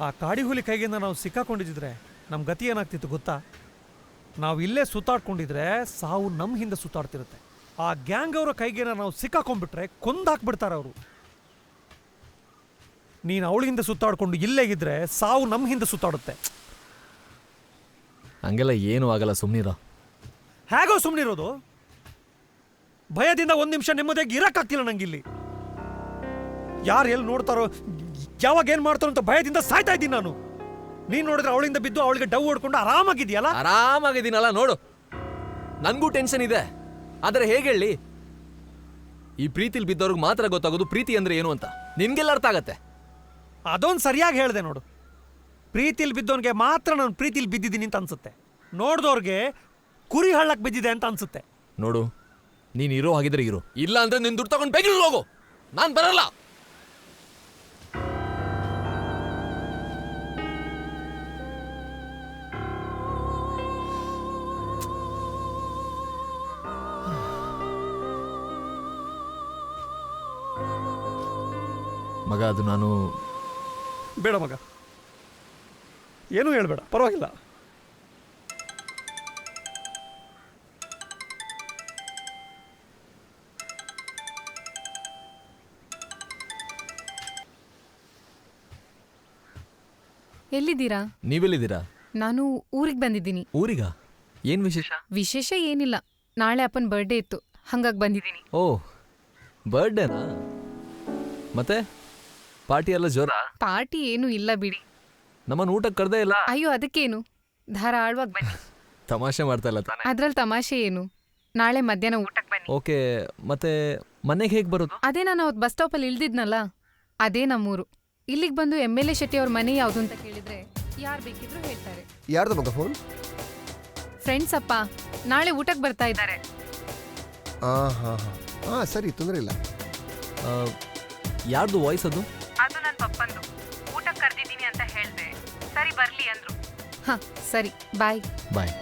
ಆ ಕಾಡಿ ಹುಲಿ ಕೈಗಿಂದ ನಾವು ಸಿಕ್ಕಾಕೊಂಡಿದ್ರೆ ನಮ್ಮ ಗತಿ ಏನಾಗ್ತಿತ್ತು ಗೊತ್ತಾ? ನಾವು ಇಲ್ಲೇ ಸುತ್ತಾಡ್ಕೊಂಡಿದ್ರೆ ಸಾವು ನಮ್ಮ ಹಿಂದೆ ಸುತ್ತಾಡ್ತಿರುತ್ತೆ. ಆ ಗ್ಯಾಂಗ್ ಅವರ ಕೈಗೇನ ನಾವು ಸಿಕ್ಕಾಕೊಂಡ್ಬಿಟ್ರೆ ಕೊಂದಾಕ್ಬಿಡ್ತಾರೆ ಅವರು. ನೀನು ಅವಳ ಹಿಂದೆ ಸುತ್ತಾಡ್ಕೊಂಡು ಇಲ್ಲೇ ಇದ್ರೆ ಸಾವು ನಮ್ಮ ಹಿಂದೆ ಸುತ್ತಾಡುತ್ತೆ. ಹಂಗೆಲ್ಲ ಏನೂ ಆಗಲ್ಲ, ಸುಮ್ಮನಿರೋ. ಹೇಗೋ ಸುಮ್ಮನಿರೋದು? ಭಯದಿಂದ ಒಂದು ನಿಮಿಷ ನೆಮ್ಮದಿಯಾಗಿ ಇರಕ್ಕಾಗ್ತಿಲ್ಲ ನಂಗಿಲ್ಲಿ. ಯಾರು ಎಲ್ಲಿ ನೋಡ್ತಾರೋ, ಯಾವಾಗ ಏನು ಮಾಡ್ತಾರೋ ಅಂತ ಭಯದಿಂದ ಸಾಯ್ತಾ ಇದ್ದೀನಿ ನಾನು. ನೀನು ನೋಡಿದ್ರೆ ಅವಳಿಂದ ಬಿದ್ದು ಅವಳಿಗೆ ಡವ್ ಹೊಡ್ಕೊಂಡು ಆರಾಮಾಗಿದೆಯಲ್ಲ? ಆರಾಮಾಗಿದ್ದೀನಲ್ಲ ನೋಡು. ನನಗೂ ಟೆನ್ಷನ್ ಇದೆ, ಆದರೆ ಹೇಗೆ ಹೇಳಿ? ಈ ಪ್ರೀತಿಲಿ ಬಿದ್ದವ್ರಿಗೆ ಮಾತ್ರ ಗೊತ್ತಾಗೋದು ಪ್ರೀತಿ ಅಂದ್ರೆ ಏನು ಅಂತ. ನಿನ್ಗೆಲ್ಲ ಅರ್ಥ ಆಗತ್ತೆ. ಅದೊಂದು ಸರಿಯಾಗಿ ಹೇಳಿದೆ ನೋಡು. ಪ್ರೀತಿಲಿ ಬಿದ್ದವನಿಗೆ ಮಾತ್ರ ನಾನು ಪ್ರೀತಿಲಿ ಬಿದ್ದಿದ್ದೀನಿ ಅಂತ ಅನ್ಸುತ್ತೆ. ನೋಡ್ದವ್ರಿಗೆ ಕುರಿ ಹಳ್ಳಕ್ಕೆ ಬಿದ್ದಿದೆ ಅಂತ ಅನ್ಸುತ್ತೆ. ನೋಡು, ನೀನು ಇರೋ ಹಾಗಿದ್ರೆ ಇರು, ಇಲ್ಲ ಅಂದ್ರೆ ನಿನ್ ದುಡ್ಡು ತಗೊಂಡು ಬೆಂಗಳೂರು ಹೋಗು. ನಾನು ಬರಲ್ಲ. ಮಗ, ಅದು ನಾನು ಬೇಡ ಮಗ, ಏನೂ ಹೇಳ್ಬೇಡ, ಪರವಾಗಿಲ್ಲ. ಎಲ್ಲಿದ್ದೀರಾ? ನೀವೆಲ್ಲಿದ್ದೀರಾ? ನಾನು ಊರಿಗೆ ಬಂದಿದ್ದೀನಿ. ಊರಿಗ? ಏನ್ ವಿಶೇಷ? ವಿಶೇಷ ಏನಿಲ್ಲ, ನಾಳೆ ಅಪ್ಪನ ಬರ್ಡೇ ಇತ್ತು, ಹಂಗಾಗಿ ಬಂದಿದ್ದೀನಿ. ಓ, ಬರ್ಡೇನಾ? ಮತ್ತೆ ಪಾರ್ಟಿ ಎಲ್ಲ ಜೋರ? ಪಾರ್ಟಿ ಏನು ಇಲ್ಲ ಬಿಡಿ. ನಮ್ಮನ್ನು ಊಟಕ್ಕೆ ಕರೆದೇ ಇಲ್ಲ. ಅಯ್ಯೋ, ಅದಕ್ಕೇನು, ಧಾರಾಳವಾಗಿ ಬನ್ನಿ. ತಮಾಷೆ ಮಾಡ್ತಾ ಇಲ್ಲ ತಾನೆ? ಅದ್ರಲ್ಲಿ ತಮಾಷೆ ಏನು? ನಾಳೆ ಮಧ್ಯಾಹ್ನ ಊಟಕ್ಕೆ ಬನ್ನಿ. ಓಕೆ, ಮತ್ತೆ ಮನೆಗೆ ಹೇಗೆ ಬರೋದು? ಅದೇ ನಾನು ಅವತ್ತು ಬಸ್ ಸ್ಟಾಪಲ್ಲಿ ಇಳ್ದಿದ್ನಲ್ಲ, ಅದೇ ನಮ್ಮೂರು. ಇಲ್ಲಿಗೆ ಬಂದು MLA ಶೆಟ್ಟಿ ಅವ್ರ ಮನೆ ಯಾವುದು ಅಂತ ಕೇಳಿದ್ರೆ ಯಾರು ಬೇಕಿದ್ರು ಹೇಳ್ತಾರೆ. ಯಾರ್ದು ಮಗ ಫೋನ್? ಫ್ರೆಂಡ್ಸ್ ಅಪ್ಪ, ನಾಳೆ ಊಟಕ್ಕೆ ಬರ್ತಾ ಇದ್ದಾರೆ. ಹಾಂ ಸರಿ, ತೊಂದರೆ ಇಲ್ಲ. ಯಾರ್ದು ವಾಯ್ಸ್ ಅದು? ಅದು ನನ್ನ ಪಪ್ಪಂದು. ಊಟಕ್ಕೆ ಕರೆದಿದ್ದೀನಿ ಅಂತ ಹೇಳಿದೆ, ಸರಿ ಬರ್ಲಿ ಅಂದ್ರು. ಹಾಂ ಸರಿ, ಬಾಯ್ ಬಾಯ್.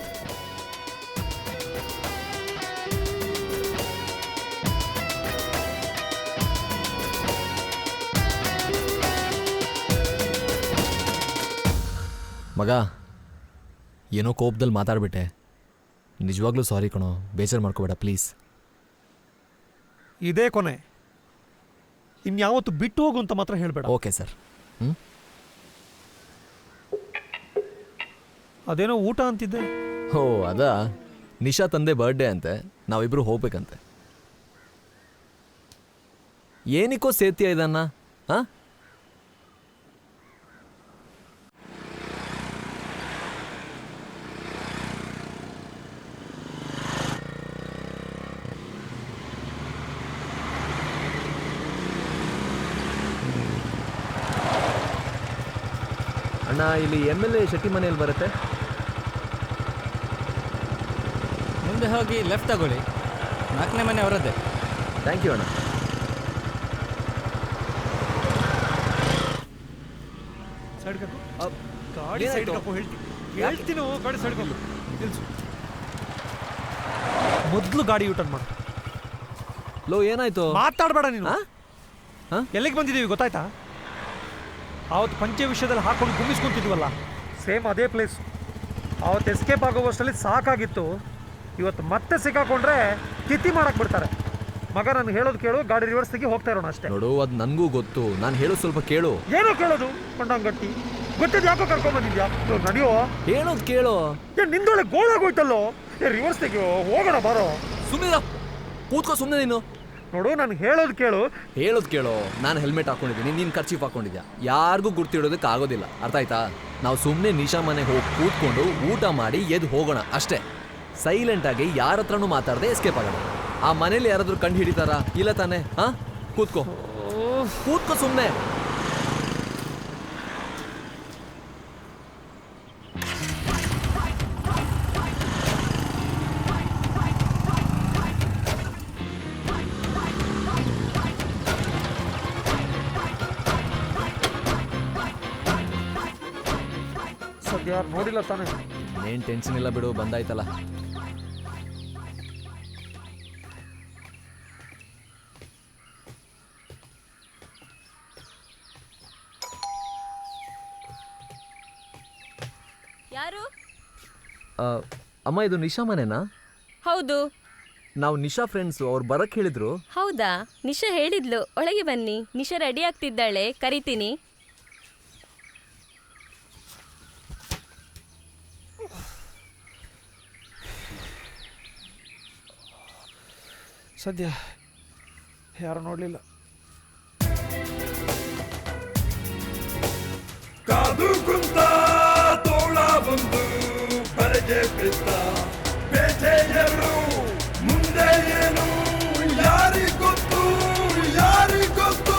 ಮಗ, ಏನೋ ಕೋಪದಲ್ಲಿ ಮಾತಾಡ್ಬಿಟ್ಟೆ. ನಿಜವಾಗ್ಲೂ ಸಾರಿ ಕಣೋ, ಬೇಜಾರು ಮಾಡ್ಕೋಬೇಡ ಪ್ಲೀಸ್. ಇದೇ ಕೊನೆ, ಇನ್ಯಾವತ್ತು ಬಿಟ್ಟು ಹೋಗು ಅಂತ ಮಾತ್ರ ಹೇಳಬೇಡ. Okay sir. ಅದೇನೋ ಊಟ ಅಂತಿದ್ದೆ. ಓ ಅದಾ, ನಿಶಾ ತಂದೆ ಬರ್ಡೇ ಅಂತೆ, ನಾವಿಬ್ರು ಹೋಗ್ಬೇಕಂತೆ. ಏನಿಕೋ ಸೇರ್ತೀಯ ಇದನ್ನ? ಹಾಂ, ಅಣ್ಣ, ಇಲ್ಲಿ MLA ಶೆಟ್ಟಿ ಮನೆಯಲ್ಲಿ ಬರುತ್ತೆ. ಮುಂದೆ ಹೋಗಿ ಲೆಫ್ಟ್ ತಗೊಳ್ಳಿ, 4ನೇ ಮನೆ ಅವರದ್ದೇ. ಥ್ಯಾಂಕ್ ಯು ಅಣ್ಣ. ಸೈಡ್ ಗಾಡಿ ಸೈಡ್ ಹೇಳ್ತೀನಿ. ಗಾಡಿ ಸೈಡ್ ನಿಲ್ಸು. ಮೊದಲು ಗಾಡಿ ಯೂಟರ್ನ್ ಮಾಡು. ಲೋ, ಏನಾಯ್ತು? ಮಾತಾಡಬೇಡ ನೀನು. ಎಲ್ಲಿಗೆ ಬಂದಿದ್ದೀವಿ ಗೊತ್ತಾಯ್ತಾ? ಅವತ್ತು ಪಂಚೆ ವಿಷಯದಲ್ಲಿ ಹಾಕೊಂಡು ಗುಮ್ಮಿಸ್ಕೊಂತಿದ್ವಲ್ಲ, ಸೇಮ್ ಅದೇ ಪ್ಲೇಸ್. ಅವತ್ತು ಎಸ್ಕೇಪ್ ಆಗೋವಷ್ಟರಲ್ಲಿ ಸಾಕಾಗಿತ್ತು. ಇವತ್ತು ಮತ್ತೆ ಸಿಕ್ಕಾಕೊಂಡ್ರೆ ತಿಥಿ ಮಾಡಕ್ ಬಿಡ್ತಾರೆ. ಮಗ ನಾನು ಹೇಳೋದು ಕೇಳು, ಗಾಡಿ ರಿವರ್ಸ್ ತೆಗಿ, ಹೋಗ್ತಾ ಇರೋಣ ಅಷ್ಟೇ. ನೋಡು ಅದು ನನಗೂ ಗೊತ್ತು, ನಾನು ಹೇಳೋದು ಸ್ವಲ್ಪ ಕೇಳು. ಏನೋ ಕೇಳೋದು ಕೊಂಡಂಗಟ್ಟಿ, ಗೊತ್ತಿದ್ದು ಯಾಕೋ ಕರ್ಕೊಂಡ್ ಬಂದಿದ್ಯಾ? ನಡೆಯೋ, ಹೇಳೋದು ಕೇಳು. ನಿಂದೊಳಗೆ ಗೋಳಾಗೋಯ್ತಲ್ಲೋ. ರಿವರ್ಸ್ ತೆಗಿಯೋ, ಹೋಗೋಣ ಬಾರೋ. ಸುಮ್ಮನೆ ಕೂತ್ಕೋ, ಸುಮ್ಮನೆ ನೀನು. ನೋಡು ನಾನು ಹೇಳೋದು ಕೇಳು. ಹೇಳೋದು ಕೇಳು. ನಾನು ಹೆಲ್ಮೆಟ್ ಹಾಕೊಂಡಿದ್ದೀನಿ, ನೀನು ಖರ್ಚೀಫ್ ಹಾಕೊಂಡಿದ್ಯಾ. ಯಾರಿಗೂ ಗುರ್ತಿಡೋದಕ್ಕೆ ಆಗೋದಿಲ್ಲ, ಅರ್ಥ ಆಯ್ತಾ? ನಾವು ಸುಮ್ಮನೆ ನಿಶಾ ಮನೆಗೆ ಹೋಗಿ ಕೂತ್ಕೊಂಡು ಊಟ ಮಾಡಿ ಎದ್ದು ಹೋಗೋಣ ಅಷ್ಟೇ. ಸೈಲೆಂಟಾಗಿ ಯಾರ ಹತ್ರನೂ ಮಾತಾಡದೆ ಎಸ್ಕೇಪ್ ಆಗೋಣ. ಆ ಮನೇಲಿ ಯಾರಾದ್ರೂ ಕಂಡು ಹಿಡಿತಾರಾ? ಇಲ್ಲ ತಾನೆ? ಹಾ, ಕೂತ್ಕೋ ಕೂತ್ಕೋ ಸುಮ್ಮನೆ. ಸದ್ಯ ಯಾರು ನೋಡಿಲ್ಲ ತಾನೆ? ಏನ್ ಟೆನ್ಷನ್ ಇಲ್ಲ ಬಿಡು, ಬಂದಾಯ್ತಲ್ಲ. ಯಾರು? ಅಮ್ಮ, ಇದು ನಿಶಾ ಮನೆನಾ? ಹೌದು. ನಾವು ನಿಶಾ ಫ್ರೆಂಡ್ಸು, ಅವ್ರು ಬರಕ್ ಹೇಳಿದ್ರು. ಹೌದಾ? ನಿಶಾ ಹೇಳಿದ್ಲು ಒಳಗೆ ಬನ್ನಿ. ನಿಶಾ ರೆಡಿ ಆಗ್ತಿದ್ದಾಳೆ, ಕರಿತೀನಿ. ಸದ್ಯ ಯಾರು ನೋಡಲಿಲ್ಲ. ಕಾದು ಕುಂತ ತೋಳ ಬಂದು ಬರೆಗೆ ಬಿದ್ದ ಬೇಟೆಯರು, ಮುಂದೆ ಏನು ಯಾರಿಗೊತ್ತು ಯಾರಿಗೊತ್ತು.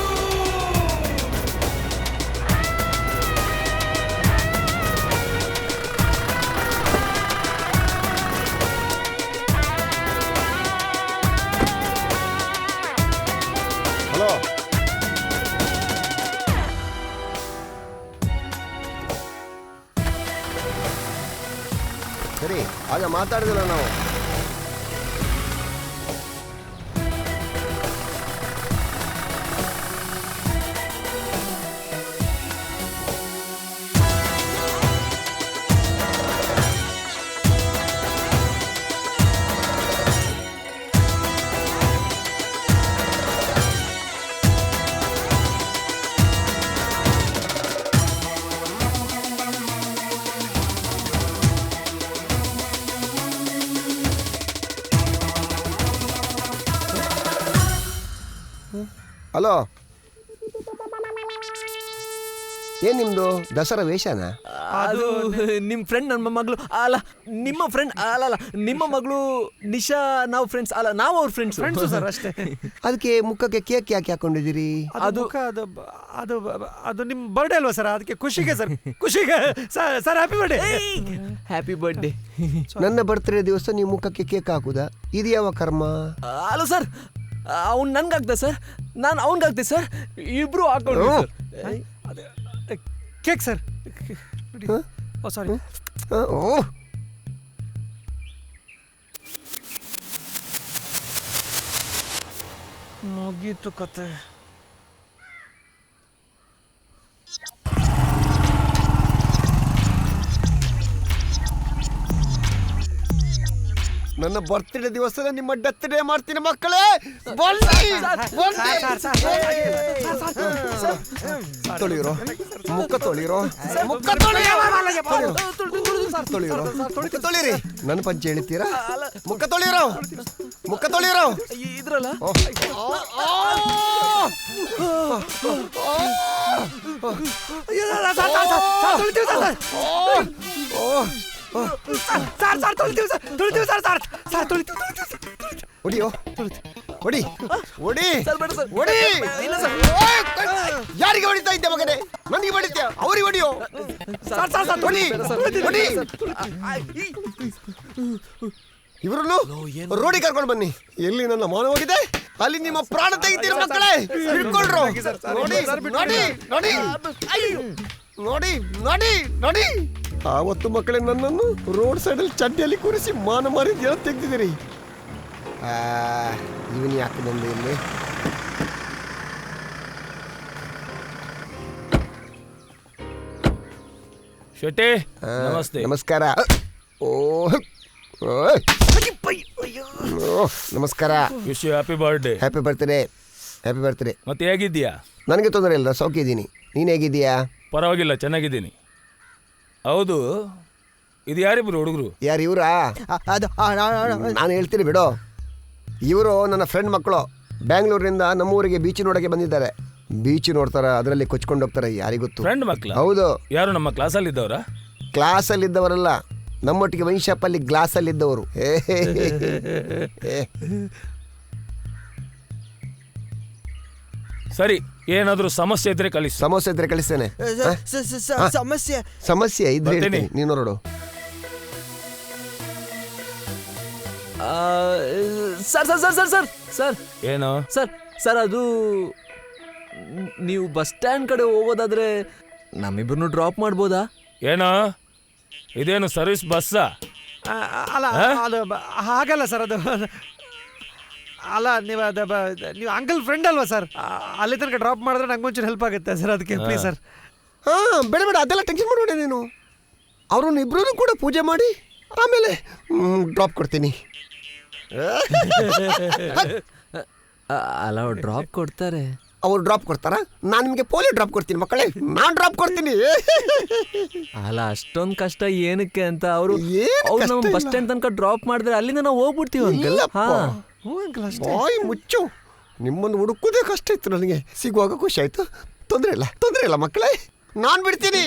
ಹಲೋ, ಸರಿ ಆಗ ಮಾತಾಡಿದಿಲ್ಲ ನಾವು. ಹಲೋ, ಏನ್ ನಿಮ್ದು ದಸರಾ ವೇಷನಾ? ಅದು ನಿಮ್ಮ ಫ್ರೆಂಡ್ ನನ್ನ ಮಗಳು ಅಲ್ಲ, ನಿಮ್ಮ ಫ್ರೆಂಡ್ ಅಲ್ಲ, ನಿಮ್ಮ ಮಗಳು ನಿಶಾ. ನಾವು ಫ್ರೆಂಡ್ಸ್ ಅಲ್ಲ, ನಾವು ಅವ್ರ ಫ್ರೆಂಡ್ಸ್ ಸರ್ ಅಷ್ಟೇ. ಅದಕ್ಕೆ ಮುಖಕ್ಕೆ ಕೇಕ್ ಯಾಕೆ ಹಾಕೊಂಡಿದ್ದೀರಿ? ಅದು ಅದು ಅದು ನಿಮ್ಮ ಬರ್ಡೇ ಅಲ್ವಾ ಸರ್? ಅದಕ್ಕೆ ಖುಷಿಗೆ ಸರ್, ಖುಷಿಗೆ sir. Happy birthday. Happy birthday. ನನ್ನ ಬರ್ತ್ಡೇ ದಿವಸ ನೀವು ಮುಖಕ್ಕೆ ಕೇಕ್ ಹಾಕುದಾ? ಇದು ಯಾವ ಕರ್ಮ? ಅಲ್ಲ ಸರ್, ಅವ್ನು ನನ್ಗಾಗ್ತ ಸರ್, ನಾನು ಅವನ್ಗಾಗ್ತೆ ಸರ್, ಇಬ್ರು ಹಾಕೊಂಡು ಕೇಕ್ ಸರ್. ಸಾರಿ. ಮುಗೀತು ಕತೆ. ನನ್ನ ಬರ್ತ್ಡೇ ದಿವಸ ನಿಮ್ಮ ಡೆತ್ ಡೇ ಮಾಡ್ತೀನಿ ಮಕ್ಕಳೇ. ತೊಳಿರೋ ಮುಖ, ತೊಳಿರೋ ಮುಖ, ತೊಳಿರಿ. ನನ್ನ ಪಂಚೆ ಹೇಳ್ತೀರಾ? ಮುಖ ತೊಳಿರೋ, ಮುಖ ತೊಳಿರೋ. ಇದ್ರಲ್ಲ ಹೊಡಿಯೋ, ಹೊಡಿ ಹೊಡಿ ಹೊಡಿ. ಯಾರಿಗೆ ಹೊಡಿತಾ ಇದ್ದೆ ಮಗನೇ? ನನಗೆ ಹೊಡಿತ್ಯಾ? ಅವ್ರಿಗೆ ಹೊಡಿಯೋ. ಹೊಡಿ ಹೊಡಿ. ಇವರನ್ನು ರೋಡಿಗೆ ಕರ್ಕೊಂಡು ಬನ್ನಿ. ಎಲ್ಲಿ ನನ್ನ ಮಾನ ಹೋಗಿದೆ ಅಲ್ಲಿ ನಿಮ್ಮ ಪ್ರಾಣ ತೆಗಿತೀರಿ ಮಕ್ಕಳೇ. ಹಿಡ್ಕೊಳ್ರು. ನೋಡಿ ನೋಡಿ ನೋಡಿ ನೋಡಿ ನೋಡಿ ನೋಡಿ. ಆವತ್ತು ಮಕ್ಕಳೇ ನನ್ನನ್ನು ರೋಡ್ ಸೈಡಲ್ಲಿ ಚಡ್ಡಿಯಲ್ಲಿ ಕೂರಿಸಿ ಮಾನ ಮಾರಿದ್ಯಾ ತೆಗ್ದಿದ್ದೀರಿ. ಇವನು ಯಾಕೆ ಬಂದೆ ಇಲ್ಲಿ? ಶೆಟ್ಟಿ ನಮಸ್ತೆ. ನಮಸ್ಕಾರ. ಓಹ್ ಓಯ್. ಓ, ನಮಸ್ಕಾರ. Wish you happy birthday. Happy birthday. Happy birthday. ಮತ್ತೆ ಹೇಗಿದ್ದೀಯಾ? ನನಗೆ ತೊಂದರೆ ಇಲ್ಲ, ಸೌಖ್ಯ ಇದ್ದೀನಿ. ನೀನು ಹೇಗಿದ್ದೀಯಾ? ಪರವಾಗಿಲ್ಲ, ಚೆನ್ನಾಗಿದ್ದೀನಿ. ಹೌದು, ಇದು ಯಾರಿಬ್ರು ಹುಡುಗರು? ಯಾರು ಇವರಾ? ನಾನು ಹೇಳ್ತೀನಿ ಬಿಡು. ಇವರು ನನ್ನ ಫ್ರೆಂಡ್ ಮಕ್ಕಳು. ಬ್ಯಾಂಗ್ಳೂರಿನಿಂದ ನಮ್ಮೂರಿಗೆ ಬೀಚ್ ನೋಡೋಕ್ಕೆ ಬಂದಿದ್ದಾರೆ. ಬೀಚ್ ನೋಡ್ತಾರ, ಅದರಲ್ಲಿ ಕೊಚ್ಕೊಂಡು ಹೋಗ್ತಾರೆ, ಯಾರಿಗೊತ್ತು. ಫ್ರೆಂಡ್ ಮಕ್ಕಳು? ಹೌದು. ಯಾರು ನಮ್ಮ ಕ್ಲಾಸಲ್ಲಿ ಇದ್ದವರಾ? ಕ್ಲಾಸಲ್ಲಿದ್ದವರಲ್ಲ, ನಮ್ಮೊಟ್ಟಿಗೆ ವೈನ್ ಶಾಪಲ್ಲಿ ಗ್ಲಾಸಲ್ಲಿದ್ದವರು. ಸರಿ, ಏನಾದರೂ ಸಮಸ್ಯೆ ಇದ್ರೆ ಕಳಿಸಿ. ಸಮಸ್ಯೆ ಇದ್ರೆ ಕಳಿಸ್ತೇನೆ. ಸಮಸ್ಯೆ ಸಮಸ್ಯೆ ಇದ್ರೆ ಬರ್ತೀನಿ. ಹೇಳ್ತೀನಿ, ನೀನು ನೋಡು. Sir sir sir sir sir sir ಏನು ಸರ್? ಸರ್ ಅದು ನೀವು ಬಸ್ ಸ್ಟ್ಯಾಂಡ್ ಕಡೆ ಹೋಗೋದಾದ್ರೆ ನಮ್ಮಿಬ್ಬರನ್ನು ಡ್ರಾಪ್ ಮಾಡ್ಬೋದಾ? ಏನೋ ಇದೇನು ಸರ್ವಿಸ್ ಬಸ್ಸಾ? ಅಲ್ಲ ಅದು ಹಾಗಲ್ಲ ಸರ್, ಅದು ಅಲ್ಲ ನೀವು ನೀವು ಅಂಕಲ್ ಫ್ರೆಂಡ್ ಅಲ್ವಾ ಸರ್? ಅಲ್ಲಿ ತನಕ ಡ್ರಾಪ್ ಮಾಡಿದ್ರೆ ನಂಗೆ ಒಂಚೂರು ಹೆಲ್ಪ್ ಆಗುತ್ತೆ ಸರ್, ಅದಕ್ಕೆ ಪ್ಲೀಸ್ ಸರ್. ಹಾಂ, ಬೇಡ ಬೇಡ, ಅದೆಲ್ಲ ಟೆನ್ಷನ್ ಮಾಡಬೇಡ ನೀನು. ಅವ್ರನ್ನ ಇಬ್ಬರೂ ಕೂಡ ಪೂಜೆ ಮಾಡಿ ಆಮೇಲೆ ಡ್ರಾಪ್ ಕೊಡ್ತೀನಿ. ಅಲ್ಲ, ಅವ್ರು ಡ್ರಾಪ್ ಕೊಡ್ತಾರೆ. ಅವ್ರು ಡ್ರಾಪ್ ಕೊಡ್ತಾರಾ? ನಾನು ನಿಮಗೆ ಪೋಲಿಯೋ ಡ್ರಾಪ್ ಕೊಡ್ತೀನಿ ಮಕ್ಕಳೇ, ನಾನು ಡ್ರಾಪ್ ಕೊಡ್ತೀನಿ. ಅಲ್ಲ, ಅಷ್ಟೊಂದು ಕಷ್ಟ ಏನಕ್ಕೆ ಅಂತ ಅವರು ನಮ್ಮ ಬಸ್ ಸ್ಟ್ಯಾಂಡ್ ತನಕ ಡ್ರಾಪ್ ಮಾಡಿದ್ರೆ ಅಲ್ಲಿಂದ ನಾವು ಹೋಗ್ಬಿಡ್ತೀವಿ ಅಂಕಲ್. ಬಾಯ್ ಮುಚ್ಚು, ನಿಮ್ಮನ್ನು ಹುಡುಕೋದೇ ಕಷ್ಟ ಇತ್ತು ನನಗೆ, ಸಿಗುವಾಗ ಖುಷಿ ಆಯ್ತು. ತೊಂದರೆ ಇಲ್ಲ ಮಕ್ಕಳೇ, ನಾನು ಬಿಡ್ತೀನಿ.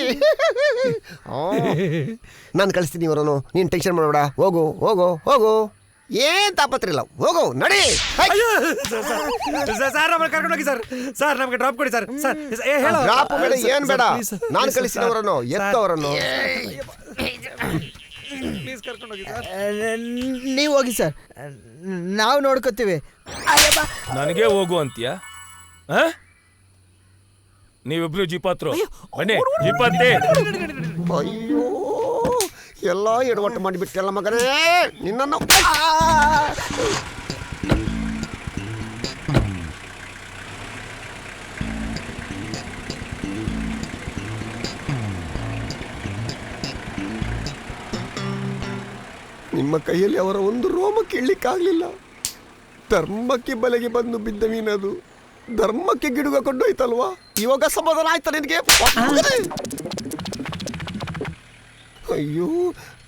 ನಾನು ಕಳಿಸ್ತೀನಿ ಇವರನ್ನು, ನೀನು ಟೆನ್ಷನ್ ಮಾಡಬೇಡ. ಹೋಗು ಹೋಗು ಹೋಗು, ಏನ್ ತಾಪತ್ರ ಇಲ್ಲ, ಹೋಗು ನಡಿ. ಸರ್ ನಮ್ಮನ್ನು ಕರ್ಕೊಂಡೋಗಿ ಸರ್. ಸರ್ ನಮಗೆ ಡ್ರಾಪ್ ಕೊಡಿ ಸರ್. ಸರ್ ಡ್ರಾಪ್ ಬೇಡ, ಏನ್ ಬೇಡ, ನಾನು ಕಳಿಸ್ತೀನಿ ಅವರನ್ನು, ಎತ್ತವರನ್ನು. ಪ್ಲೀಸ್ ಕರ್ಕೊಂಡೋಗಿ ಸರ್. ನೀವು ಹೋಗಿ ಸರ್, ನಾವು ನೋಡ್ಕೋತೀವಿ. ನನಗೆ ಹೋಗು ಅಂತೀಯ? ನೀವಿಬ್ರು ಜೀಪಾತ್ರು ಬನ್ನಿ, ಜೀಪತ್ತೆ. ಅಯ್ಯೋ, ಎಲ್ಲ ಎಡವಟ್ಟು ಮಾಡಿಬಿಟ್ಟೆಲ್ಲ ಮಗನೇ ನಿನ್ನನ್ನು. ನಿಮ್ಮ ಕೈಯಲ್ಲಿ ಅವರ ಒಂದು ರೋಮ ಕೀಳ್ಲಿಕ್ಕಾಗಲಿಲ್ಲ. ಧರ್ಮಕ್ಕೆ ಬಲೆಗೆ ಬಂದು ಬಿದ್ದ ಮೀನದು, ಧರ್ಮಕ್ಕೆ ಗಿಡುಗ ಕೊಂಡೋಯ್ತಲ್ವಾ? ಇವಾಗ ಸಮಾಧಾನ ಆಯ್ತಾ ನಿನಗೆ? ಅಯ್ಯೋ,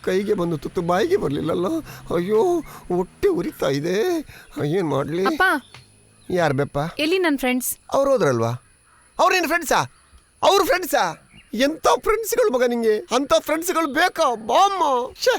ಕೈಗೆ ಬಂದು ತುತ್ತು ಬಾಯಿಗೆ ಬರಲಿಲ್ಲಲ್ಲ. ಅಯ್ಯೋ, ಹೊಟ್ಟೆ ಉರಿತಾ ಇದೆ. ಏನು ಮಾಡಲಿ? ಯಾರು ಬೆಪ್ಪ? ಎಲ್ಲಿ ನನ್ನ ಫ್ರೆಂಡ್ಸ್? ಅವ್ರು ಹೋದ್ರಲ್ವಾ? ಅವ್ರೇನು ಫ್ರೆಂಡ್ಸಾ? ಅವ್ರ ಫ್ರೆಂಡ್ಸಾ? ಎಂಥ ಫ್ರೆಂಡ್ಸ್ಗಳು ಮಗ ನಿಂಗೆ? ಅಂಥ ಫ್ರೆಂಡ್ಸ್ಗಳು ಬೇಕಾ? ಬಾಮ್ಮ. ಛೇ.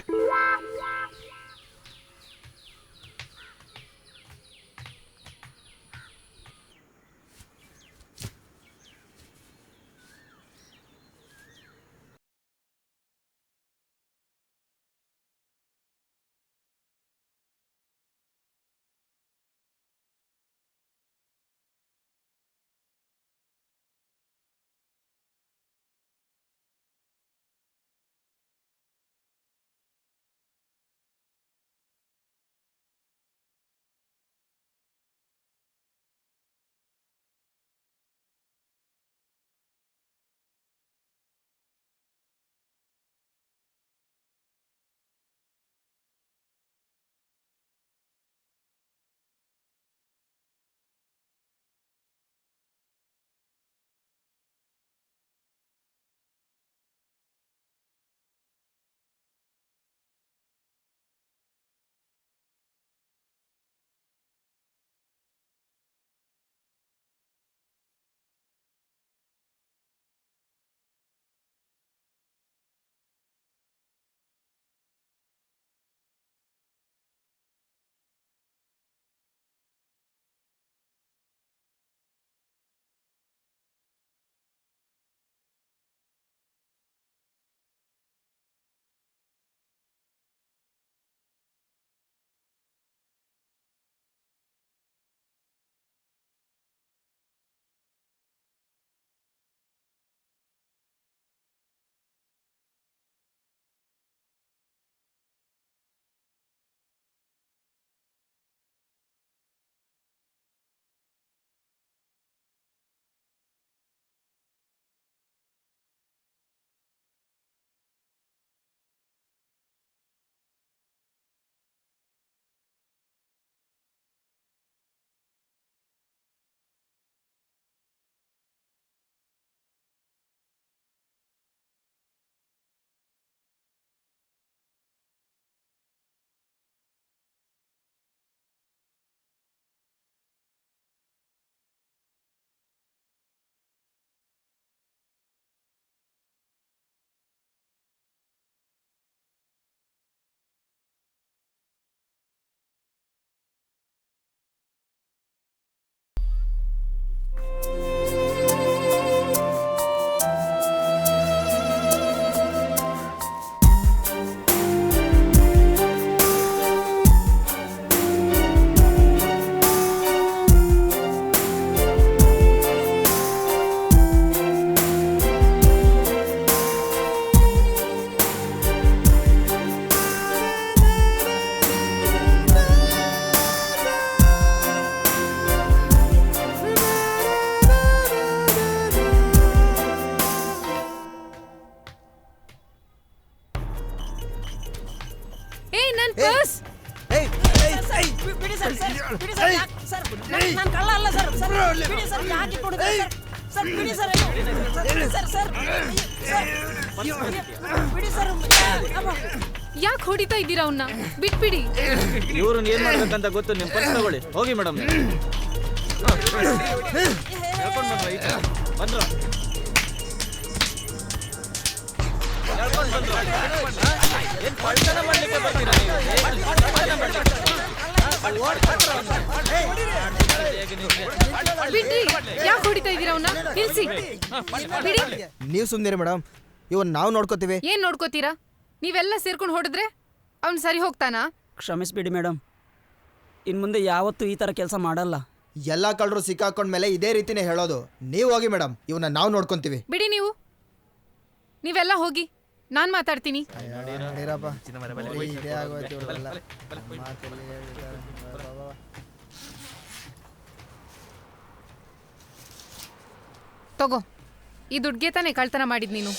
ಏಯ್ ನನ್ ಪರ್ಸ್ ಬಿಡಿ ಸರ್ ಬಿಡಿ ಸರ್ ಸರ್ ನಾನು ಕಳ್ಳ ಅಲ್ಲ ಸರ್ ಸರ್ ಬಿಡಿ ಸರ್ ಯಾಕೆ ಕೊಡುತ್ತೆ ಸರ್ ಬಿಡಿ ಸರ್ ಸರ್ ಸರ್ ಬಿಡಿ ಸರ್ ಯಾಕೆ ಹೊಡಿತಾ ಇದ್ದೀರಾ ಅವನ್ನ ಬಿಟ್ಬಿಡಿ. ಇವ್ರನ್ನ ಏನ್ ಮಾಡ್ಬೇಕಂತ ಗೊತ್ತು. ನಿಮ್ ಪರ್ಸ್ ತಗೊಳ್ಳಿ ಹೋಗಿ ಮೇಡಮ್. ಬಂದ್ರ ಏನ್ ಪಳ್ತನ ಮಾಡ್ಲಿಕ್ಕೆ ಬರ್ತೀರಾ ಬಿಡ್ರಿ. ಯಾಕೆ ಹೊಡಿತಾ ಇದ್ದೀರಾ ಅವನ್ನ? ನಿಲ್ಸಿ ಬಿಡಿ. ನೀವು ಸುಮ್ಮನೆ ಮೇಡಮ್, ಇವನ್ ನಾವು ನೋಡ್ಕೋತೀವಿ. ಏನ್ ನೋಡ್ಕೋತೀರಾ? ನೀವೆಲ್ಲ ಸೇರ್ಕೊಂಡು ಹೊಡೆದ್ರೆ ಅವ್ನು ಸರಿ ಹೋಗ್ತಾನಾ? ಕ್ಷಮಿಸ್ಬಿಡಿ ಮೇಡಮ್, ಇನ್ನು ಮುಂದೆ ಯಾವತ್ತೂ ಈ ಥರ ಕೆಲಸ ಮಾಡಲ್ಲ. ಎಲ್ಲ ಕಳ್ಳರು ಸಿಕ್ಕಾಕೊಂಡ್ಮೇಲೆ ಇದೇ ರೀತಿನೇ ಹೇಳೋದು. ನೀವು ಹೋಗಿ ಮೇಡಮ್, ಇವನ್ನ ನಾವು ನೋಡ್ಕೊಂತೀವಿ. ಬಿಡಿ ನೀವು. ನೀವೆಲ್ಲ ಹೋಗಿ, ನಾನು ಮಾತಾಡ್ತೀನಿ. ತಗೋ, ಈ ದುಡ್ಗೆ ತಾನೇ ಕಳ್ತನ ಮಾಡಿದ್ ನೀನು.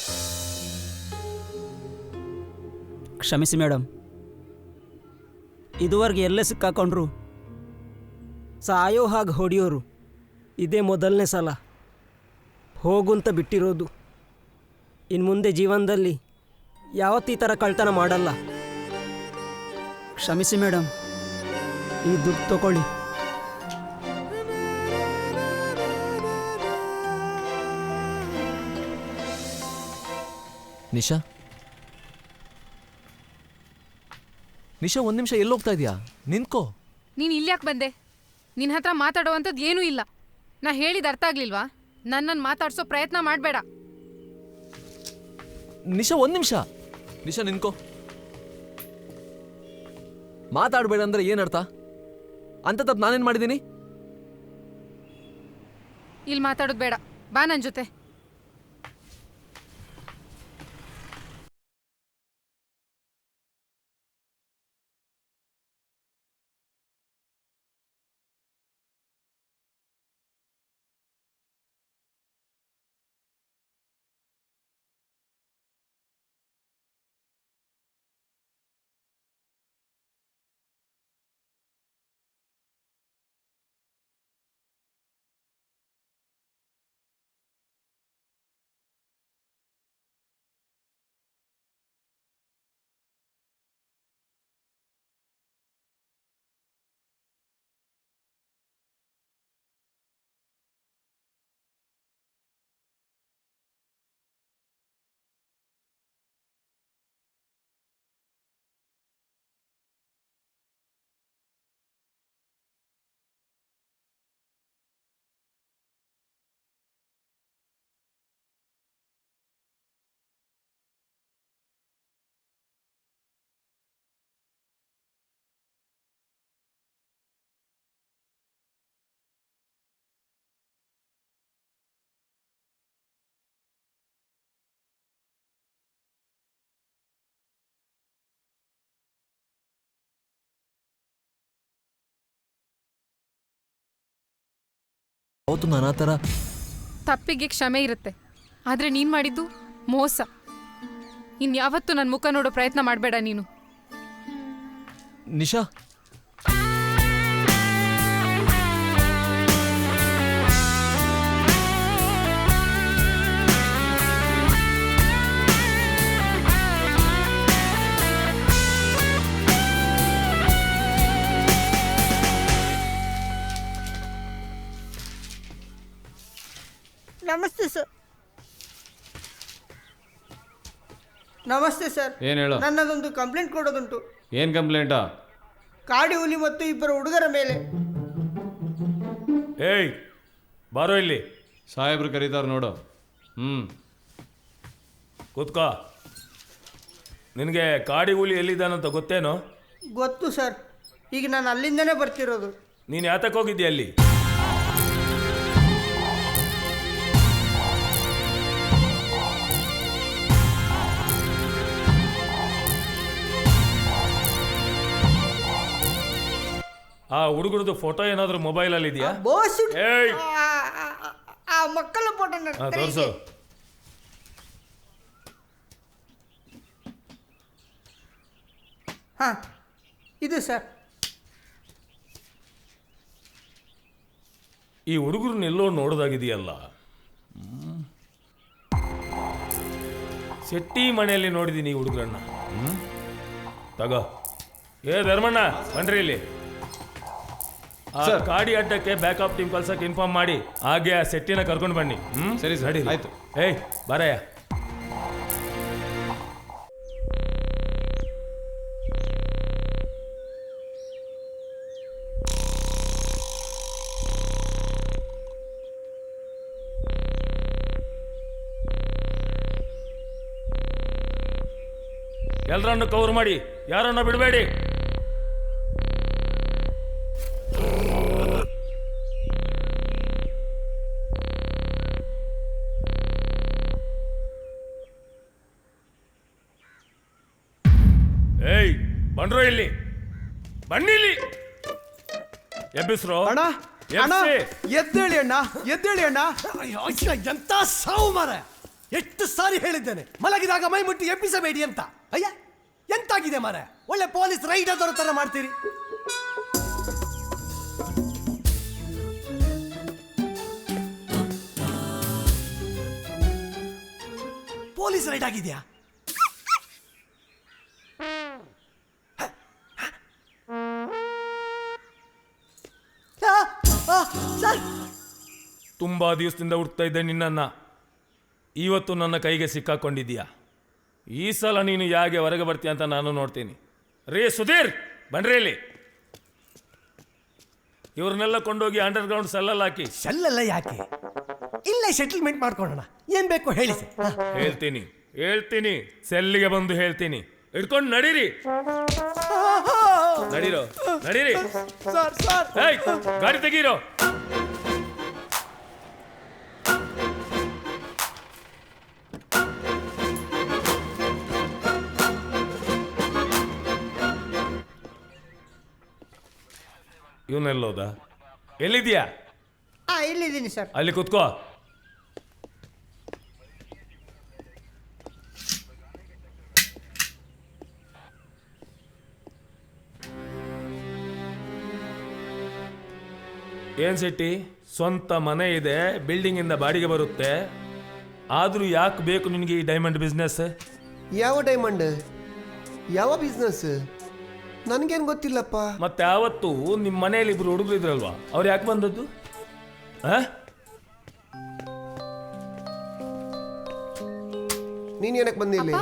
ಕ್ಷಮಿಸಿ ಮೇಡಮ್, ಇದುವರೆಗೆ ಎಲ್ಲೇ ಸಿಕ್ಕಾಕೊಂಡ್ರು ಸಾಯೋ ಹಾಗೆ ಹೊಡೆಯೋರು ಇದೇ ಮೊದಲನೇ ಸಲ. ಹೋಗುಂತ ಬಿಟ್ಟಿರೋದು. ಇನ್ನು ಮುಂದೆ ಜೀವನದಲ್ಲಿ ಯಾವತ್ತೂ ಈ ಥರ ಕಳ್ತನ ಮಾಡಲ್ಲ. ಕ್ಷಮಿಸಿ ಮೇಡಮ್, ಈ ದುಡ್ಡು ತಗೊಳ್ಳಿ. ನಿಶಾ, ನಿಶಾ, ಒಂದ್ ನಿಮಿಷ ಎಲ್ಲಿ ಹೋಗ್ತಾ ಇದೀಯಾ? ನಿಂತ್ಕೋ. ನೀನು ಇಲ್ಯಾಕೆ ಬಂದೆ? ನಿನ್ನ ಹತ್ರ ಮಾತಾಡುವಂಥದ್ದು ಏನೂ ಇಲ್ಲ. ನಾ ಹೇಳಿದ ಅರ್ಥ ಆಗ್ಲಿಲ್ವಾ? ನನ್ನನ್ನು ಮಾತಾಡ್ಸೋ ಪ್ರಯತ್ನ ಮಾಡಬೇಡ. ನಿಶಾ, ಒಂದ್ ನಿಮಿಷ. ನಿಶಾ, ನಿನ್ಕೋ. ಮಾತಾಡ್ಬೇಡ ಅಂದ್ರೆ ಏನರ್ಥ? ಅಂತ ತಪ್ಪು ನಾನೇನ್ ಮಾಡಿದ್ದೀನಿ? ಇಲ್ಲಿ ಮಾತಾಡೋದು ಬೇಡ, ಬಾ ನನ್ನ ಜೊತೆ. ಅವತ್ತು ನಾನು ಆ ಥರ ತಪ್ಪಿಗೆ ಕ್ಷಮೆ ಇರುತ್ತೆ, ಆದರೆ ನೀನು ಮಾಡಿದ್ದು ಮೋಸ. ಇನ್ಯಾವತ್ತೂ ನನ್ನ ಮುಖ ನೋಡೋ ಪ್ರಯತ್ನ ಮಾಡಬೇಡ ನೀನು. ನಿಶಾ, ನಮಸ್ತೆ ಸರ್. ನಮಸ್ತೆ ಸರ್. ಏನು ಹೇಳು? ನನ್ನದೊಂದು ಕಂಪ್ಲೇಂಟ್ ಕೊಡೋದುಂಟು. ಏನು ಕಂಪ್ಲೇಂಟಾ? ಕಾಡಿ ಹುಲಿ ಮತ್ತು ಇಬ್ಬರು ಹುಡುಗರ ಮೇಲೆ. ಏಯ್, ಬಾರೋ ಇಲ್ಲಿ. ಸಾಹೇಬ್ರು ಕರೀತಾರೆ ನೋಡು. ಕೂತ್ಕೋ. ನಿನಗೆ ಕಾಡಿ ಹುಲಿ ಎಲ್ಲಿದ್ದಾನಂತ ಗೊತ್ತೇನೋ? ಗೊತ್ತು ಸರ್, ಈಗ ನಾನು ಅಲ್ಲಿಂದನೇ ಬರ್ತಿರೋದು. ನೀನು ಯಾತಕ್ಕೆ ಹೋಗಿದ್ಯಾ ಅಲ್ಲಿ? ಆ ಹುಡುಗರದು ಫೋಟೋ ಏನಾದರೂ ಮೊಬೈಲಲ್ಲಿ ಇದೆಯಾ? ಏಯ್, ಆ ಮಕ್ಕಳ ಫೋಟೋ ತೋರಿಸು. ಹಾಂ ಇದು ಸರ್. ಈ ಹುಡುಗರನ್ನೆಲ್ಲೋ ನೋಡೋದಾಗಿದೆಯಲ್ಲ. ಶೆಟ್ಟಿ ಮನೆಯಲ್ಲಿ ನೋಡಿದ್ದೀನಿ ಈ ಹುಡುಗರನ್ನ. ತಗೋ. ಏ ಧರ್ಮಣ್ಣ ಬನ್ರಿ ಇಲ್ಲಿ. ಆ ಕಾಡಿ ಅಡ್ಡಕ್ಕೆ ಬ್ಯಾಕಪ್ ಟೀಮ್ ಕಳ್ಸಕ್ಕೆ ಇನ್ಫಾರ್ಮ್ ಮಾಡಿ ಹಾಗೆ ಆ ಸೆಟ್ಟಿನ ಕರ್ಕೊಂಡು ಬನ್ನಿ. ಸರಿ ಸರಿ ಆಯ್ತು. ಏಯ್ ಬಾರಯ್ಯ. ಎಲ್ಲರನ್ನು ಕವರ್ ಮಾಡಿ, ಯಾರನ್ನ ಬಿಡಬೇಡಿ. ಏಯ್ ಬನ್ರೋ ಇಲ್ಲಿ, ಬನ್ನಿ ಇಲ್ಲಿ. ಎಬ್ಬಿಸ್ರೋ ಅಣ್ಣ. ಅಣ್ಣ ಎದ್ದೇಳಿ ಅಣ್ಣ, ಎದ್ದೇಳಿ ಅಣ್ಣ. ಎಂತ ಸಾವು ಮಾರ. ಎಷ್ಟು ಸಾರಿ ಹೇಳಿದ್ದೇನೆ ಮಲಗಿದಾಗ ಮೈ ಮುಟ್ಟಿ ಎಬ್ಬಿಸಬೇಡಿ ಅಂತ. ಅಯ್ಯ ಎಂತಾಗಿದೆ ಮಾರ, ಒಳ್ಳೆ ಪೊಲೀಸ್ ರೈಡ್ ಆದವ್ರ ತರ ಮಾಡ್ತೀರಿ. ಪೊಲೀಸ್ ರೈಡ್ ಆಗಿದೆಯಾ? ತುಂಬಾ ದಿವಸದಿಂದ ಹುಡ್ತಾ ಇದ್ದೆ ನಿನ್ನನ್ನ. ಇವತ್ತು ನನ್ನ ಕೈಗೆ ಸಿಕ್ಕಾಕೊಂಡಿದ್ದೀಯಾ. ಈ ಸಲ ನೀನು ಯಾಕೆ ಹೊರಗೆ ಬರ್ತೀಯ ಅಂತ ನಾನು ನೋಡ್ತೀನಿ. ರೇ ಸುಧೀರ್ ಬನ್ರಿ ಇಲ್ಲಿ. ಇವ್ರನ್ನೆಲ್ಲ ಕೊಂಡೋಗಿ ಅಂಡರ್ಗ್ರೌಂಡ್ ಸೆಲ್ಲಲ್ಲಿ ಹಾಕಿ. ಸೆಲ್ಲೆಲ್ಲ ಯಾಕೆ, ಇಲ್ಲೇ ಸೆಟಲ್ಮೆಂಟ್ ಮಾಡ್ಕೊಳ್ಳೋಣ. ಏನ್ ಬೇಕು ಹೇಳಿ ಸರ್. ಹೇಳ್ತೀನಿ ಸೆಲ್ಲಿಗೆ ಬಂದು ಹೇಳ್ತೀನಿ. ಹಿಡ್ಕೊಂಡು ನಡೀರಿ, ನಡೀರಿ. ಗಾಡಿ ತೆಗೀರೋ. ಇವನೆಲ್ಲೋದ? ಎಲ್ಲಿದ್ಯಾ? ಇಲ್ಲಿದ್ದೀನಿ ಸರ್. ಅಲ್ಲಿ ಕುತ್ಕೋ. ಏನ್ ಶೆಟ್ಟಿ, ಸ್ವಂತ ಮನೆ ಇದೆ, ಬಿಲ್ಡಿಂಗ್ ಇಂದ ಬಾಡಿಗೆ ಬರುತ್ತೆ, ಆದ್ರೂ ಯಾಕೆ ಬೇಕು ನಿನಗೆ ಈ ಡೈಮಂಡ್ ಬಿಸ್ನೆಸ್? ಯಾವ ಡೈಮಂಡ್, ಯಾವ ಬಿಸ್ನೆಸ್ ನನಗೇನು ಗೊತ್ತಿಲ್ಲಪ್ಪ. ಮತ್ತೆ ಯಾವತ್ತು ನಿಮ್ಮ ಮನೆಯಲ್ಲಿ ಇಬ್ರು ಹುಡುಗರು ಇದ್ರಲ್ವಾ, ಅವ್ರು ಯಾಕೆ ಬಂದದ್ದು? ನೀನ್ ಏನಕ್ಕೆ ಬಂದಿ ಇಲ್ಲಿ?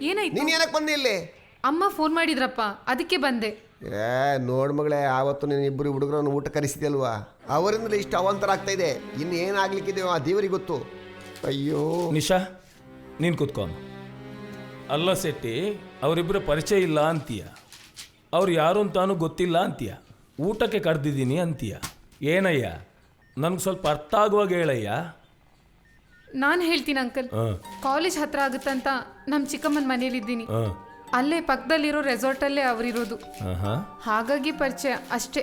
ಏನಾಯ್ತು? ನೀನ್ ಏನಕ್ಕೆ ಬಂದಿ ಇಲ್ಲಿ? ಅಮ್ಮ ಫೋನ್ ಮಾಡಿದ್ರಪ್ಪ, ಅದಕ್ಕೆ ಬಂದೆ. ನೋಡ್ ಮಗಳೇ, ಆವತ್ತು ನೀನು ಇಬ್ಬರು ಹುಡುಗರನ್ನು ಊಟ ಕರೆಸಿದಲ್ವಾ, ಅವರಿಂದಲೇ ಇಷ್ಟು ಅವಾಂತರ ಆಗ್ತಾ ಇದೆ. ಇನ್ನು ಏನಾಗ್ಲಿಕ್ಕಿದೆಯೋ ಆ ದೇವರಿಗೆ ಗೊತ್ತು. ಅಯ್ಯೋ ನಿಶಾ, ನೀನು ಕುತ್ಕೊಂಡು. ಅಲ್ಲ ಶೆಟ್ಟಿ, ಅವರಿಬ್ಬರ ಪರಿಚಯ ಇಲ್ಲ ಅಂತೀಯ, ಅವ್ರು ಯಾರು ಅಂತಾನು ಗೊತ್ತಿಲ್ಲ ಅಂತೀಯ, ಊಟಕ್ಕೆ ಕರೆದಿದ್ದೀನಿ ಅಂತೀಯ. ಏನಯ್ಯ, ನನಗೆ ಸ್ವಲ್ಪ ಅರ್ಥ ಆಗುವಾಗ ಹೇಳಯ್ಯ. ನಾನು ಹೇಳ್ತೀನಿ ಅಂಕಲ್. ಕಾಲೇಜ್ ಹತ್ರ ಆಗುತ್ತಂತ ನಮ್ಮ ಚಿಕ್ಕಮ್ಮನ ಮನೇಲಿದ್ದೀನಿ. ಅಲ್ಲೇ ಪಕ್ಕದಲ್ಲಿರೋ ರೆಸಾರ್ಟಲ್ಲೇ ಅವರಿರೋದು. ಹಾಗಾಗಿ ಪರಿಚಯ ಅಷ್ಟೇ.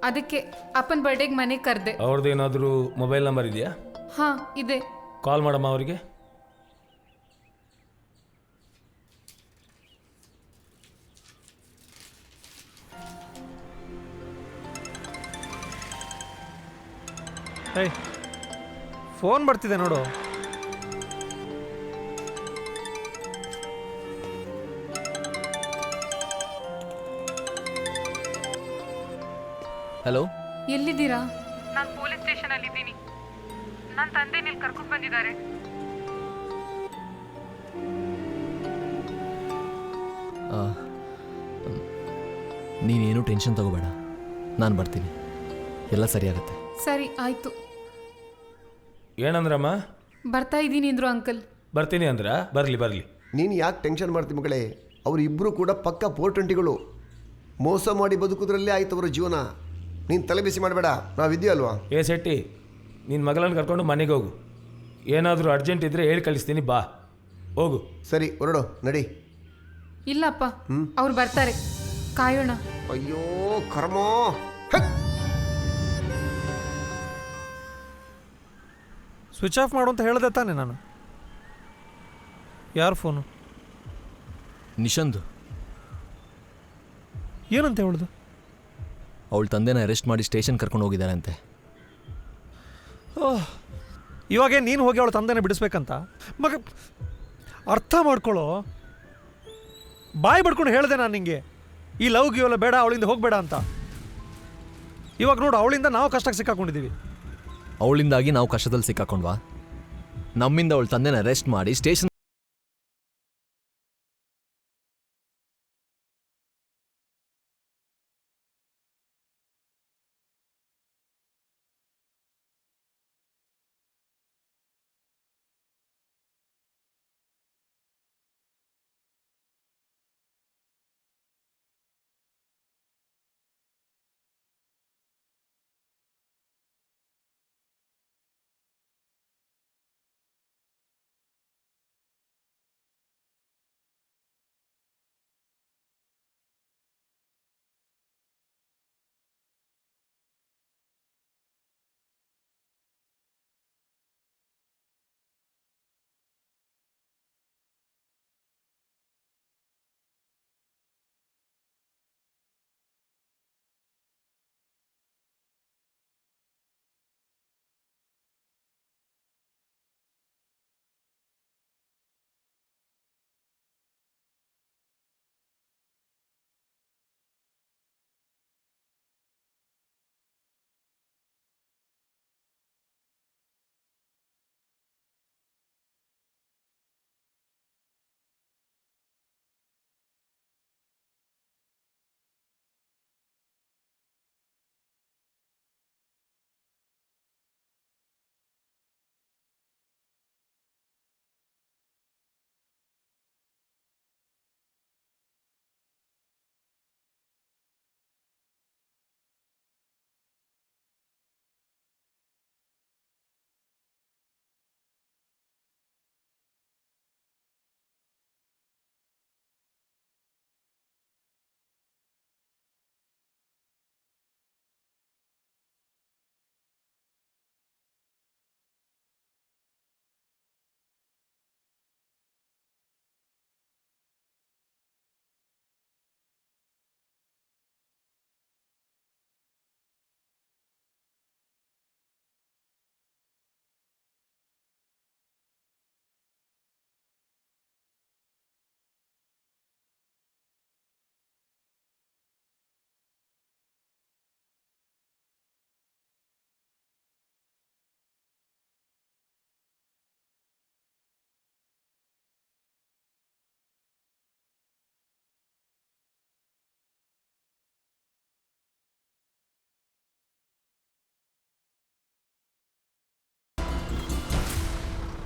ಅದಕ್ಕೆ ಅಪ್ಪನ ಬರ್ಡೇಗೆ ಮನೆಗೆ ಕರೆದೆ. ಅವ್ರದ್ದೇನಾದರೂ ಮೊಬೈಲ್ ನಂಬರ್ ಇದೆಯಾ? ಹಾ ಇದೆ. ಕಾಲ್ ಮಾಡಮ್ಮ ಅವರಿಗೆ. ಫೋನ್ ಬರ್ತಿದೆ ನೋಡು. ಹಲೋ, ಎಲ್ಲಿದ್ದೀರಾ? ನಾನು ಪೊಲೀಸ್ ಸ್ಟೇಷನ್ ಅಲ್ಲಿ ಇದ್ದೀನಿ. ನನ್ನ ತಂದೆ ನೀವು ಕರ್ಕೊಂಡು ಬಂದಿದ್ದಾರೆ. ನೀನೇನು ಟೆನ್ಷನ್ ತಗೋಬೇಡ, ನಾನು ಬರ್ತೀನಿ, ಎಲ್ಲ ಸರಿಯಾಗುತ್ತೆ. ಸರಿ ಆಯ್ತು. ಏನಂದ್ರಮ್ಮ? ಬರ್ತಾ ಇದ್ದೀನಿ ಅಂದ್ರು ಅಂಕಲ್. ಬರ್ತೀನಿ ಅಂದ್ರ? ಬರಲಿ. ನೀನು ಯಾಕೆ ಟೆನ್ಷನ್ ಮಾಡ್ತಿ ಮಗಳೇ? ಅವರಿಬ್ಬರು ಕೂಡ ಪಕ್ಕ 420ಗಳು. ಮೋಸ ಮಾಡಿ ಬದುಕೋದ್ರಲ್ಲೇ ಆಯ್ತು ಅವರ ಜೀವನ. ನೀನು ತಲೆ ಬಿಸಿ ಮಾಡಬೇಡ, ನಾವಿದ್ದೀವಲ್ವಾ. ಏ ಶೆಟ್ಟಿ, ನಿನ್ನ ಮಗಳನ್ನು ಕರ್ಕೊಂಡು ಮನೆಗೆ ಹೋಗು. ಏನಾದರೂ ಅರ್ಜೆಂಟ್ ಇದ್ದರೆ ಹೇಳಿ ಕಳಿಸ್ತೀನಿ, ಬಾ. ಹೋಗು. ಸರಿ, ಹೊರಡು, ನಡಿ. ಇಲ್ಲಪ್ಪ, ಅವ್ರು ಬರ್ತಾರೆ, ಕಾಯೋಣ. ಅಯ್ಯೋ ಕರ್ಮೋ. ಸ್ವಿಚ್ ಆಫ್ ಮಾಡು ಅಂತ ಹೇಳಿದೆ ತಾನೆ ನಾನು. ಯಾರು ಫೋನು? ನಿಶಂದು. ಏನಂತ ಹೇಳುದು? ಅವಳ ತಂದೆನ ಅರೆಸ್ಟ್ ಮಾಡಿ ಸ್ಟೇಷನ್ ಕರ್ಕೊಂಡು ಹೋಗಿದ್ದಾರಂತೆ. ಇವಾಗೇ ನೀನು ಹೋಗಿ ಅವಳ ತಂದೆನ ಬಿಡಿಸ್ಬೇಕಂತ? ಮಗ ಅರ್ಥ ಮಾಡ್ಕೊಳ್ಳೋ. ಬಾಯಿ ಬಡ್ಕೊಂಡು ಹೇಳಿದೆ ನಾನು ನಿಂಗೆ, ಈ ಲವ್ ಗಿವೆಲ್ಲ ಬೇಡ, ಅವಳಿಂದ ಹೋಗಬೇಡ ಅಂತ. ಇವಾಗ ನೋಡು, ಅವಳಿಂದ ನಾವು ಕಷ್ಟಕ್ಕೆ ಸಿಕ್ಕಾಕೊಂಡಿದ್ದೀವಿ. ಅವಳಿಂದಾಗಿ ನಾವು ಕಷ್ಟದಲ್ಲಿ ಸಿಕ್ಕಾಕೊಂಡ್ವಾ? ನಮ್ಮಿಂದ ಅವಳ ತಂದೆನ ಅರೆಸ್ಟ್ ಮಾಡಿ ಸ್ಟೇಷನ್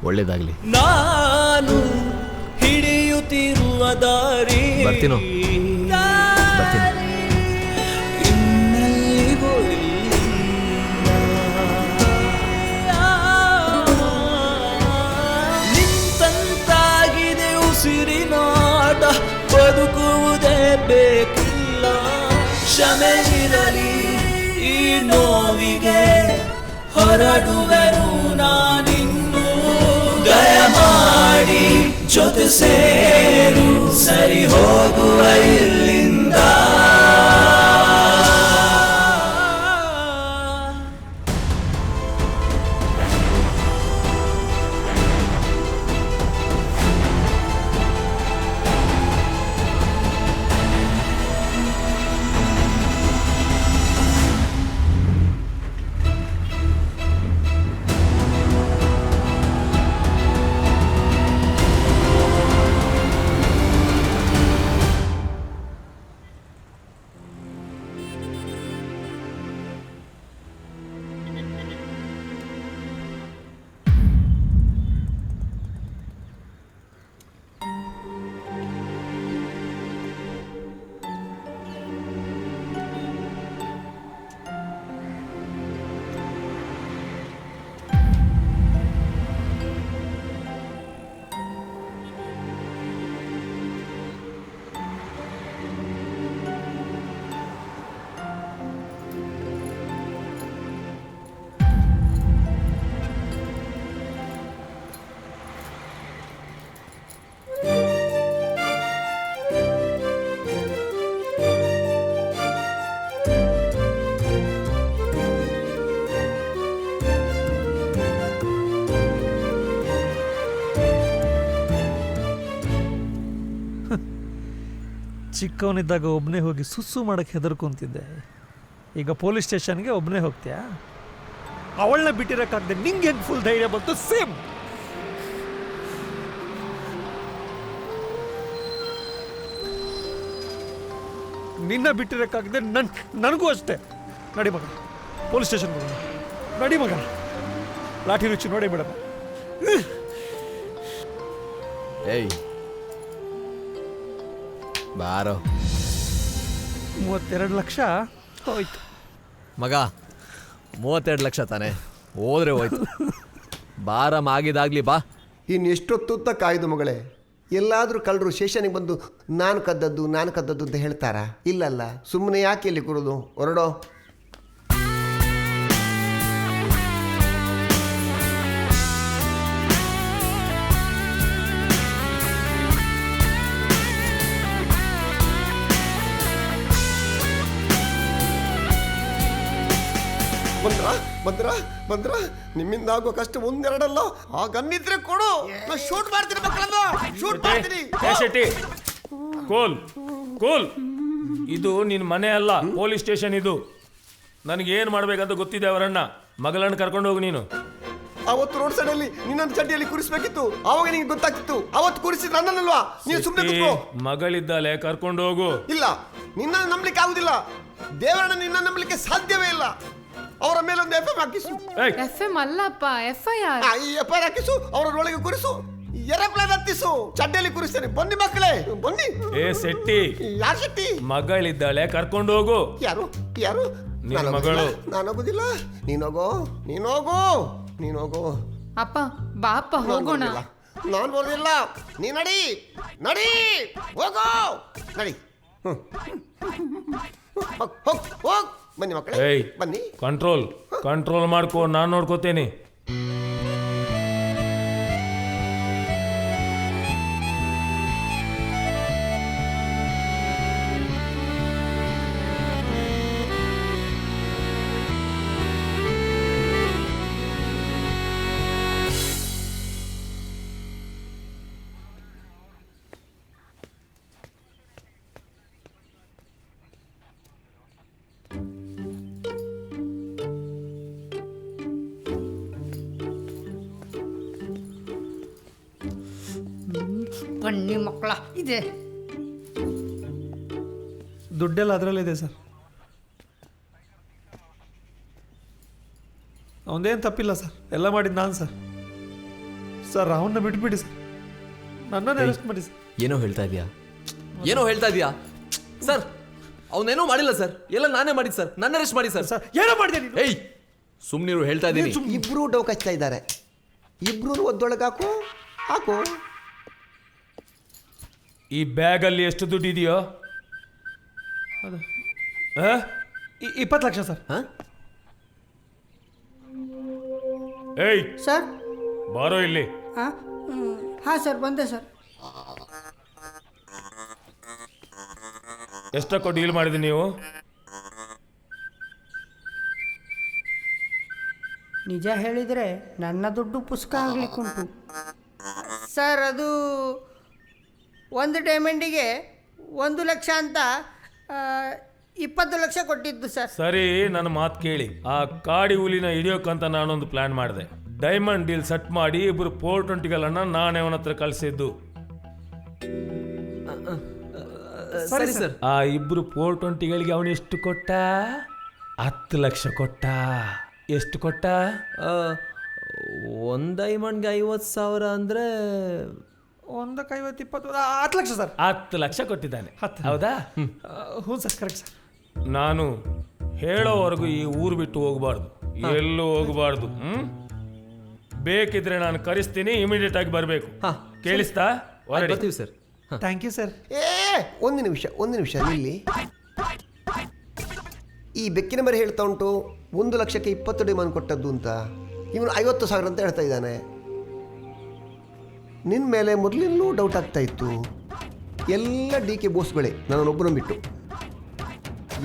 ಒಳ್ಳೇದಾಗ್ಲಿ. ನಾನು ಹಿಡಿಯುತ್ತಿರುವ ದಾರಿ ಬರ್ತೀನೋ? ಬರ್ತೀನಿ. ಇನ್ನೆಲ್ಲಿಗೂ ನಿಂತಾಗಿದೆ ಉಸಿರಿನಾಟ, ಬದುಕುವುದೇ ಬೇಕಿಲ್ಲ. ಕ್ಷಮೆ ಇರಲಿ ಈ ನೋವಿಗೆ, ಹೊರಡುವೆನು ನಾನಿನ್ನು. ದಯಮಾಡಿ ಜೊತೆ ಸೇರು, ಸರಿ ಹೋಗುವ ಇಲ್ಲಿಂದ. ಚಿಕ್ಕವನಿದ್ದಾಗ ಒಬ್ಬನೇ ಹೋಗಿ ಸುಸ್ಸು ಮಾಡೋಕ್ಕೆ ಹೆದರ್ಕೊಂತಿದ್ದೆ. ಈಗ ಪೊಲೀಸ್ ಸ್ಟೇಷನ್ಗೆ ಒಬ್ಬನೇ ಹೋಗ್ತೀಯಾ? ಅವಳನ್ನ ಬಿಟ್ಟಿರೋಕ್ಕಾಗದೆ ನಿಂಗೆ ಹೆಂಗೆ ಫುಲ್ ಧೈರ್ಯ ಬಂತು? ಸೇಮ್. ನಿನ್ನ ಬಿಟ್ಟಿರೋಕ್ಕಾಗದೆ ನನಗೂ ಅಷ್ಟೇ. ನಡಿ ಮಗ, ಪೊಲೀಸ್ ಸ್ಟೇಷನ್ಗೆ ಹೋಗೋಣ. ನಡಿ ಮಗ, ಲಾಠಿ ರುಚಿ ನೋಡಿ ಬಿಡಮ್ಮ. ಏಯ್ ಬಾರೋ. 32 ಲಕ್ಷ ಹೋಯ್ತು ಮಗ. 32 ಲಕ್ಷ ತಾನೆ, ಹೋದ್ರೆ ಹೋಯ್ತು. ಬಾರಮ್ಮ, ಆಗಿದಾಗ್ಲಿ ಬಾ. ಇನ್ನು ಎಷ್ಟೊತ್ತು ಕಾಯ್ದು ಮಗಳೇ? ಎಲ್ಲಾದರೂ ಕಳ್ಳರು ಸ್ಟೇಷನಿಗೆ ಬಂದು ನಾನು ಕದ್ದದ್ದು ಅಂತ ಹೇಳ್ತಾರಾ? ಇಲ್ಲಲ್ಲ, ಸುಮ್ಮನೆ ಯಾಕೆ ಇಲ್ಲಿ ಕೂರೋದು? ಹೊರಡೋ. ಬಂದ್ರ ನಿಮ್ಮಿಂದ ಆಗೋ ಕಷ್ಟ ಒಂದೆರಡಲ್ಲ. ಆ ಗನ್ನಿದ್ರೆ ಕೊಡು, ನಾನು ಶೂಟ್ ಮಾಡ್ತೀನಿ ಮಕ್ಕಳನ್ನ, ಶೂಟ್ ಮಾಡ್ತೀನಿ. Shetty, cool cool. ಇದು ನಿನ್ನ ಮನೆ ಅಲ್ಲ, ಪೊಲೀಸ್ ಸ್ಟೇಷನ್ ಇದು. ನನಗೆ ಏನು ಮಾಡ್ಬೇಕಂತ ಗೊತ್ತಿದೆ. ಅವರಣ್ಣ ಮಗಳನ್ನ ಕರ್ಕೊಂಡು ಹೋಗು ನೀನು. ಅವತ್ತು ರೋಡ್ ಸೈಡ್ ಅಲ್ಲಿ ನಿನ್ನನ್ನು ಚಡ್ಡಿಯಲ್ಲಿ ಕೂರಿಸ್ಬೇಕಿತ್ತು, ಅವಾಗ ನಿಂಗೆ ಗೊತ್ತಾಗ್ತಿತ್ತು. ಅವತ್ತು ಕೂರಿಸಿದ್ರೆ ನನ್ನಲ್ವಾ? ನೀನು ಸುಮ್ಮನೆ ಕೂತ್ಕೋ. ಮಗಳಿದ್ದಾಳೆ, ಕರ್ಕೊಂಡು ಹೋಗು. ಇಲ್ಲ, ನಿನ್ನ ನಂಬಲಿಕ್ಕೆ ಆಗುದಿಲ್ಲ. ದೇವರನ್ನ ನಿನ್ನ ನಂಬಲಿಕ್ಕೆ ಸಾಧ್ಯವೇ ಇಲ್ಲ. ಅವರ ಮೇಲೆ ಒಂದು ಎಫ್ಎಂ ಹಾಕಿಸು. ಎಫ್ಎಂ ಅಲ್ಲಪ್ಪ, FIR. ಈ FIR ಹಾಕಿಸು, ಅವರೊಳಗೆ ಕೂರಿಸು, ಏರೋಪ್ಲೇನ್ ಹತ್ತಿಸು, ಚಡ್ಡಿಯಲ್ಲಿ ಕೂರಿಸ್ತೇನೆ. ಬನ್ನಿ ಮಕ್ಕಳೇ, ಬನ್ನಿ. ಏ ಶೆಟ್ಟಿ, ಯಾರು ಶೆಟ್ಟಿ? ಮಗಳಿದ್ದಾಳೆ, ಕರ್ಕೊಂಡು ಹೋಗು. ಯಾರು? ನಿನ್ನ ಮಗಳು. ನಾನು ಹೋಗುದಿಲ್ಲ. ನೀನೋಗು. ಅಪ್ಪ ಬಾಪ ಹೋಗೋಣ. ನಾನು ಬರೋದಿಲ್ಲ. ನೀ ನಡಿ ಹೋಗೋ, ನಡಿ. ಹೋಗ್ ಬನ್ನಿ ಮಕ್ಕಳೇ, ಬನ್ನಿ. ಕಂಟ್ರೋಲ್ ಮಾಡ್ಕೋ, ನಾನು ನೋಡ್ಕೋತೇನೆ. ಬನ್ನಿ ಮಕ್ಕಳ, ಇದೆ ದುಡ್ಡೆಲ್ಲ ಅದರಲ್ಲಿದೆ ಸರ್. ಅವನದೇನು ತಪ್ಪಿಲ್ಲ ಸರ್, ಎಲ್ಲ ಮಾಡಿದ್ದು ನಾನು ಸರ್. ಅವನ್ನ ಬಿಟ್ಬಿಡಿ ಸರ್, ನನ್ನನ್ನು ಅರೆಸ್ಟ್ ಮಾಡಿ ಸರ್. ಏನೋ ಹೇಳ್ತಾ ಇದೆಯಾ ಸರ್? ಅವನೇನೋ ಮಾಡಿಲ್ಲ ಸರ್, ಎಲ್ಲ ನಾನೇ ಮಾಡಿದ್ದು ಸರ್. ನನ್ನ ಅರೆಸ್ಟ್ ಮಾಡಿ ಸರ್. ಏನೋ ಮಾಡಿದೆ ನೀನು? ಏಯ್ ಸುಮ್ಮನಿರು, ಹೇಳ್ತಾ ಇದ್ದೀನಿ. ಇಬ್ರು ಡೌ ಕಚ್ತಾ ಇದ್ದಾರೆ. ಇಬ್ರು ಒದ್ದೊಳಗೆ ಹಾಕು. ಈ ಬ್ಯಾಗಲ್ಲಿ ಎಷ್ಟು ದುಡ್ಡು ಇದೆಯೋ? 20 ಲಕ್ಷ ಸರ್. ಏಯ್ ಸರ್, ಬಾರೋ ಇಲ್ಲಿ. ಹಾಂ ಸರ್, ಬಂದೆ ಸರ್. ಎಷ್ಟಕ್ಕೋ ಡೀಲ್ ಮಾಡಿದೆ ನೀವು? ನಿಜ ಹೇಳಿದರೆ ನನ್ನ ದುಡ್ಡು ಪುಸ್ತಕ ಆಗ್ಲಿಕ್ಕುಂಟು ಸರ್. ಅದು ಒಂದು ಡೈಮಂಡಿಗೆ 1 ಲಕ್ಷ ಅಂತ 20 ಲಕ್ಷ ಕೊಟ್ಟಿದ್ದು ಸರ್. ಸರಿ, ನನ್ನ ಮಾತು ಕೇಳಿ. ಆ ಕಾಡಿ ಹುಲಿನ ಹಿಡಿಯೋಕ್ಕಂತ ನಾನೊಂದು ಪ್ಲಾನ್ ಮಾಡಿದೆ. ಡೈಮಂಡ್ ಡೀಲ್ ಸೆಟ್ ಮಾಡಿ ಇಬ್ಬರು 420ಗಳನ್ನ ನಾನೇ ಅವನ ಹತ್ರ ಕಳಿಸಿದ್ದು. ಸರಿ ಸರ್. ಆ ಇಬ್ರು 420ಗಳಿಗೆ ಅವನು ಎಷ್ಟು ಕೊಟ್ಟ? 10 ಲಕ್ಷ ಕೊಟ್ಟ. ಎಷ್ಟು ಕೊಟ್ಟ? 1 ಡೈಮಂಡ್ಗೆ 50,000 ಅಂದರೆ 150, 10 ಲಕ್ಷ ಸರ್. 10 ಲಕ್ಷ ಕೊಟ್ಟಿದ್ದಾನೆ, ಹೌದಾ? ಹ್ಞೂ ಸರ್, ಕರೆಕ್ಟ್ ಸರ್. ನಾನು ಹೇಳೋವರೆಗೂ ಈ ಊರು ಬಿಟ್ಟು ಹೋಗಬಾರ್ದು, ಎಲ್ಲೂ ಹೋಗಬಾರ್ದು. ಬೇಕಿದ್ರೆ ನಾನು ಕರೆಸ್ತೀನಿ, ಇಮಿಡಿಯೇಟ್ ಆಗಿ ಬರಬೇಕು. ಕೇಳಿಸ್ತಾ? ಬರ್ತೀವಿ ಸರ್. Thank you sir. ಒಂದು ನಿಮಿಷ ನಿಲ್ಲಿ. ಈ ಬೆಕ್ಕಿನ ಮರಿ ಹೇಳ್ತಾ ಉಂಟು 1 ಲಕ್ಷಕ್ಕೆ 20 ಡೈಮಂಡ್ ಕೊಟ್ಟದ್ದು ಅಂತ. ಇವನು 50,000 ಅಂತ ಹೇಳ್ತಾ ಇದ್ದಾನೆ. ನಿನ್ನ ಮೇಲೆ ಮೊದಲಿನೂ ಡೌಟ್ ಆಗ್ತಾ ಇತ್ತು. ಎಲ್ಲ DK ಬೋಸ್ಗಳೇ, ನನ್ನೊಬ್ಬರನ್ನು ಬಿಟ್ಟು.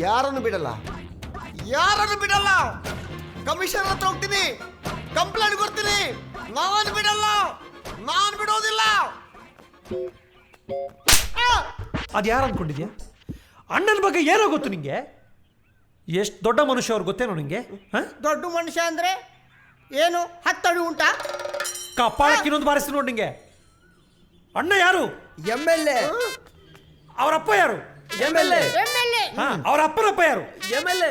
ಯಾರನ್ನು ಬಿಡಲ್ಲ. ಕಮಿಷನರ್ ಹತ್ರ ಹೋಗ್ತೀನಿ, ಕಂಪ್ಲೇಂಟ್ ಕೊಡ್ತೀನಿ. ನಾನು ಬಿಡೋದಿಲ್ಲ. ಅದು ಯಾರು ಅಂದ್ಕೊಂಡಿದ್ಯಾ? ಅಣ್ಣನ ಬಗ್ಗೆ ಏನೋ ಗೊತ್ತು ನಿಂಗೆ? ಎಷ್ಟು ದೊಡ್ಡ ಮನುಷ್ಯ ಅವ್ರು ಗೊತ್ತೇನೋ ನಿಂಗೆ? ದೊಡ್ಡ ಮನುಷ್ಯ ಅಂದ್ರೆ ಏನು 10 ಅಡಿ ಉಂಟಾ? ಕಪ್ಪಾಳಕ್ಕೆ ಇನ್ನೊಂದು ಬಾರಿಸ್ತೀನಿ ನೋಡಿ ನಿಂಗೆ. ಅಣ್ಣ ಯಾರು? MLA. ಅವರಪ್ಪ ಯಾರು? MLA. ಅವರ ಅಪ್ಪನಪ್ಪ ಯಾರು? MLA.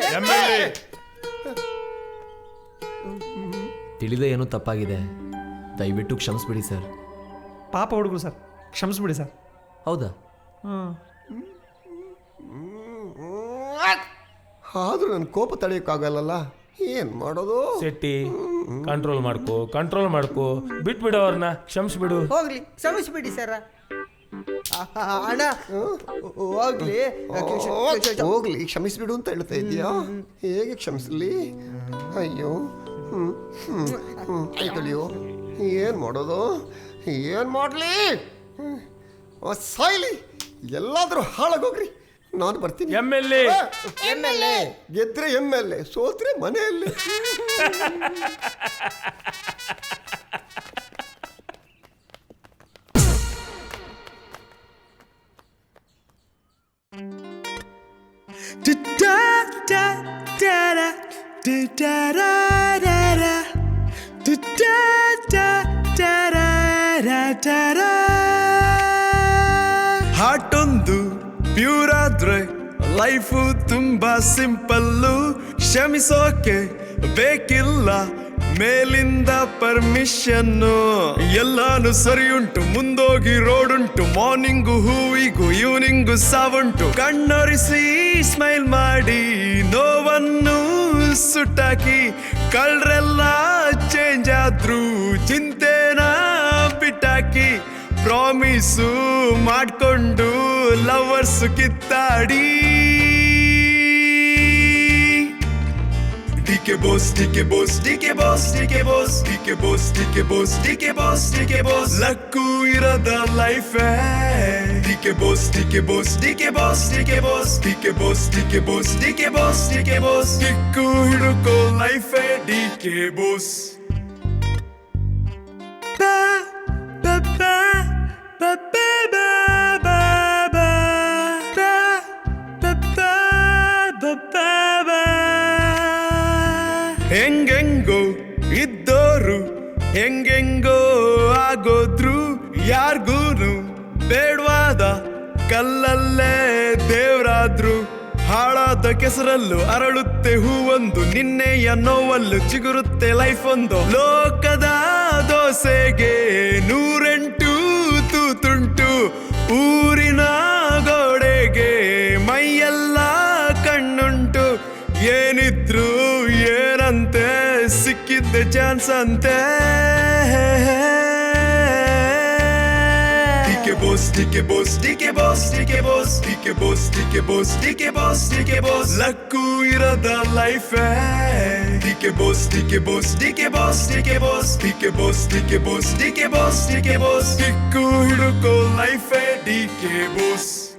ತಿಳಿದೇ ಏನೋ ತಪ್ಪಾಗಿದೆ, ದಯವಿಟ್ಟು ಕ್ಷಮಿಸ್ಬಿಡಿ ಸರ್. ಪಾಪ ಹುಡುಗರು ಸರ್, ಕ್ಷಮಿಸ್ಬಿಡಿ ಸರ್. ಹೌದಾ? ಆದ್ರೂ ನನ್ನ ಕೋಪ ತಡೆಯೋಕ್ಕಾಗಲ್ಲ, ಏನ್ ಮಾಡೋದು? ಶೆಟ್ಟಿ ಕಂಟ್ರೋಲ್ ಮಾಡ್ಕೋ ಬಿಟ್ಬಿಡು ಅವ್ರನ್ನ, ಕ್ಷಮಿಸ್ಬಿಡು. ಹೋಗ್ಲಿ, ಕ್ಷಮಿಸ್ಬಿಡಿ ಸರ. ಅಣ್ಣ ಹೋಗ್ಲಿ ಹೋಗ್ಲಿ, ಕ್ಷಮಿಸ್ಬಿಡು ಅಂತ ಹೇಳ್ತಾ ಇದೆಯಾ? ಹೇಗೆ ಕ್ಷಮಿಸ್ಲಿ? ಅಯ್ಯೋ, ಆಯ್ತಳಿಯೋ, ಏನು ಮಾಡೋದು? ಏನು ಮಾಡಲಿ? ಸಾಯ್ಲಿ, ಎಲ್ಲಾದರೂ ಹಾಳಾಗೋಗ್ರಿ, ನಾನು ಬರ್ತೀನಿ. MLA ಗೆದ್ರೆ MLA, ಸೋತ್ರೆ ಮನೆಯಲ್ಲಿ. ಹಾಟೊಂದು ಪ್ಯೂರ್ ಆದ್ರೆ ಲೈಫು ತುಂಬಾ ಸಿಂಪಲ್ಲು. ಕ್ಷಮಿಸೋಕೆ ಬೇಕಿಲ್ಲ ಮೇಲಿಂದ ಪರ್ಮಿಷನ್ನು. ಎಲ್ಲಾನು ಸರಿಯುಂಟು, ಮುಂದೋಗಿ ರೋಡುಂಟು. ಮಾರ್ನಿಂಗು ಹೂವಿಗೂ ಈವ್ನಿಂಗು ಸಾವುಂಟು. ಕಣ್ಣೊರಿಸಿ ಸ್ಮೈಲ್ ಮಾಡಿ ನೋವನ್ನು ಸುಟ್ಟಾಕಿ. ಕಳ್ರೆಲ್ಲ ಚೇಂಜ್ ಆದ್ರು ಚಿಂತೆನ ಬಿಟ್ಟಾಕಿ. ಪ್ರಾಮಿಸು ಮಾಡ್ಕೊಂಡು lovers ಕಿತ್ತಾಡಿ. DK boss, DK boss, DK boss, DK boss, DK boss, DK boss, DK boss, DK boss. Luck ಇರದ life DK boss, DK boss, DK boss, DK boss, DK boss, DK boss, DK boss, DK boss. Kick ಹಿಡುಕೋ life DK boss. ಹೆಂಗೆಂಗೋ ಇದ್ದೋರು ಹೆಂಗೆಂಗೋ ಆಗೋದ್ರು. ಯಾರ್ಗೂನು ಬೇಡವಾದ ಕಲ್ಲಲ್ಲೇ ದೇವ್ರಾದ್ರು. ಹಾಳಾದ ಕೆಸರಲ್ಲೂ ಅರಳುತ್ತೆ ಹೂವೊಂದು. ನಿನ್ನೆಯ ನೋವಲ್ಲೂ ಚಿಗುರುತ್ತೆ life ಒಂದು. ಲೋಕದ ದೋಸೆಗೆ 108 ತೂತುಂಟು. ಊರಿನ ಗೋಡೆಗೆ ಮೈಯೆಲ್ಲ ಕಣ್ಣುಂಟು. ಏನಿದ್ರು ಏನಂತೆ, ಸಿಕ್ಕಿದ್ದೆ ಚಾನ್ಸ್ ಅಂತೆ. DK boss, DK boss, DK boss, DK boss, DK boss, DK boss, DK boss, DK boss. Luck ಇರದ life DK boss, DK boss, DK boss, DK boss, DK boss, DK boss, DK boss, DK boss. Kick ಹಿಡುಕೋ life DK boss.